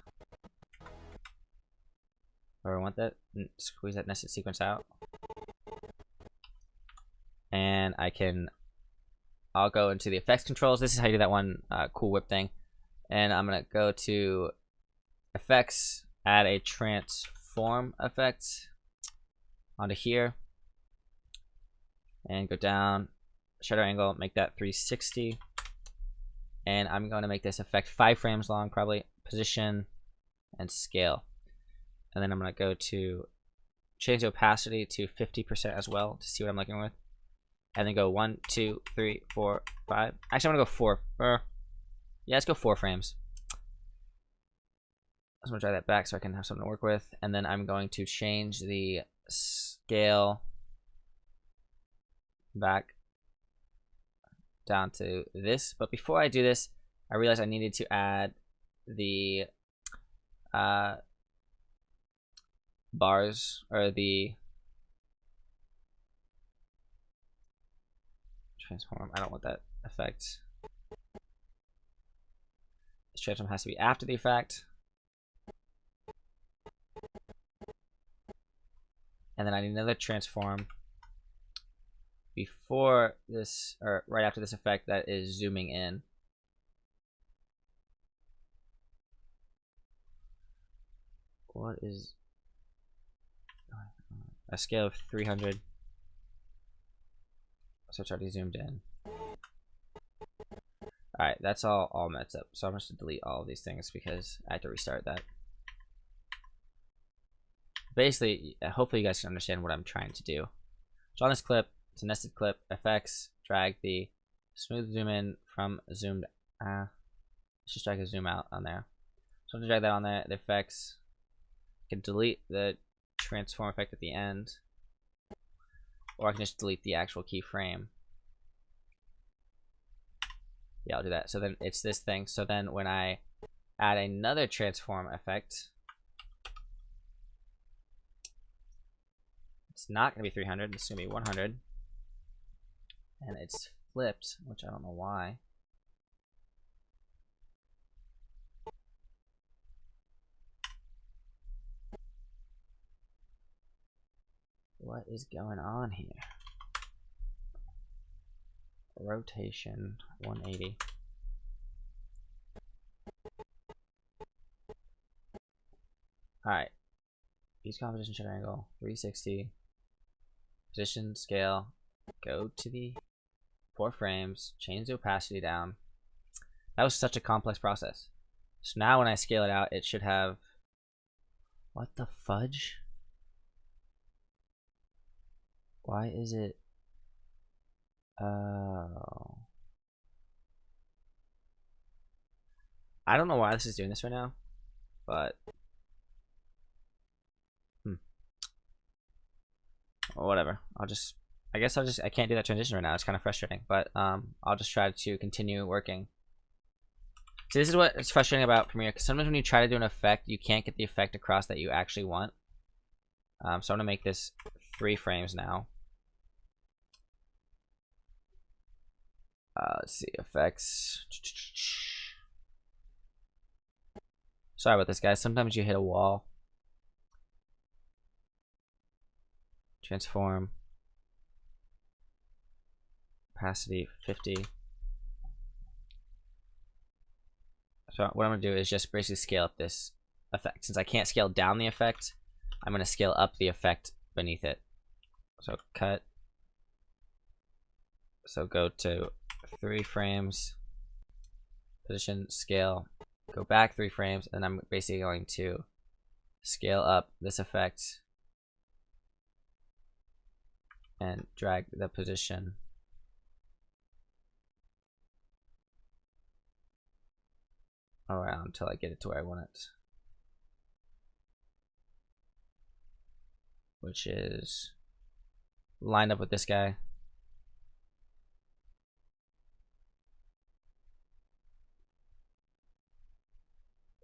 Or I want that, squeeze that nested sequence out. And I'll go into the effects controls. This is how you do that one cool whip thing. And I'm gonna go to effects, add a transform effect onto here, and go down, shutter angle, make that 360. And I'm going to make this effect 5 frames long, probably, position and scale. And then I'm going to go to change the opacity to 50% as well to see what I'm looking with. And then go 1, 2, 3, 4, 5. Actually, I'm going to go 4. Yeah, let's go 4 frames. I'm going to drag that back so I can have something to work with. And then I'm going to change the scale back down to this. But before I do this, I realized I needed to add the bars, or the transform. I don't want that effect. This transform has to be after the effect. And then I need another transform before this, or right after this effect, that is zooming in. What is a scale of 300? So it's already zoomed in. Alright, that's all messed up. So I'm just going to delete all of these things because I have to restart that. Basically, hopefully you guys can understand what I'm trying to do. So on this clip, it's a nested clip, effects, drag the smooth zoom in from zoomed, let's just drag a zoom out on there. So I'm going to drag that on there, the effects, I can delete the transform effect at the end. Or I can just delete the actual keyframe. Yeah, I'll do that. So then it's this thing. So then when I add another transform effect, it's not going to be 300. It's going to be 100. And it's flipped, which I don't know why. What is going on here? Rotation 180. Alright. Use composition shutter angle 360. Position scale. Go to the 4 frames. Change the opacity down. That was such a complex process. So now when I scale it out, it should have. What the fudge? Why is it? Oh. I don't know why this is doing this right now, but well, whatever. I guess I can't do that transition right now. It's kind of frustrating, but I'll just try to continue working. See, this is what is frustrating about Premiere, because sometimes when you try to do an effect, you can't get the effect across that you actually want. So I'm gonna make this 3 frames now. Let's see, effects. Sorry about this, guys. Sometimes you hit a wall. Transform. Opacity 50. So what I'm going to do is just basically scale up this effect. Since I can't scale down the effect, I'm going to scale up the effect beneath it. So cut. So go to 3 frames. Position, scale. Go back 3 frames. And I'm basically going to scale up this effect. And drag the position around until I get it to where I want it, which is lined up with this guy.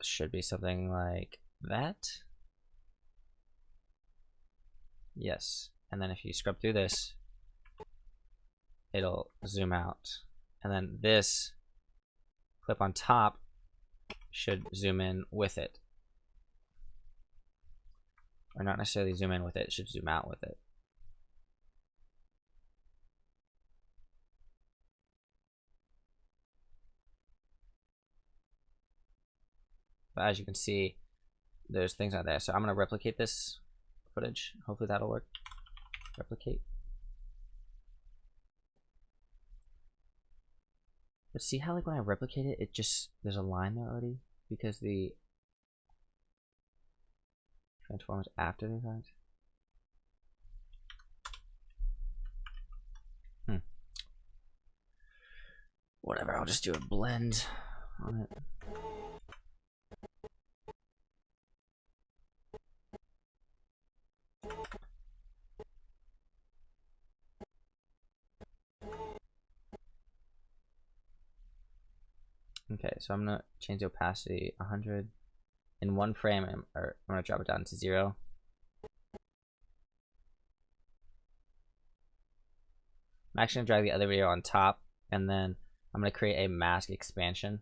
Should be something like that. Yes. And then if you scrub through this, it'll zoom out. And then this clip on top should zoom in with it. Or not necessarily zoom in with it, it should zoom out with it. But as you can see, there's things out there. So I'm going to replicate this footage. Hopefully that'll work. Replicate. But see how like when I replicate it, it just, there's a line there already? Because the transform is after the fact. Whatever, I'll just do a blend on it. Okay, so I'm gonna change the opacity 100 in 1 frame, or I'm gonna drop it down to 0. I'm actually gonna drag the other video on top, and then I'm gonna create a mask expansion.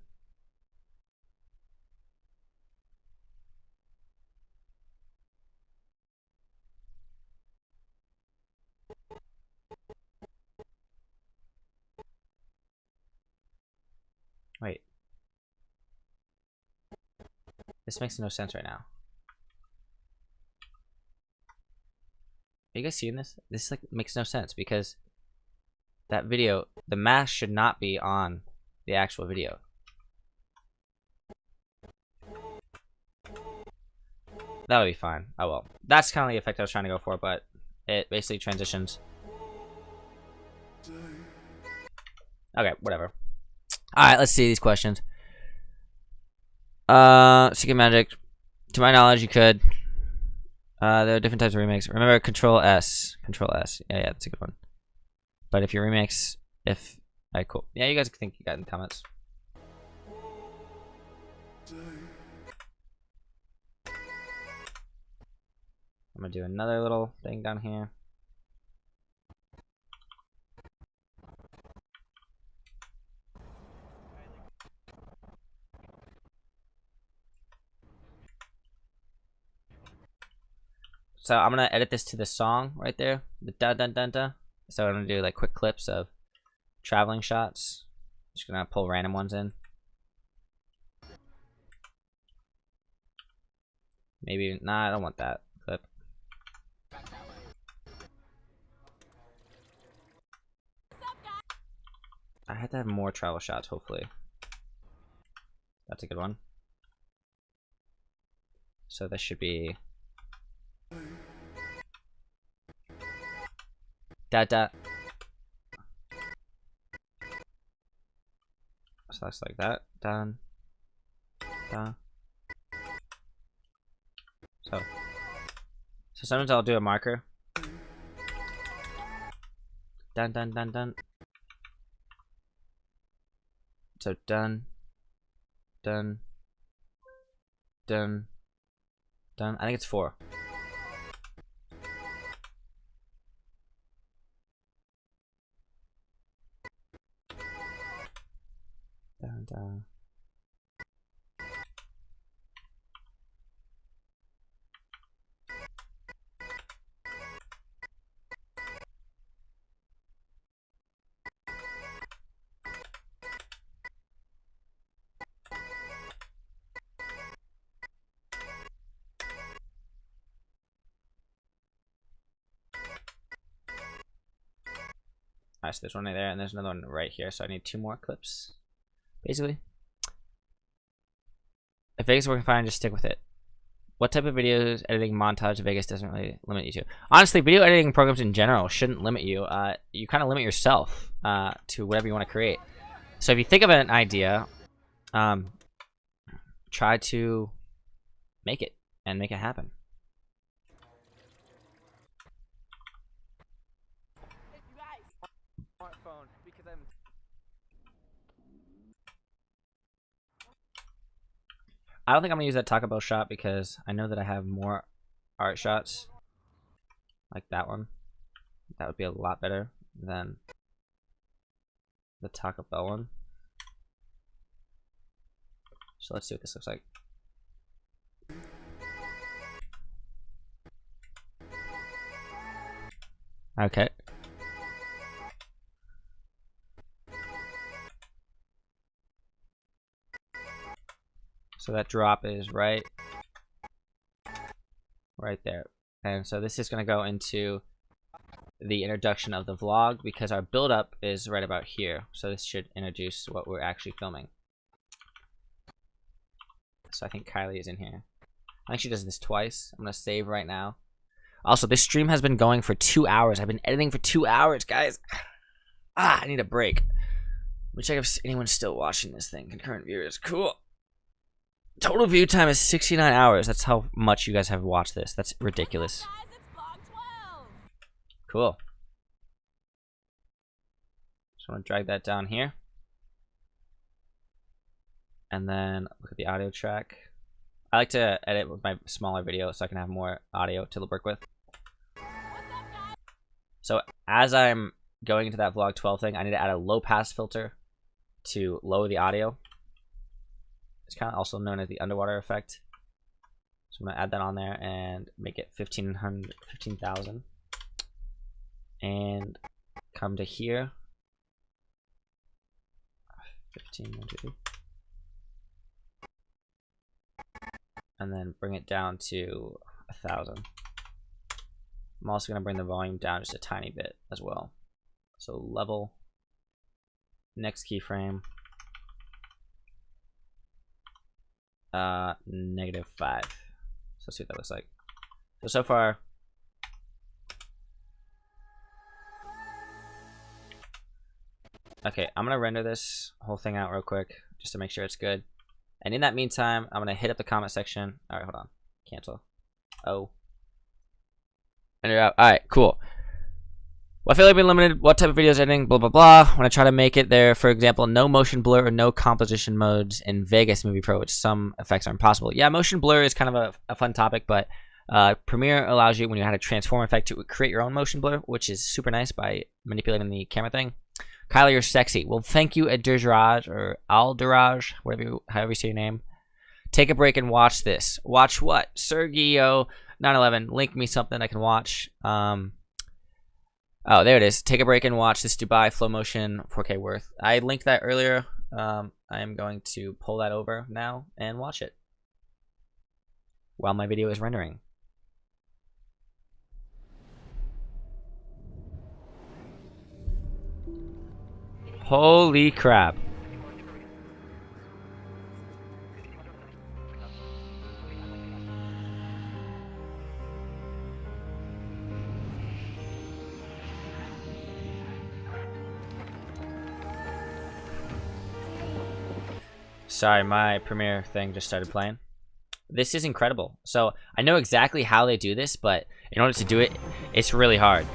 Wait. This makes no sense right now. Are you guys seeing this? This like makes no sense because that video, the mask should not be on the actual video. That would be fine. Oh well. That's kind of the effect I was trying to go for, but it basically transitions. Okay, whatever. Alright, let's see these questions. Secret Magic. To my knowledge, you could. There are different types of remakes. Remember, Control S. Control S. Yeah, that's a good one. But if you remix, alright, cool. Yeah, you guys think you got in the comments. I'm gonna do another little thing down here. So I'm gonna edit this to the song right there, the da da da da. So I'm gonna do like quick clips of traveling shots. Just gonna pull random ones in. Maybe nah, I don't want that clip. I had to have more travel shots, hopefully. That's a good one. So this should be da da. So that's like that. Done. Done. So sometimes I'll do a marker. Done, done, done, done. So done, done, done, done. I think it's 4. Dun, dun. Alright, so there's one right there, and there's another one right here, so I need 2 more clips, basically. If Vegas is working fine, just stick with it. What type of videos editing montage Vegas doesn't really limit you to? Honestly, video editing programs in general shouldn't limit you. You kind of limit yourself to whatever you want to create. So if you think of an idea, try to make it and make it happen. Smartphone because I'm. I don't think I'm gonna use that Taco Bell shot because I know that I have more art shots like that one. That would be a lot better than the Taco Bell one. So let's see what this looks like. Okay. So that drop is right there. And so this is going to go into the introduction of the vlog because our build up is right about here. So this should introduce what we're actually filming. So I think Kylie is in here. I think she does this twice. I'm going to save right now. Also, this stream has been going for 2 hours. I've been editing for 2 hours, guys. I need a break. Let me check if anyone's still watching this thing. Concurrent viewers. Cool. Total view time is 69 hours. That's how much you guys have watched this. That's ridiculous. What's up, guys? It's vlog 12. Cool. Just want to drag that down here. And then look at the audio track. I like to edit with my smaller video so I can have more audio to work with. What's up, guys? So as I'm going into that vlog 12 thing, I need to add a low pass filter to lower the audio. It's kind of also known as the underwater effect. So I'm going to add that on there and make it 15,000. And come to here. 15, 1, 2, 3. And then bring it down to 1,000. I'm also going to bring the volume down just a tiny bit as well. So level, next keyframe, -5. So let's see what that looks like. So far, okay, I'm gonna render this whole thing out real quick just to make sure it's good. And in that meantime, I'm gonna hit up the comment section. All right, hold on, cancel. Oh, And you're out. Alright, cool. Well, I feel like I've been limited. What type of videos editing? Blah, blah, blah. When I try to make it there, for example, no motion blur or no composition modes in Vegas Movie Pro, which some effects are impossible. Yeah, motion blur is kind of a fun topic, but Premiere allows you, when you had a transform effect, to create your own motion blur, which is super nice by manipulating the camera thing. Kylie, you're sexy. Well, thank you, Adiraj, or Aldiraj, however you say your name. Take a break and watch this. Watch what? Sergio 911. Link me something I can watch. Oh, there it is. Take a break and watch this Dubai Flow Motion 4K worth. I linked that earlier. I am going to pull that over now and watch it while my video is rendering. Holy crap. Sorry, my Premiere thing just started playing. This is incredible. So I know exactly how they do this, but in order to do it, it's really hard.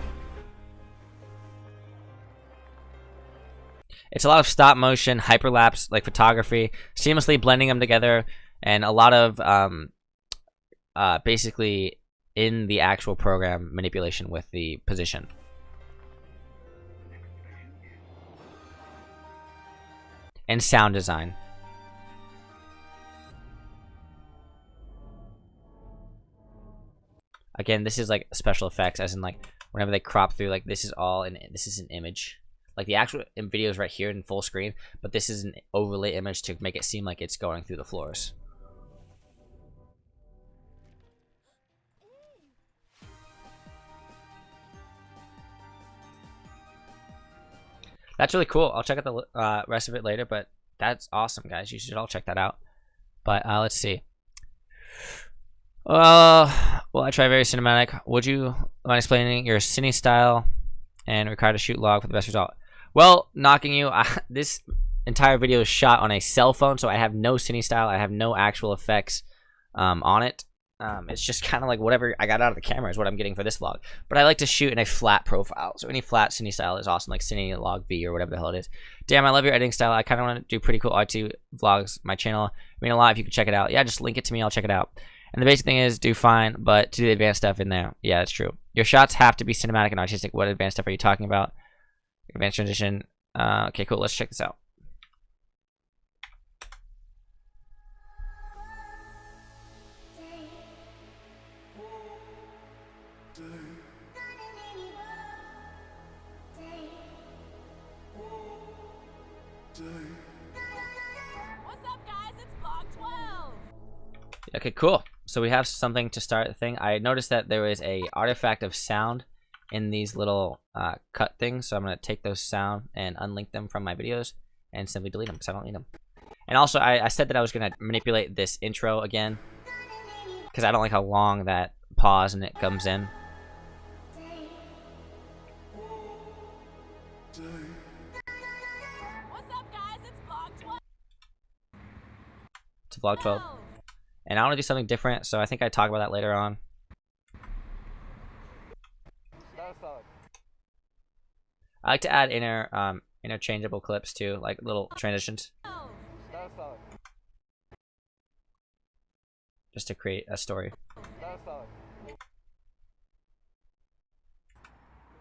It's a lot of stop motion, hyperlapse, like photography, seamlessly blending them together, and a lot of basically in the actual program manipulation with the position. And sound design. Again, this is like special effects, as in like whenever they crop through, like this is all this is an image. Like the actual video is right here in full screen, but this is an overlay image to make it seem like it's going through the floors. That's really cool. I'll check out the rest of it later, but that's awesome, guys. You should all check that out. But let's see. Well, I try very cinematic. Would you mind explaining your cine style and required to shoot log for the best result? Well, knocking you, this entire video is shot on a cell phone, so I have no cine style. I have no actual effects on it. It's just kind of like whatever I got out of the camera is what I'm getting for this vlog. But I like to shoot in a flat profile, so any flat cine style is awesome, like cine log V or whatever the hell it is. Damn, I love your editing style. I kind of want to do pretty cool RT vlogs. My channel, I mean a lot. If you could check it out, yeah, just link it to me. I'll check it out. And the basic thing is do fine, but to do the advanced stuff in there. Yeah, that's true. Your shots have to be cinematic and artistic. What advanced stuff are you talking about? Advanced transition. Okay, cool. Let's check this out. What's up, guys? It's vlog 12. Okay, cool. So we have something to start the thing. I noticed that there is a artifact of sound in these little cut things, so I'm going to take those sound and unlink them from my videos and simply delete them because I don't need them. And also, I said that I was going to manipulate this intro again because I don't like how long that pause and it comes in. What's up, guys? It's vlog 12. To vlog 12. And I want to do something different, so I think I talk about that later on. I like to add interchangeable clips too, like little transitions, just to create a story.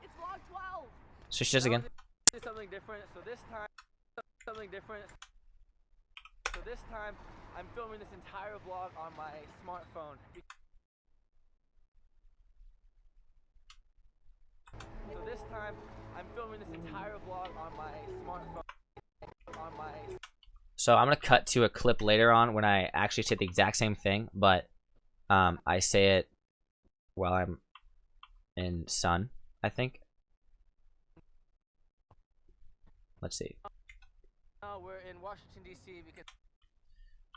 It's vlog 12. Switch this again. Do something different. So this time, I'm filming this entire vlog on my smartphone. So I'm gonna cut to a clip later on when I actually say the exact same thing, but I say it while I'm in sun, I think. Let's see. We're in Washington D.C. because.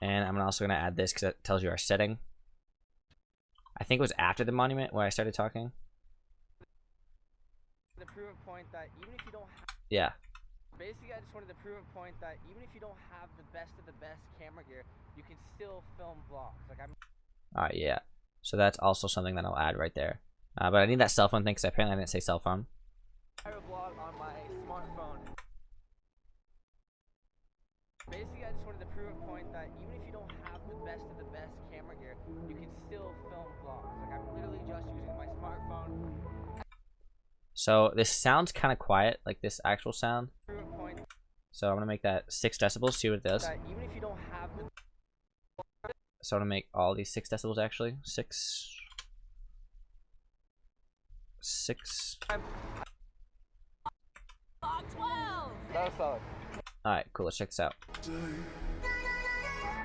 And I'm also gonna add this because it tells you our setting. I think it was after the monument where I started talking. The proof point that even if you don't have, Yeah. basically I just wanted to prove a point that even if you don't have the best of the best camera gear, you can still film vlogs. Like I'm Alright, yeah. So that's also something that I'll add right there. But I need that cell phone thing because apparently I didn't say cell phone. Vlog on my smartphone. Basically, I just wanted to prove a point that even if you don't have the best of the best camera gear, you can still film vlogs. Like, I'm literally just using my smartphone. So this sounds kind of quiet, like this actual sound. Prove a point So I'm gonna make that 6 decibels. See what it does. that even if you don't have the So I'm gonna make all these 6 decibels actually. 6. 6. Block 12. that was solid. All right, cool. Let's check this out.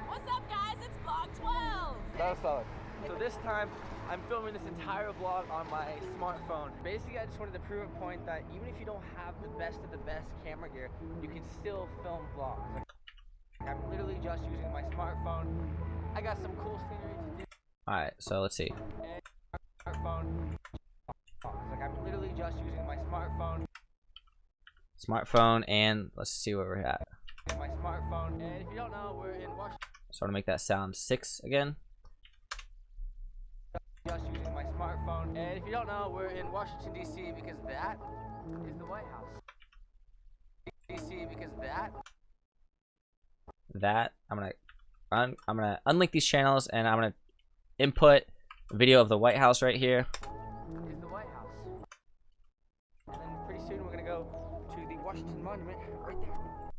What's up, guys? It's Block 12. That was solid. So this time, I'm filming this entire vlog on my smartphone. Basically, I just wanted to prove a point that even if you don't have the best of the best camera gear, you can still film vlogs. Like, I'm literally just using my smartphone. I got some cool scenery to do. All right, so let's see. Smartphone. Like, I'm literally just using my smartphone. Smartphone, and let's see where we're at. My smartphone. And if you don't know, we're in Washington. So I'm gonna make that sound 6 again. Just using my smartphone. And if you don't know, we're in Washington, D.C. because that is the White House. D.C. because That I'm gonna unlink these channels, and I'm gonna input a video of the White House right here. is the White House. And then pretty soon we're gonna go to the Washington Monument right there.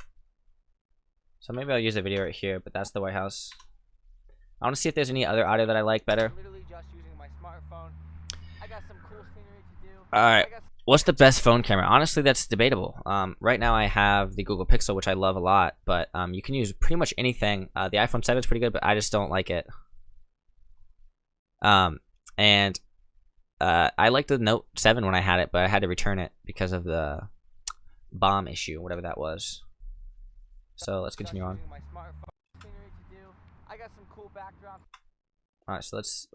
So maybe I'll use a video right here, but that's the White House. I want to see if there's any other audio that I like better. Literally just using my smartphone. I got some cool scenery to do. All right. I got What's the best phone camera? Honestly, that's debatable. Right now I have the Google Pixel, which I love a lot, but you can use pretty much anything. The iPhone 7 is pretty good, but I just don't like it. And I liked the Note 7 when I had it, but I had to return it because of the bomb issue, whatever that was. So let's continue on. using my smartphone. Scenery to do. I got some cool backdrops. All right, so let's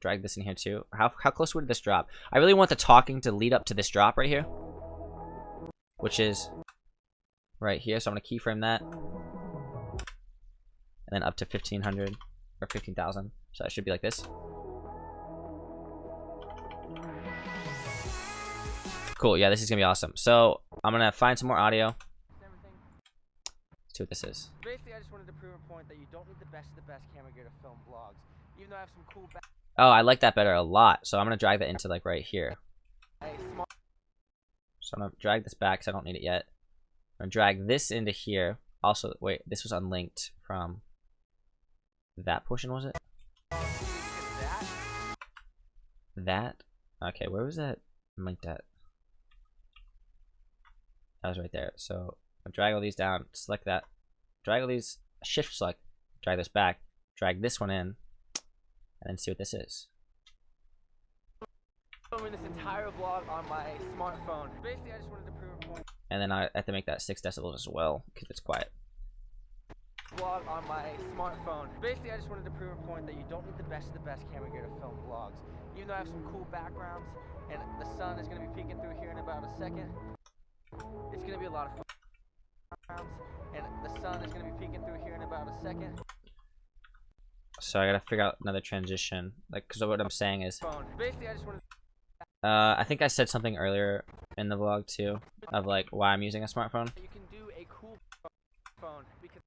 drag this in here too. How close would this drop? I really want the talking to lead up to this drop right here, which is right here. So I'm gonna keyframe that, and then up to 1500 or 15,000. So it should be like this. Cool. Yeah, this is gonna be awesome. So I'm gonna find some more audio. Everything. Let's see what this is. Basically, I just wanted to prove a point that you don't need the best of the best camera gear to film vlogs. Even though I have some cool Oh, I like that better a lot. So I'm gonna drag that into like right here. smart. So I'm gonna drag this back because I don't need it yet. I'm gonna drag this into here. Also, wait, this was unlinked from that portion, was it? That? Okay, where was that linked at? That was right there. So I'll drag all these down, select that, drag all these, shift select, drag this back, drag this one in, and then see what this is. Filming this entire vlog on my smartphone. Basically, I just wanted to prove a point. And then I have to make that 6 decibels as well because it's quiet. Vlog on my smartphone. Basically, I just wanted to prove a point that you don't need the best of the best camera gear to film vlogs. Even though I have some cool backgrounds, and the sun is going to be peeking through here in about a second. It's going to be a lot of fun. And the sun is going to be peeking through here in about a second. So I gotta figure out another transition. Like, because what I'm saying is, Basically, I just wanted I think I said something earlier in the vlog too, of like why I'm using a smartphone. you can do a cool phone because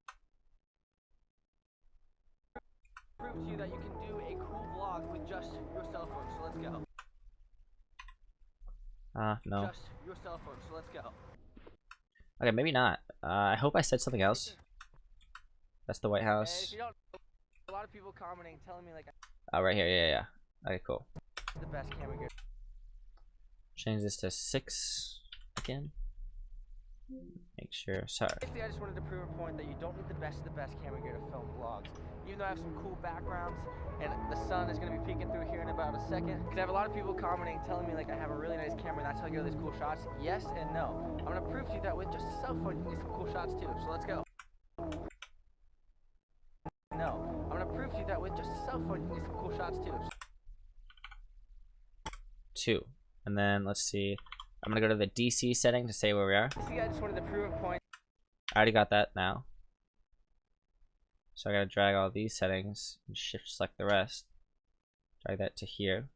prove to you that you can do a cool vlog with just your cell phone. So let's go. No. Just your cell phone. So let's go. Okay, maybe not. I hope I said something else. That's the White And House. if you don't, a lot of people commenting, telling me like Oh, right here. Yeah. Okay, cool. the best camera gear. Change this to 6 again. Make sure. Sorry. Basically, I just wanted to prove a point that you don't need the best of the best camera gear to film vlogs. Even though I have some cool backgrounds, and the sun is going to be peeking through here in about a second. Because I have a lot of people commenting, telling me like I have a really nice camera and that's how I get all these cool shots. Yes and no. I'm going to prove to you that with just a cell phone, you can get some cool shots too. So let's go. No. I'm going to prove to you that with just a cell phone, you can get some cool shots too. 2. And then let's see. I'm gonna go to the DC setting to say where we are. See, I just wanted to prove a point. I already got that now. So I gotta drag all these settings and shift select the rest. Drag that to here.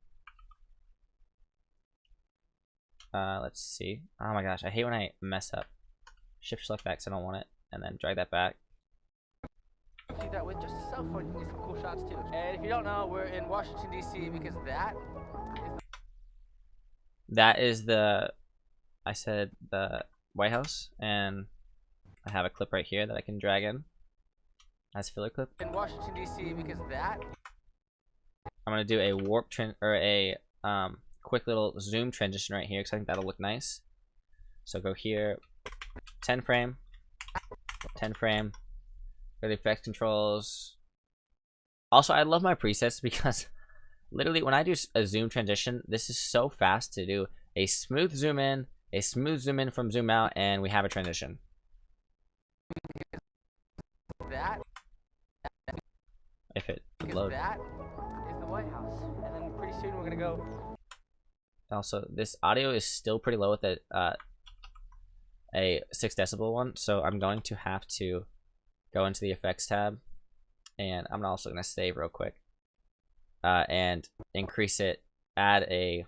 Let's see. Oh my gosh, I hate when I mess up. Shift select X, I don't want it, and then drag that back. Do that with just a cell phone. You can get some cool shots too. And if you don't know, we're in Washington D.C. because that is the, I said the White House, and I have a clip right here that I can drag in as filler clip. in Washington D.C. because I'm gonna do a warp trend or a quick little zoom transition right here because I think that'll look nice. So go here, 10 frame, 10 frame. Go to effects controls. Also, I love my presets because literally when I do a zoom transition, this is so fast to do a smooth zoom in, a smooth zoom in from zoom out, and we have a transition. If it loads. That is the White House. And then pretty soon we're gonna go. Also, this audio is still pretty low with a 6 decibel one, so I'm going to have to go into the effects tab, and I'm also going to save real quick and increase it, add a,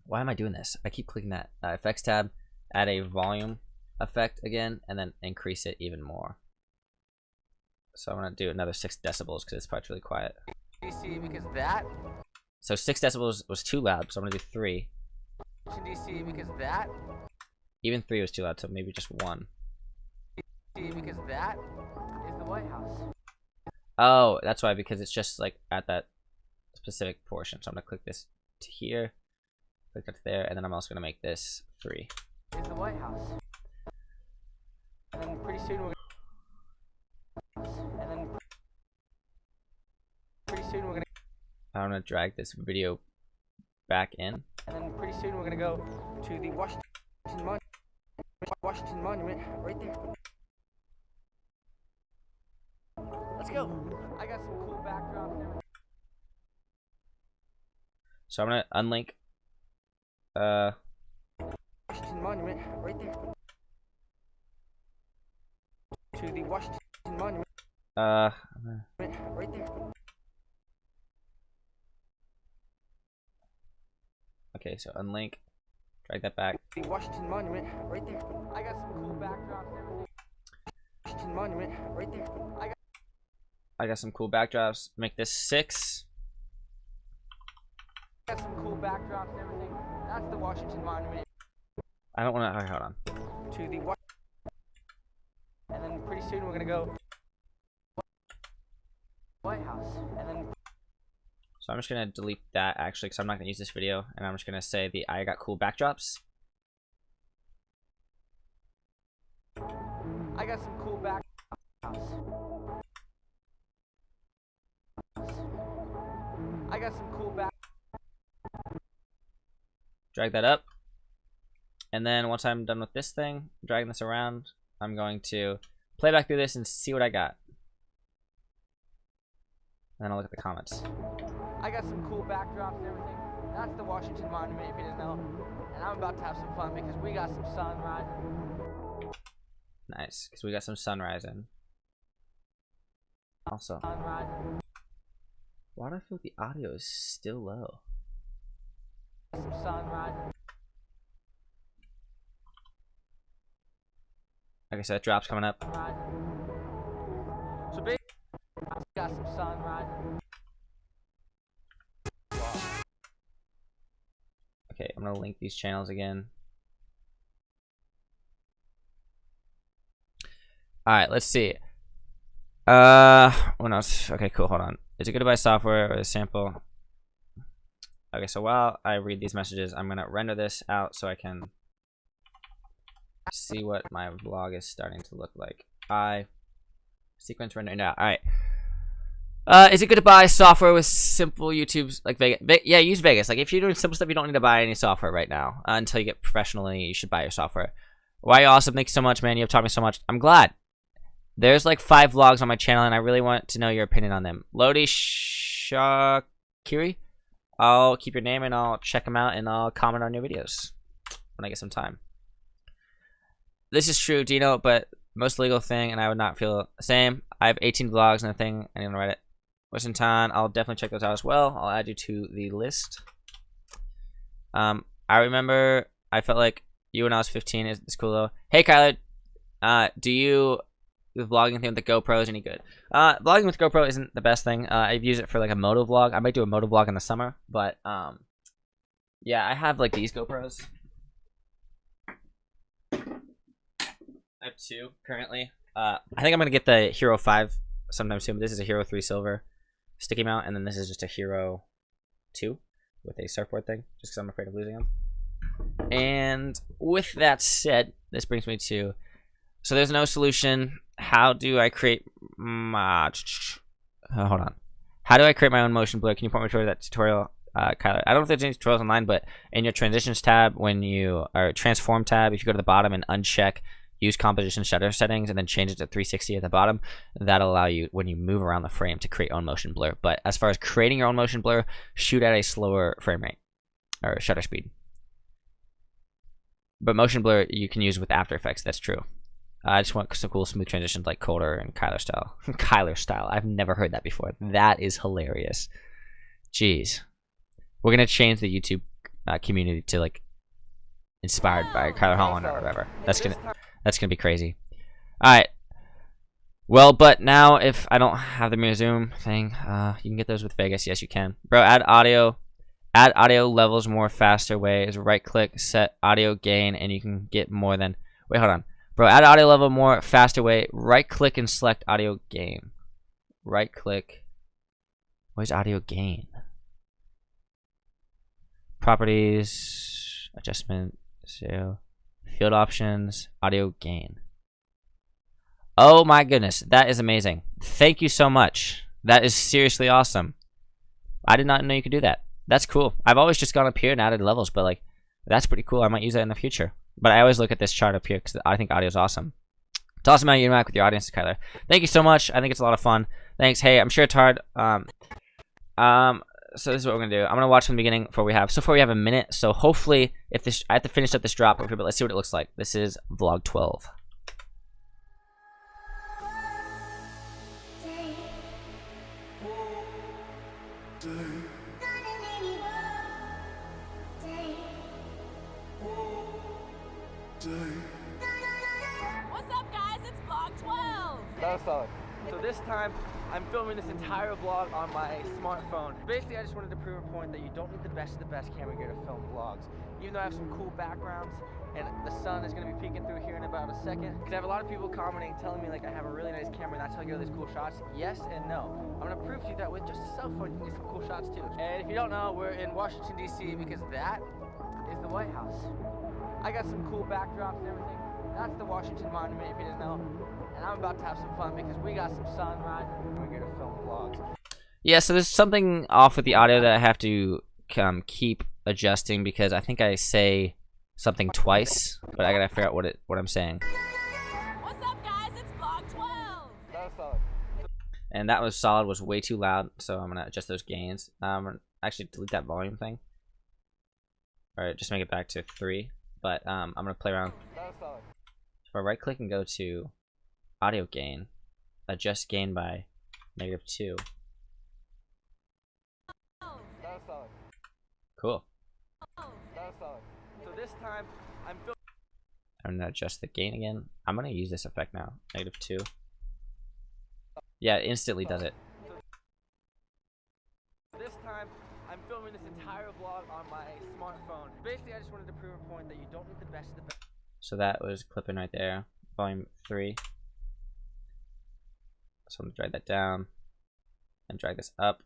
why am I doing this? I keep clicking that effects tab, add a volume effect again, and then increase it even more. So I'm going to do another 6 decibels because this part's really quiet. DC because that. So 6 decibels was too loud, so I'm going to do 3. DC because that. Even 3 was too loud, so maybe just 1. Because that is the White House. Oh, that's why, because it's just like at that specific portion. So I'm gonna click this to here, click that to there, and then I'm also gonna make this 3. Is the White House. And then pretty soon we're gonna. I'm gonna drag this video back in. And then pretty soon we're gonna go to the Washington Monument right there. Let's go. I got some cool backdrops there. So I'm gonna unlink Washington Monument right there. To the Washington Monument right there. Okay, so unlink, drag that back. The Washington Monument right there. I got some cool backdrops and everything. Washington Monument right there. I got some cool backdrops. Make this 6. I got some cool backdrops and everything. That's the Washington Monument. I don't want to. Hold on. To the and then pretty soon we're gonna go White House, and then. So I'm just gonna delete that actually, because I'm not gonna use this video, and I'm just gonna say the I got cool backdrops. I got some cool backdrops. I got some cool back. Drag that up, and then once I'm done with this thing, dragging this around, I'm going to play back through this and see what I got. And then I'll look at the comments. I got some cool backdrops and everything. That's the Washington Monument, if you didn't know. And I'm about to have some fun because we got some sun rising. Nice, because we got some sun rising. Also, Sun rising. why do I feel like the audio is still low? Some sun rising. Okay, so that drop's coming up. Rising. So big. Got some sun rising. Okay, I'm gonna link these channels again. Alright, let's see. What else? Okay, cool, hold on. Is it good to buy software or a sample? Okay, so while I read these messages, I'm gonna render this out so I can see what my vlog is starting to look like. Sequence render now. Alright. Is it good to buy software with simple YouTube's like Vegas? Yeah, use Vegas. Like if you're doing simple stuff, you don't need to buy any software right now until you get professionally. You should buy your software. Why you awesome? Thank you so much, man. You have taught me so much. I'm glad. There's like 5 vlogs on my channel, and I really want to know your opinion on them. Lodi Shakiri. I'll keep your name and I'll check them out and I'll comment on your videos when I get some time. This is true, Dino, but most legal thing, and I would not feel the same. I have 18 vlogs and a thing. I didn't write it. Western Time, I'll definitely check those out as well. I'll add you to the list. I remember I felt like you when I was 15 is cool though. Hey Kyler, do you the vlogging thing with the GoPros any good? Vlogging with GoPro isn't the best thing. I've used it for like a moto vlog. I might do a moto vlog in the summer, but yeah, I have like these GoPros. I have two currently. I think I'm gonna get the Hero 5 sometime soon. But this is a Hero 3 Silver sticky mount, and then this is just a Hero 2 with a surfboard thing, just because I'm afraid of losing them. And with that said, this brings me to, so there's no solution. How do I create my, hold on. How do I create my own motion blur? Can you point me toward that tutorial, Kyler? I don't know if there's any tutorials online, but in your transitions tab, or transform tab, if you go to the bottom and uncheck use composition shutter settings and then change it to 360 at the bottom, that'll allow you, when you move around the frame, to create own motion blur. But as far as creating your own motion blur, shoot at a slower frame rate or shutter speed. But motion blur you can use with After Effects. That's true. I just want some cool smooth transitions like Colder and Kyler style. Kyler style. I've never heard that before. That is hilarious. Jeez. We're gonna change the YouTube community to like inspired by Kyler Holland or whatever. That's gonna be crazy. All right. Well, but now if I don't have the mirror zoom thing, you can get those with Vegas. Yes, you can. Bro, add audio levels more faster ways. Right click, set audio gain, and you can get more than. Wait, hold on. Bro, add audio level more faster way. Right click and select audio gain. Right click. Where's audio gain? Properties, adjustment, so field options, audio gain. Oh my goodness, that is amazing. Thank you so much. That is seriously awesome. I did not know you could do that. That's cool. I've always just gone up here and added levels, but like, that's pretty cool. I might use that in the future. But I always look at this chart up here because I think audio is awesome. It's awesome how you interact with your audience, Kyler. Thank you so much. I think it's a lot of fun. Thanks. Hey, I'm sure it's hard. So this is what we're gonna do. I'm gonna watch from the beginning before we have. So far we have a minute. So hopefully, if this, I have to finish up this drop, but let's see what it looks like. This is vlog 12. What's up, guys? It's vlog 12. That was solid. So this time, I'm filming this entire vlog on my smartphone. Basically, I just wanted to prove a point that you don't need the best of the best camera gear to film vlogs. Even though I have some cool backgrounds, and the sun is going to be peeking through here in about a second. Because I have a lot of people commenting, telling me like I have a really nice camera and that's how I get all these cool shots. Yes and no. I'm going to prove to you that with just a cell phone, you can get some cool shots too. And if you don't know, we're in Washington, D.C. because that is the White House. I got some cool backdrops and everything. That's the Washington Monument, if you didn't know. And I'm about to have some fun because we got some sun rising and we're going to film vlogs. Yeah, so there's something off with the audio that I have to keep adjusting because I think I say something twice, but I gotta figure out what I'm saying. What's up, guys? It's vlog 12. That was solid. And that was solid, was way too loud, so I'm gonna adjust those gains. Actually delete that volume thing. Alright, just make it back to 3. But I'm gonna play around. That was solid. So if I right click and go to audio gain, adjust gain by -2. That was solid. Cool. That was solid. So this time, I'm gonna adjust the gain again. I'm gonna use this effect now. -2. Yeah, it instantly does it. This time, I'm filming this entire vlog on my smartphone. Basically, I just wanted to prove a point that you don't need the best of the best. So that was clipping right there. Volume 3. So I'm gonna drag that down and drag this up.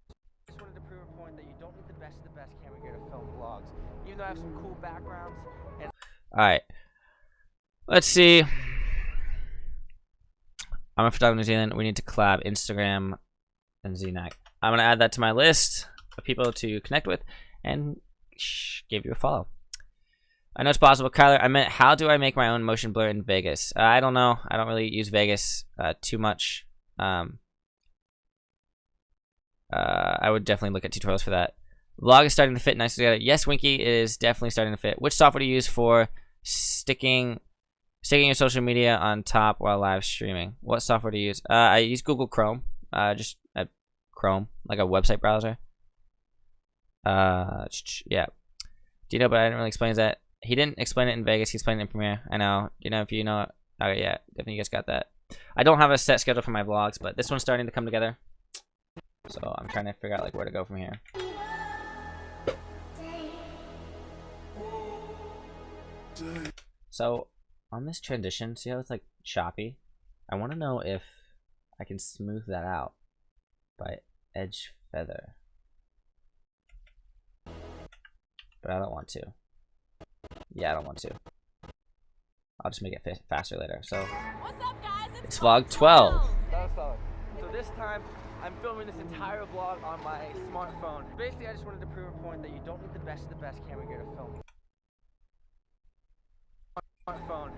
I just wanted to prove a point that you don't need the best of the best camera gear to film vlogs. Even though I have some cool backgrounds and Alright. Let's see. I'm a photographer in New Zealand. We need to collab Instagram and ZNAC. I'm gonna add that to my list of people to connect with and give you a follow. I know it's possible. Kyler, I meant how do I make my own motion blur in Vegas? I don't know. I don't really use Vegas too much. I would definitely look at tutorials for that. Vlog is starting to fit nicely together. Yes, Winky, it is definitely starting to fit. Which software do you use for sticking your social media on top while live streaming? What software do you use? I use Google Chrome. Just Chrome, like a website browser. Yeah. Do you know? But I didn't really explain that. He didn't explain it in Vegas. He explained it in Premiere. I know. You know, if you know. Okay, yeah, definitely you guys got that. I don't have a set schedule for my vlogs, but this one's starting to come together. So I'm trying to figure out like where to go from here. So on this transition, see how it's like choppy? I want to know if I can smooth that out by edge feather. But I don't want to. Yeah, I don't want to. I'll just make it faster later. So What's up, guys? it's vlog 12. That was solid. So this time, I'm filming this entire vlog on my smartphone. Basically, I just wanted to prove a point that you don't need the best of the best camera gear to film.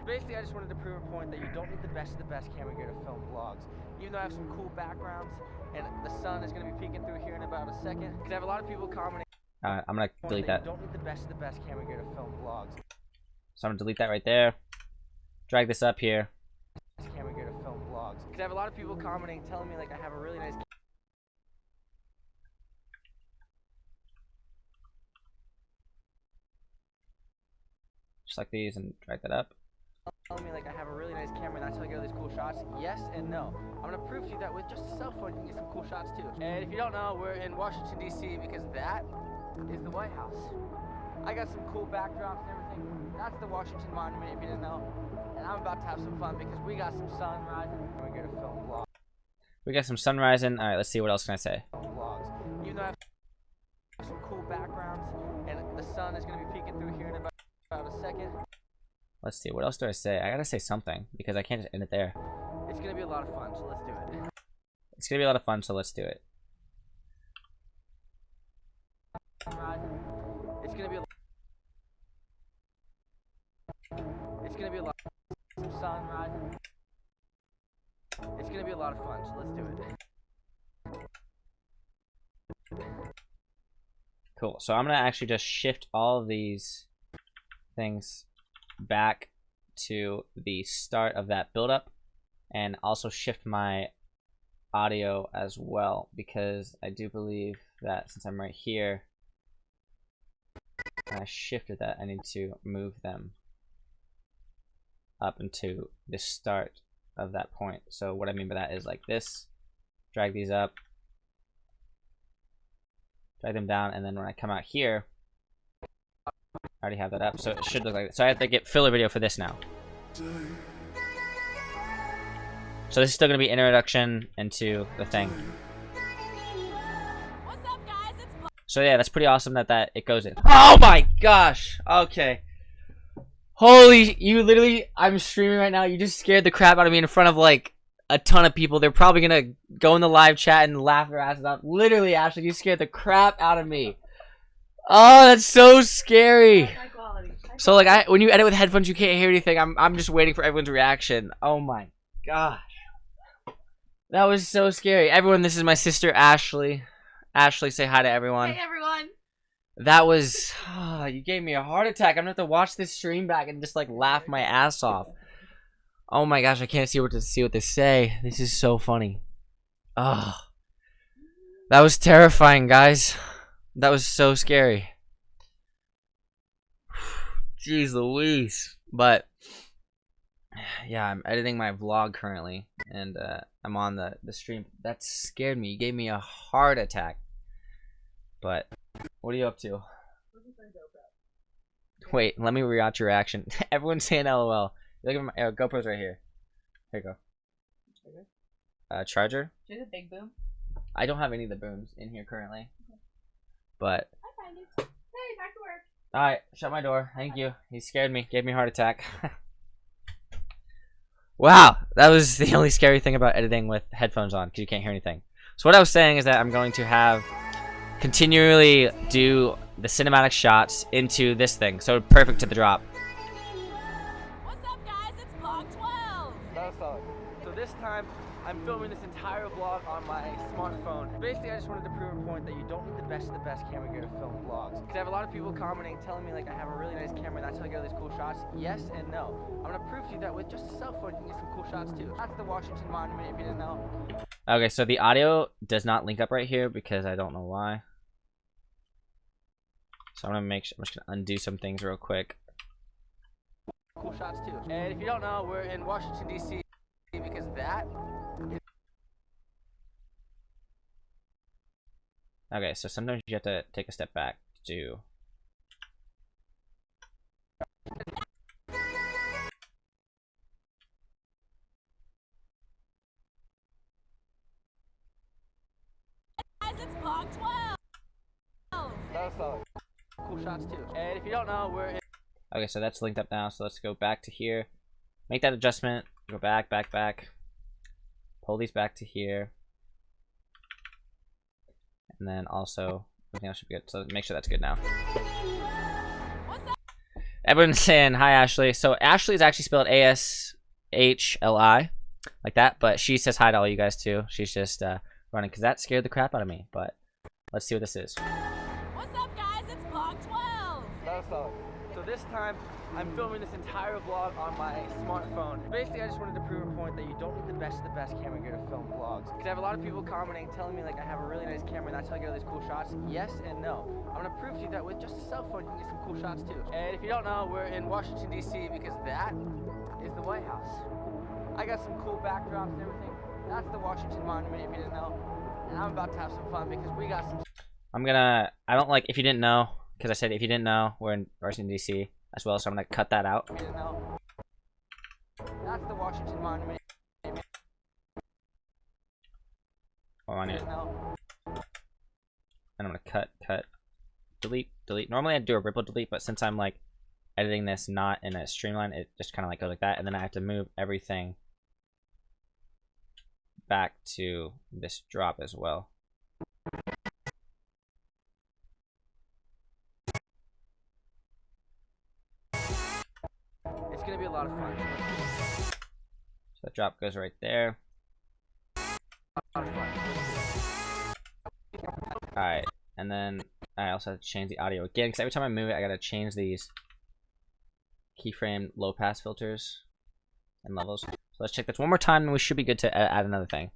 Basically, I just wanted to prove a point that you don't need the best of the best camera gear to film vlogs. Even though I have some cool backgrounds, and the sun is going to be peeking through here in about a second. Because I have a lot of people commenting. I'm gonna delete that. You don't need the best of the best camera gear to film vlogs. So I'm gonna delete that right there. Drag this up here. Camera gear to film vlogs. Because I have a lot of people commenting, telling me like I have a really nice. Just like these, and drag that up. Telling me like I have a really nice camera and that's how I get all these cool shots. Yes and no. I'm gonna prove to you that with just a cell phone you can get some cool shots too. And if you don't know, we're in Washington DC because that is the White House. I got some cool backdrops and everything. That's the Washington Monument if you didn't know. And I'm about to have some fun because we got some sun rising. We're gonna film vlogs. We got some sun rising. All right, let's see what else can I say. Vlogs. Even though I have some cool backgrounds and the sun is gonna be peeking through here in about a second. Let's see, what else do I say? I gotta say something because I can't just end it there. It's gonna be a lot of fun, so let's do it. It's gonna be a lot of fun, so let's do it. It's gonna be a lot of sun rising. It's gonna be a lot of fun, so let's do it. Cool. So I'm gonna actually just shift all of these things back to the start of that build-up, and also shift my audio as well, because I do believe that since I'm right here and I shifted that, I need to move them up into the start of that point. So what I mean by that is like this, drag these up, drag them down, and then when I come out here, I already have that up, so it should look like that. So I have to get filler video for this now. So this is still gonna be introduction into the thing. What's up, guys? It's So yeah, that's pretty awesome that it goes in. Oh my gosh! Okay. Holy, you literally, I'm streaming right now. You just scared the crap out of me in front of like a ton of people. They're probably gonna go in the live chat and laugh their asses off. Literally, Ashley, you scared the crap out of me. Oh, that's so scary. So like when you edit with headphones, you can't hear anything. I'm just waiting for everyone's reaction. Oh my gosh. That was so scary. Everyone, this is my sister Ashley. Ashley, say hi to everyone. Hey, everyone. That was, you gave me a heart attack. I'm gonna have to watch this stream back and just like laugh my ass off. Oh my gosh, I can't see what to say. This is so funny. Oh, that was terrifying, guys. That was so scary. Jeez Louise. But yeah, I'm editing my vlog currently, and I'm on the stream. That scared me. You gave me a heart attack. But what are you up to? Wait, let me react your reaction. Everyone's saying LOL. Look at my GoPro's right here. Here you go. Charger. Do the big boom. I don't have any of the booms in here currently. Okay. But I find it. Hey, back to work. alright, shut my door. Thank you. He scared me. Gave me a heart attack. Wow, that was the only scary thing about editing with headphones on, because you can't hear anything. So what I was saying is that I'm going to have continually do the cinematic shots into this thing, so perfect to the drop. What's up, guys? It's vlog 12. That was solid. So this time, I'm filming this entire vlog on my smartphone. Basically, I just wanted to prove a point that you don't need the best of the best camera gear to film vlogs. Because I have a lot of people commenting, telling me like I have a really nice camera and that's how I get all these cool shots. Yes and no. I'm gonna prove to you that with just a cell phone, you can get some cool shots too. That's the Washington Monument, if you didn't know. Okay, so the audio does not link up right here because I don't know why. So I'm just gonna undo some things real quick. Cool shots too. And if you don't know, we're in Washington D.C. because that. Okay, so sometimes you have to take a step back to. Guys, it's vlog 12. That was solid. Cool shots too. And if you don't know, we're in. Okay, so that's linked up now. So let's go back to here. Make that adjustment. Go back. Pull these back to here. And then also, everything else should be good. So make sure that's good now. Everyone's saying hi, Ashley. So Ashley is actually spelled A-S-H-L-I, like that. But she says hi to all you guys too. She's just running because that scared the crap out of me. But let's see what this is. What's up, guys? It's vlog 12. That was solid. So this time, I'm filming this entire vlog on my smartphone. Basically, I just wanted to prove a point that you don't need the best of the best camera gear to film vlogs. Because I have a lot of people commenting, telling me like I have a really nice camera and that's how I get all these cool shots. Yes and no. I'm gonna prove to you that with just a cell phone, you can get some cool shots too. And if you don't know, we're in Washington D.C. because that is the White House. I got some cool backdrops and everything. That's the Washington Monument, if you didn't know. And I'm about to have some fun because we got some. I don't like if you didn't know, because I said if you didn't know, we're in Washington D.C. as well, so I'm gonna cut that out. If you didn't know. That's the Washington Monument. Hold on If you here. didn't know. And I'm gonna cut, delete. Normally I'd do a ripple delete, but since I'm like editing this not in a streamline, it just kind of like goes like that, and then I have to move everything back to this drop as well. It's gonna be a lot of fun. So the drop goes right there. A lot of fun. Alright, and then I also have to change the audio again, because every time I move it, I gotta change these keyframe low pass filters and levels. So let's check this one more time, and we should be good to add another thing.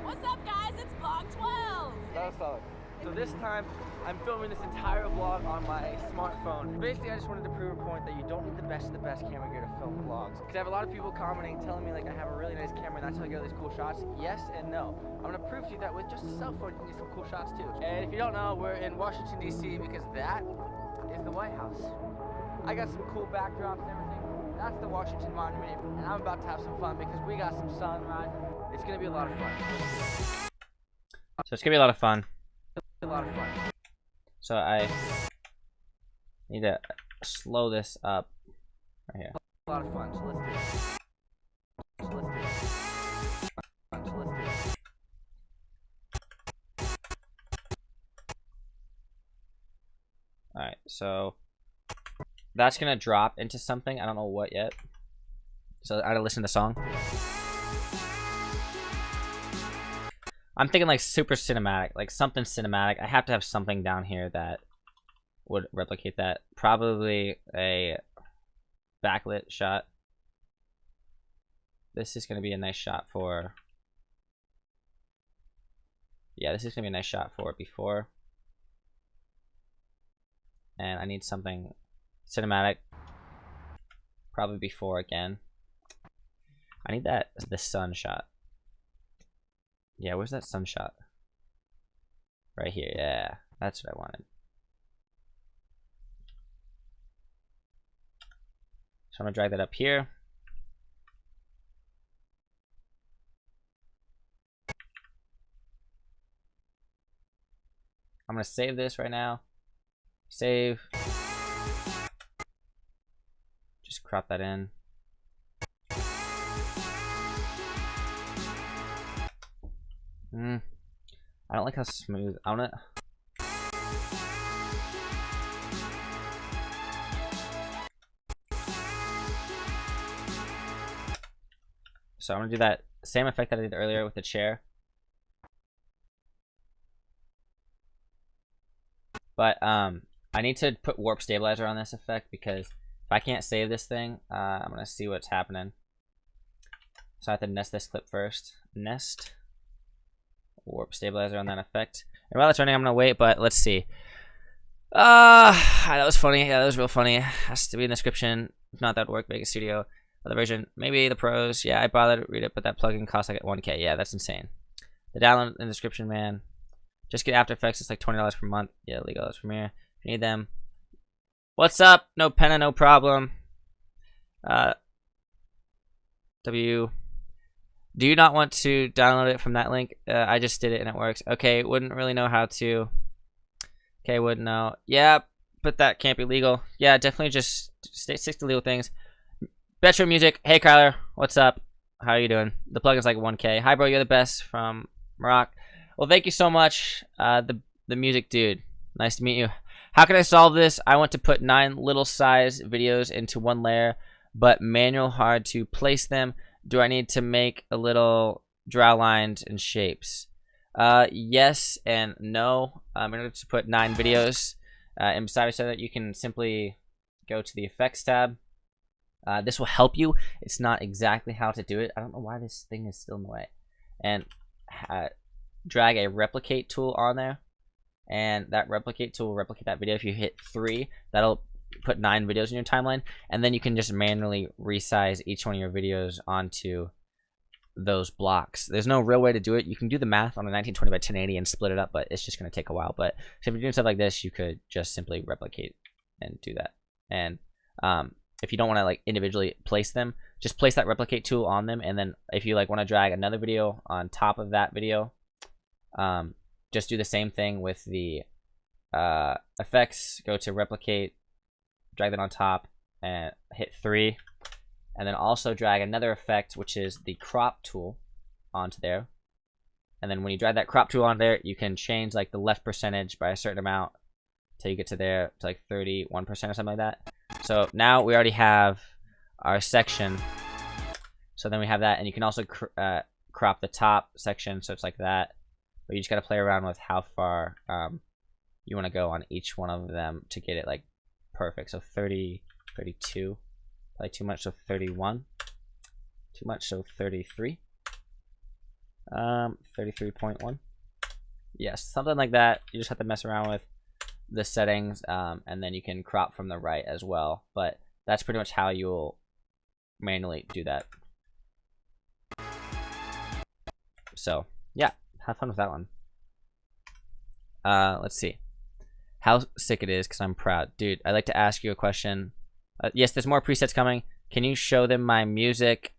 What's up, guys? It's vlog 12. That was solid. So this time, I'm filming this entire vlog on my smartphone. Basically, I just wanted to prove a point that you don't need the best of the best camera gear to film vlogs. Because I have a lot of people commenting, telling me like I have a really nice camera and that's how I get all these cool shots. Yes and no. I'm gonna prove to you that with just a cell phone, you can get some cool shots too. And if you don't know, we're in Washington D.C. because that is the White House. I got some cool backdrops and everything. That's the Washington Monument, and I'm about to have some fun because we got some sun rising. It's gonna be a lot of fun. So it's gonna be a lot of fun. A lot of fun. So I need to slow this up right here. A lot of fun. So let's do it. So let's do it. So let's do it. Alright, so that's gonna drop into something. I don't know what yet. So I gotta listen to the song. I'm thinking like super cinematic, like something cinematic. I have to have something down here that would replicate that. Probably a backlit shot. This is gonna be a nice shot for. Yeah, this is gonna be a nice shot for before. And I need something cinematic. Probably before again. I need the sun shot. Yeah, where's that sun shot? Right here, yeah. That's what I wanted. So I'm gonna drag that up here. I'm gonna save this right now. Save. Just crop that in. I don't like how smooth. I wanna. So I'm gonna do that same effect that I did earlier with the chair. But I need to put warp stabilizer on this effect because if I can't save this thing, I'm gonna see what's happening. So I have to nest this clip first. Nest warp stabilizer on that effect. And while it's running, I'm gonna wait. But let's see. That was funny. Yeah, that was real funny. Has to be in the description. If not, that'd work. Vegas Studio. Other version. Maybe the pros. Yeah, I bothered to read it, but that plugin costs like 1K. Yeah, that's insane. The download in the description, man. Just get After Effects. It's like $20 per month. Yeah, legal. That's Premiere. If you need them. What's up? No penna, no problem. W. Do you not want to download it from that link? I just did it and it works. Okay, wouldn't really know how to. Okay, wouldn't know. Yeah, but that can't be legal. Yeah, definitely just stick to legal things. Betro Music. Hey, Kyler. What's up? How are you doing? The plugin's like 1K. Hi, bro. You're the best from Morocco. Well, thank you so much, the music dude. Nice to meet you. How can I solve this? I want to put 9 little size videos into one layer, but manual hard to place them. Do I need to make a little draw lines and shapes? Yes and no. In order to put 9 videos and beside each other, you can simply go to the effects tab. This will help you. It's not exactly how to do it. I don't know why this thing is still in the way. And drag a replicate tool on there, and that replicate tool will replicate that video. If you hit 3, that'll put 9 videos in your timeline, and then you can just manually resize each one of your videos onto those blocks. There's no real way to do it. You can do the math on a 1920 by 1080 and split it up, but it's just going to take a while. But so if you're doing stuff like this, you could just simply replicate and do that. And if you don't want to like individually place them, just place that replicate tool on them, and then if you like want to drag another video on top of that video, just do the same thing with the effects. Go to replicate, drag that on top, and hit 3, and then also drag another effect, which is the crop tool, onto there. And then when you drag that crop tool on there, you can change like the left percentage by a certain amount till you get to there to like 31% or something like that. So now we already have our section. So then we have that, and you can also crop the top section so it's like that. But you just got to play around with how far you want to go on each one of them to get it like perfect. So 30, 32, probably too much, so 31, too much, so 33, 33.1. Yes, something like that. You just have to mess around with the settings, and then you can crop from the right as well. But that's pretty much how you'll manually do that. So yeah, have fun with that one. Let's see how sick it is because I'm proud. Dude, I'd like to ask you a question. Yes, there's more presets coming. Can you show them my music?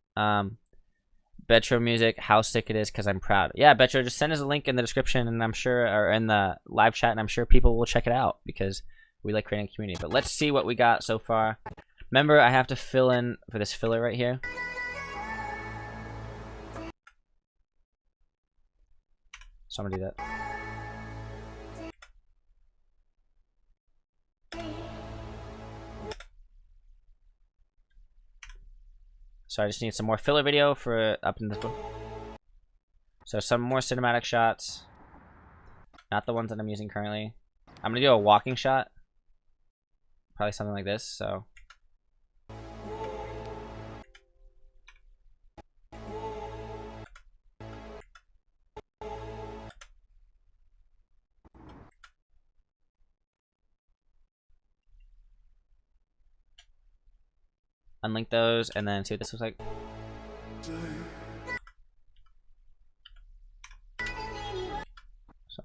Betro Music, how sick it is because I'm proud. Yeah, Betro, just send us a link in the description, and I'm sure, or in the live chat, and I'm sure people will check it out because we like creating a community. But let's see what we got so far. Remember, I have to fill in for this filler right here. So I'm gonna do that. So I just need some more filler video for up in this one. So some more cinematic shots. Not the ones that I'm using currently. I'm gonna do a walking shot. Probably something like this, so. Unlink those and then see what this looks like. So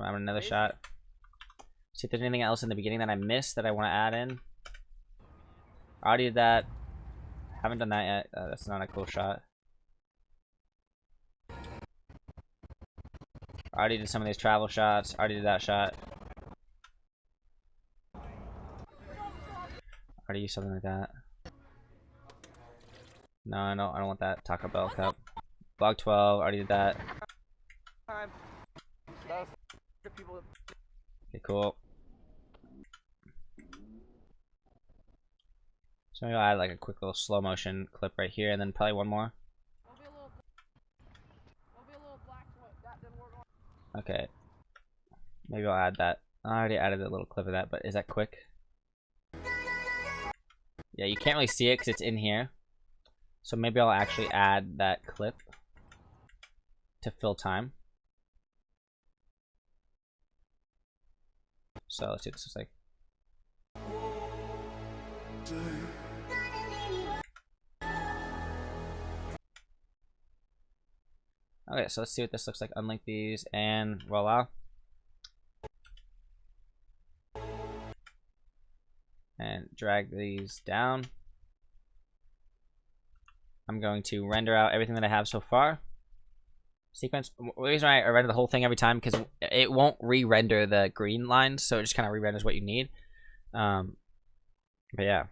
I'm having another shot. See if there's anything else in the beginning that I missed that I want to add in. I already did that. Haven't done that yet. That's not a cool shot. I already did some of these travel shots. Already did that shot. Already used something like that. No, I don't want that Taco Bell cup. Vlog 12, already did that. Okay, cool. So maybe I'll add like a quick little slow motion clip right here, and then probably one more. Okay. Maybe I'll add that. I already added a little clip of that, but is that quick? Yeah, you can't really see it because it's in here. So maybe I'll actually add that clip to fill time. So let's see what this looks like. Okay, so let's see what this looks like. Unlink these and voila. And drag these down. I'm going to render out everything that I have so far. Sequence. The reason I render the whole thing every time because it won't re-render the green lines, so it just kind of re-renders what you need. But yeah.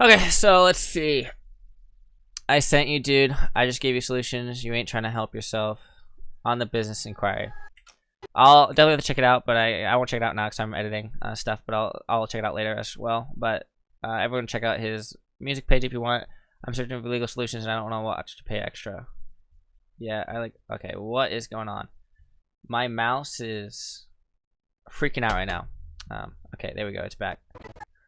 Okay, so let's see. I sent you, dude. I just gave you solutions. You ain't trying to help yourself. On the business inquiry. I'll definitely have to check it out, but I won't check it out now because I'm editing stuff. But I'll check it out later as well. But everyone check out his music page if you want. I'm searching for legal solutions and I don't want to watch to pay extra. Yeah, okay, what is going on? My mouse is freaking out right now. Okay, there we go. It's back.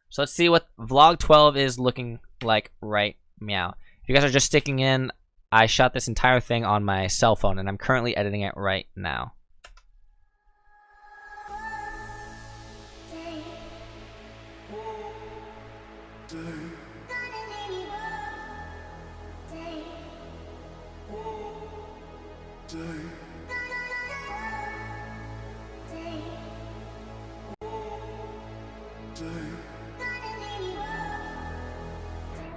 So let's see what vlog 12 is looking like right meow. If you guys are just sticking in, I shot this entire thing on my cell phone and I'm currently editing it right now.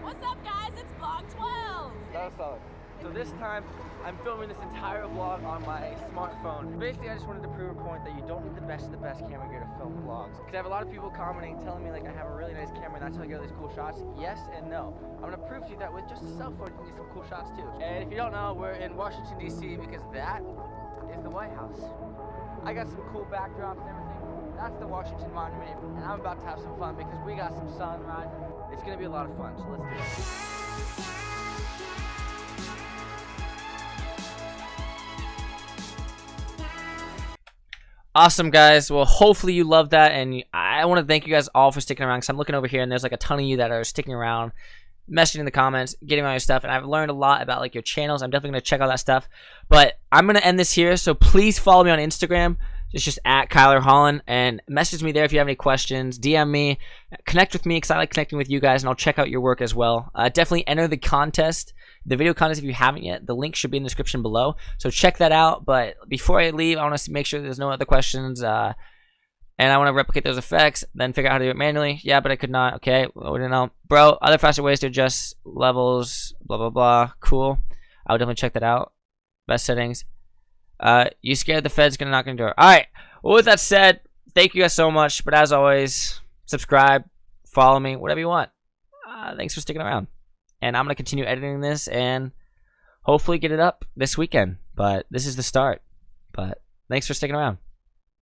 What's up, guys? It's vlog 12. That was solid. So this time, I'm filming this entire vlog on my smartphone. Basically, I just wanted to prove a point that you don't need the best of the best camera gear to film vlogs. Because I have a lot of people commenting, telling me like I have a really nice camera and that's how I get all these cool shots. Yes and no. I'm gonna prove to you that with just a cell phone, you can get some cool shots too. And if you don't know, we're in Washington, D.C. because that is the White House. I got some cool backdrops and everything. That's the Washington Monument, and I'm about to have some fun because we got some sun rising. It's gonna be a lot of fun, so let's do it. Awesome, guys. Well, hopefully you love that, and I want to thank you guys all for sticking around because I'm looking over here and there's like a ton of you that are sticking around, messaging in the comments, getting all your stuff, and I've learned a lot about like your channels. I'm definitely going to check all that stuff, but I'm going to end this here, so please follow me on Instagram. It's just at Kyler Holland, and message me there if you have any questions. DM me, connect with me because I like connecting with you guys, and I'll check out your work as well. Definitely enter the contest, the video contest if you haven't yet. The link should be in the description below, so check that out. But before I leave, I want to make sure there's no other questions, and I want to replicate those effects, then figure out how to do it manually. Yeah, but I could not. Okay, well, we don't know. Bro, other faster ways to adjust levels, blah, blah, blah. Cool. I would definitely check that out. Best settings. You scared the Fed's gonna knock on your door. Alright, well, with that said, thank you guys so much. But as always, subscribe, follow me, whatever you want. Thanks for sticking around. And I'm gonna continue editing this and hopefully get it up this weekend. But this is the start. But thanks for sticking around.